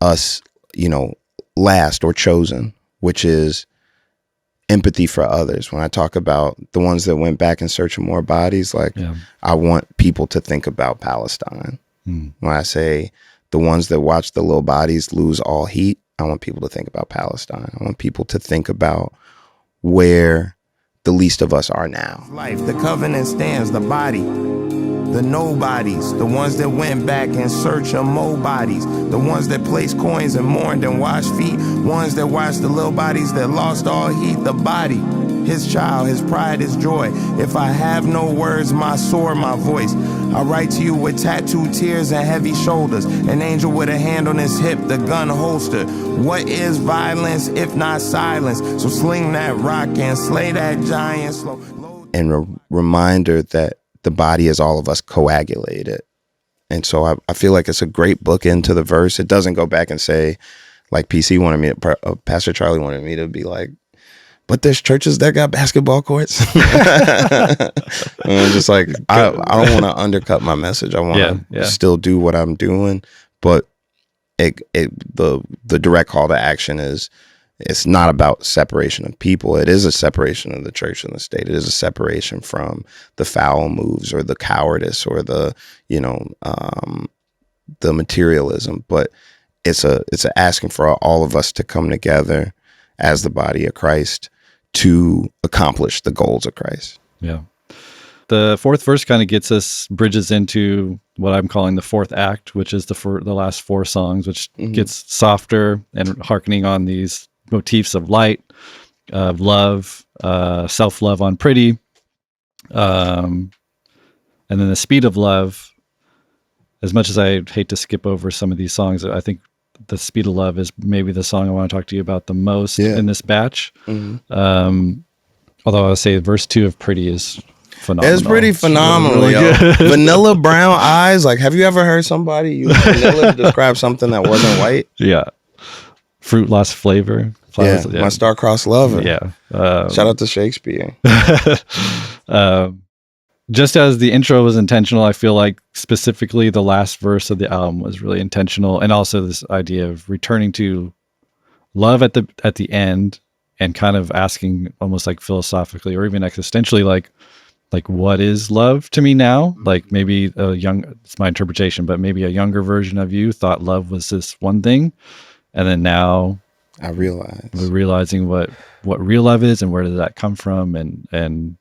us, you know, last or chosen, which is empathy for others. When I talk about the ones that went back in search of more bodies, like I want people to think about Palestine. When I say the ones that watch the little bodies lose all heat, I want people to think about Palestine. I want people to think about where the least of us are now. Life, the covenant stands, the body, the nobodies, the ones that went back in search of more bodies, the ones that placed coins and mourned and washed feet, ones that watched the little bodies that lost all heat, the body. his child, his pride, his joy. If I have no words, my sword, my voice. I write to you with tattooed tears and heavy shoulders. An angel with a hand on his hip, the gun holster. What is violence if not silence? So sling that rock and slay that giant slow. And a reminder that the body is all of us coagulated. And so I feel like it's a great book into the verse. It doesn't go back and say, like PC wanted me, Pastor Charlie wanted me to be like, but there's churches that got basketball courts. And I'm just like, I don't want to undercut my message. I want to still do what I'm doing. But the direct call to action is, it's not about separation of people. It is a separation of the church and the state. It is a separation from the foul moves or the cowardice or the, the materialism. But it's a asking for all of us to come together as the body of Christ to accomplish the goals of Christ. Yeah. The fourth verse kind of bridges into what I'm calling the fourth act, which is the last four songs, which gets softer and hearkening on these motifs of light, of love, self-love on Pretty, and then the speed of love. As much as I hate to skip over some of these songs, I think the speed of love is maybe the song I want to talk to you about the most in this batch. Although I would say verse 2 of Pretty is phenomenal. It's pretty phenomenal, really yo. Vanilla brown eyes. Like, have you ever heard somebody use vanilla to describe something that wasn't white? Yeah. Fruit lost flavor. Flowers, my star-crossed lover. Yeah. Shout out to Shakespeare. Just as the intro was intentional, I feel like specifically the last verse of the album was really intentional, and also this idea of returning to love at the end and kind of asking almost like philosophically or even existentially, like what is love to me now? Like maybe it's my interpretation, but maybe a younger version of you thought love was this one thing, and then now we're realizing what real love is and where does that come from, and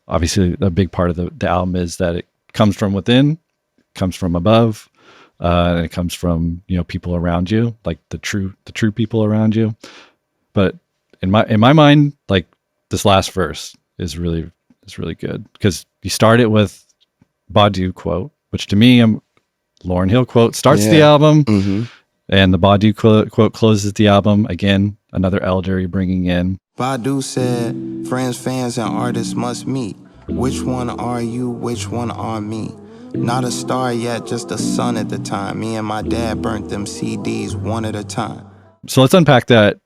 obviously a big part of the album is that it comes from within, comes from above, and it comes from people around you, like the true people around you. But in my mind, like this last verse is really good, because you start it with Badu quote, which to me, Lauryn Hill quote starts the album, and the Badu quote closes the album. Again, another elder you're bringing in. Badu said, friends, fans, and artists must meet. Which one are you? Which one are me? Not a star yet, just a son at the time. Me and my dad burnt them CDs one at a time. So let's unpack the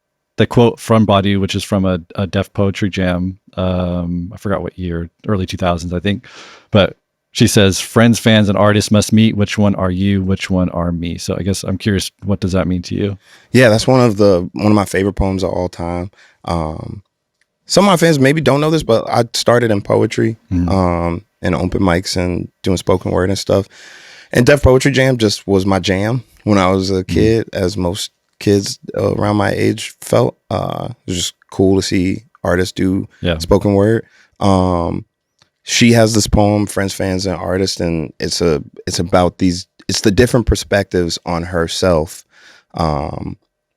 quote from Badu, which is from a Def Poetry Jam. I forgot what year, early 2000s, I think. But she says, friends, fans, and artists must meet. Which one are you? Which one are me? So I guess I'm curious, what does that mean to you? Yeah, that's one of my favorite poems of all time. Some of my fans maybe don't know this, but I started in poetry, and open mics and doing spoken word and stuff. And Def Poetry Jam just was my jam when I was a kid, as most kids around my age felt. It was just cool to see artists do spoken word. She has this poem, Friends, Fans, and Artists, and it's about it's the different perspectives on herself.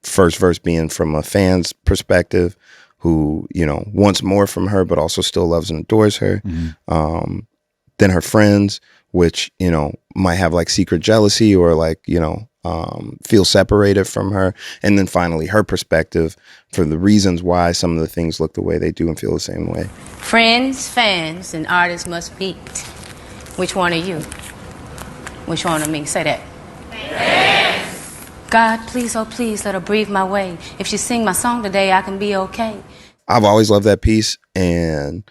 First verse being from a fan's perspective, who, wants more from her, but also still loves and adores her. Then her friends, which, might have like secret jealousy or like, feel separated from her. And then finally her perspective for the reasons why some of the things look the way they do and feel the same way. Friends, fans, and artists must meet. Which one are you? Which one are me? Say that. God, please, oh please, let her breathe my way. If she sing my song today, I can be okay. I've always loved that piece, and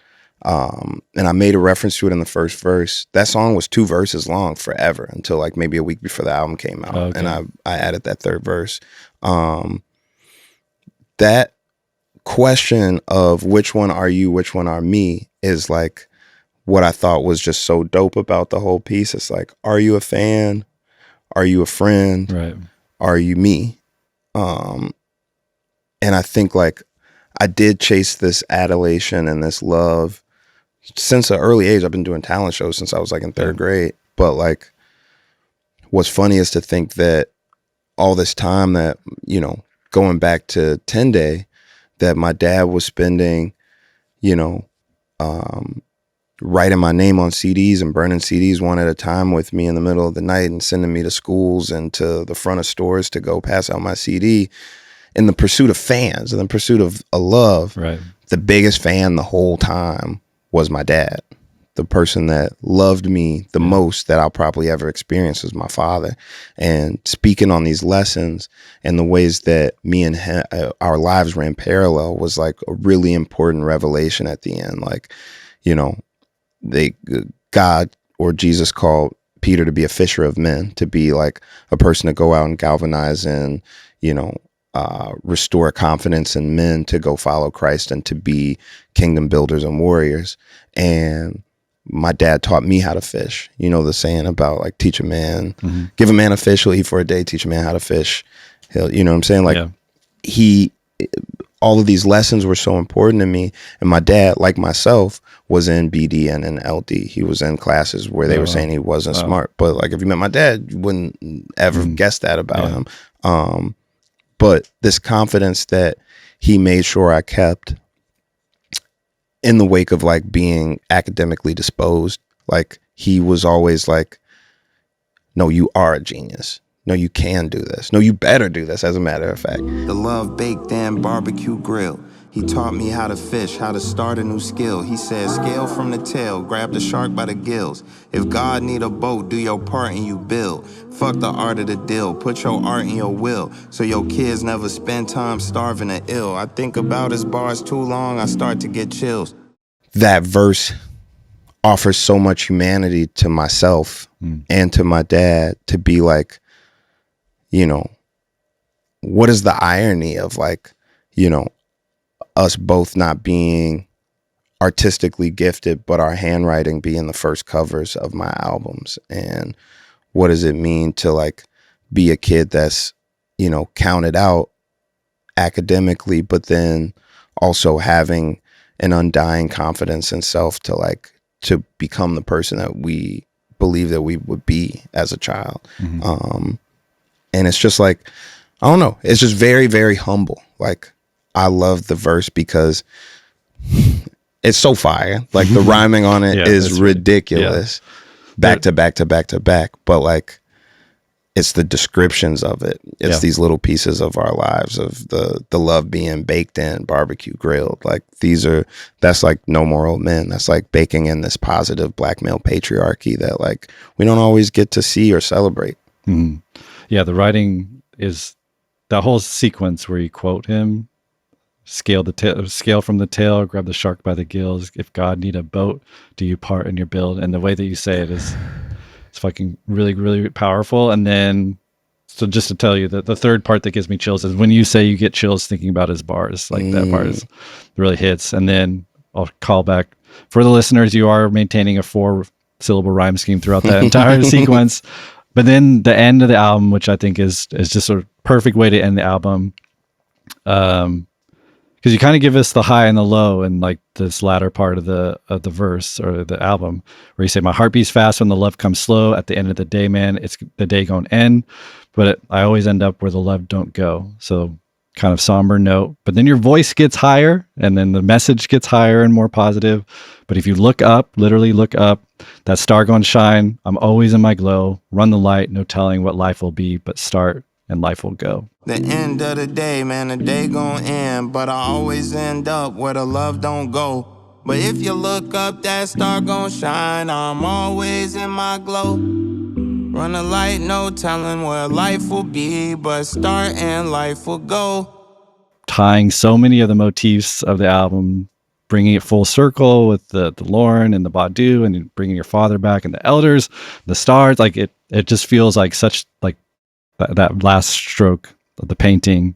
I made a reference to it in the first verse. That song was 2 verses long forever until like maybe a week before the album came out, and I added that third verse. That question of which one are you, which one are me is like what I thought was just so dope about the whole piece. It's like, are you a fan? Are you a friend? Right. Are you me? And I think like I did chase this adulation and this love since an early age. I've been doing talent shows since I was like in 3rd grade. But like, what's funny is to think that all this time that, going back to 10 Day, that my dad was spending, you know, writing my name on CDs and burning CDs one at a time with me in the middle of the night and sending me to schools and to the front of stores to go pass out my CD in the pursuit of fans, in the pursuit of a love. Right. The biggest fan the whole time was my dad. The person that loved me the most that I'll probably ever experience was my father. And speaking on these lessons and the ways that me and him, our lives ran parallel was like a really important revelation at the end. Like, you know, God or Jesus called Peter to be a fisher of men, to be like a person to go out and galvanize and, you know, restore confidence in men to go follow Christ and to be kingdom builders and warriors. And my dad taught me how to fish. You know, the saying about like teach a man, give a man a fish, he'll eat for a day, teach a man how to fish. He'll, you know what I'm saying? Like all of these lessons were so important to me. And my dad, like myself, was in BD and in LD. He was in classes where they were saying he wasn't smart. But like if you met my dad, you wouldn't ever guess that about him. But this confidence that he made sure I kept in the wake of like being academically disposed, like he was always like, no, you are a genius. No, you can do this. No, you better do this, as a matter of fact. The love baked in barbecue grill. He taught me how to fish, how to start a new skill. He said, scale from the tail, grab the shark by the gills. If God need a boat, do your part and you build. Fuck the art of the deal, put your art in your will, so your kids never spend time starving or ill. I think about his bars too long, I start to get chills. That verse offers so much humanity to myself and to my dad, to be like, you know, what is the irony of like, you know, us both not being artistically gifted, but our handwriting being the first covers of my albums? And what does it mean to like be a kid that's, you know, counted out academically, but then also having an undying confidence in self to like, to become the person that we believe that we would be as a child. And it's just like, I don't know, it's just very, very humble. Like, I love the verse because it's so fire. Like the rhyming on it is ridiculous. Back to back to back to back. But like, it's the descriptions of it. It's these little pieces of our lives, of the love being baked in, barbecue grilled. Like that's like No More Old Men. That's like baking in this positive black male patriarchy that like we don't always get to see or celebrate. Yeah, the writing is that whole sequence where you quote him, scale from the tail, grab the shark by the gills. If God need a boat, do you part in your build? And the way that you say it is, it's fucking really, really powerful. And then, so just to tell you that the third part that gives me chills is when you say you get chills thinking about his bars. Like that part is really hits. And then I'll call back for the listeners. You are maintaining a 4-syllable rhyme scheme throughout that entire sequence. But then the end of the album, which I think is just a perfect way to end the album, because you kind of give us the high and the low in like this latter part of the verse or the album, where you say, "My heart beats fast when the love comes slow. At the end of the day, man, it's the day gonna end, but I always end up where the love don't go." So kind of somber note, but then your voice gets higher and then the message gets higher and more positive. But if you look up, literally look up, that star gonna shine. I'm always in my glow. Run the light, no telling what life will be, but start and life will go. The end of the day, man, the day gon' end, but I always end up where the love don't go. But if you look up, that star gon' shine. I'm always in my glow. Run a light, no telling where life will be, but start and life will go. Tying so many of the motifs of the album, bringing it full circle with the Lauren and the Badu, and bringing your father back and the elders, the stars. Like it just feels like such like that last stroke of the painting.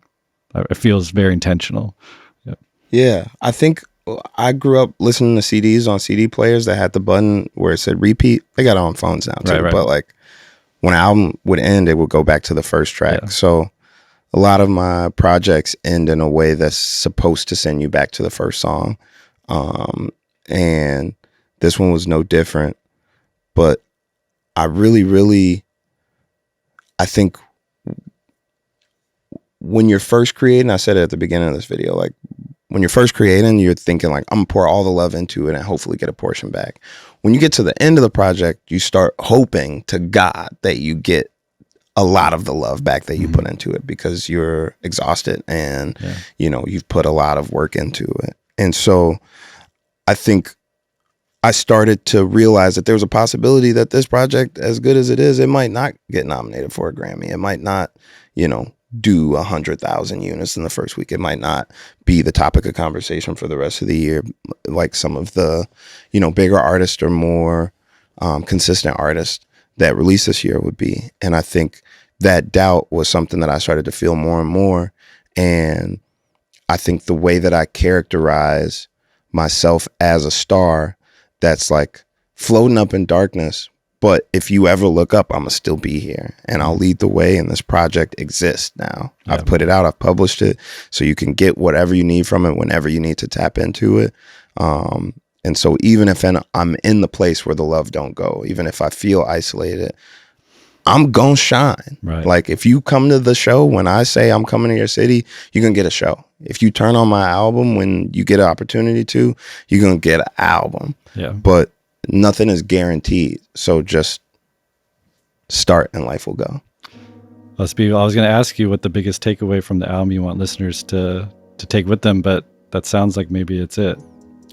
It feels very intentional. Yeah, I think I grew up listening to CDs on CD players that had the button where it said repeat. They got it on phones now too, Right. but like when an album would end, it would go back to the first track. Yeah. So a lot of my projects end in a way that's supposed to send you back to the first song. And this one was no different. But I really, I think when you're first creating, I said it at the beginning of this video, like when you're first creating, you're thinking like, I'm gonna pour all the love into it and hopefully get a portion back. When you get to the end of the project, you start hoping to God that you get a lot of the love back that you put into it, because you're exhausted and you know, you've put a lot of work into it. And so I think I started to realize that there was a possibility that this project, as good as it is, it might not get nominated for a Grammy. It might not, you know, do 100,000 units in the first week. It might not be the topic of conversation for the rest of the year, like some of the, you know, bigger artists or more consistent artists that released this year would be. And I think that doubt was something that I started to feel more and more. And I think the way that I characterize myself as a star that's like floating up in darkness, but if you ever look up, I'm gonna still be here and I'll lead the way, and this project exists now. Yeah. I've put it out, I've published it, so you can get whatever you need from it whenever you need to tap into it. And so even if I'm in the place where the love don't go, even if I feel isolated, I'm gonna shine. Right. Like if you come to the show when I say I'm coming to your city, you're gonna get a show. If you turn on my album when you get an opportunity to, you're gonna get an album. Yeah. But nothing is guaranteed. So just start and life will go. I was going to ask you what the biggest takeaway from the album you want listeners to take with them, but that sounds like maybe it's it.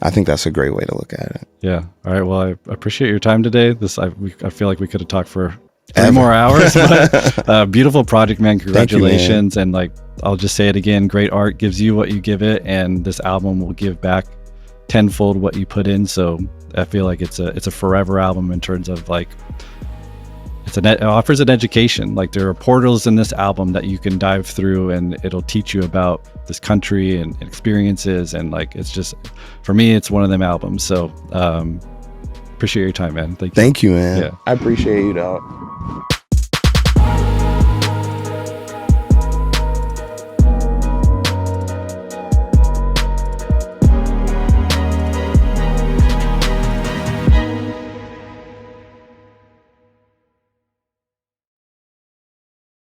I think that's a great way to look at it. Yeah. All right. Well, I appreciate your time today. I feel like we could have talked for 3 more hours. But, beautiful project, man. Congratulations. And like, I'll just say it again. Great art gives you what you give it, and this album will give back tenfold what you put in. So I feel like it's a forever album in terms of like, it offers an education. Like there are portals in this album that you can dive through, and it'll teach you about this country and experiences. And like, it's just, for me, it's one of them albums. So appreciate your time, man. Thank you, man. Yeah. I appreciate you, dog.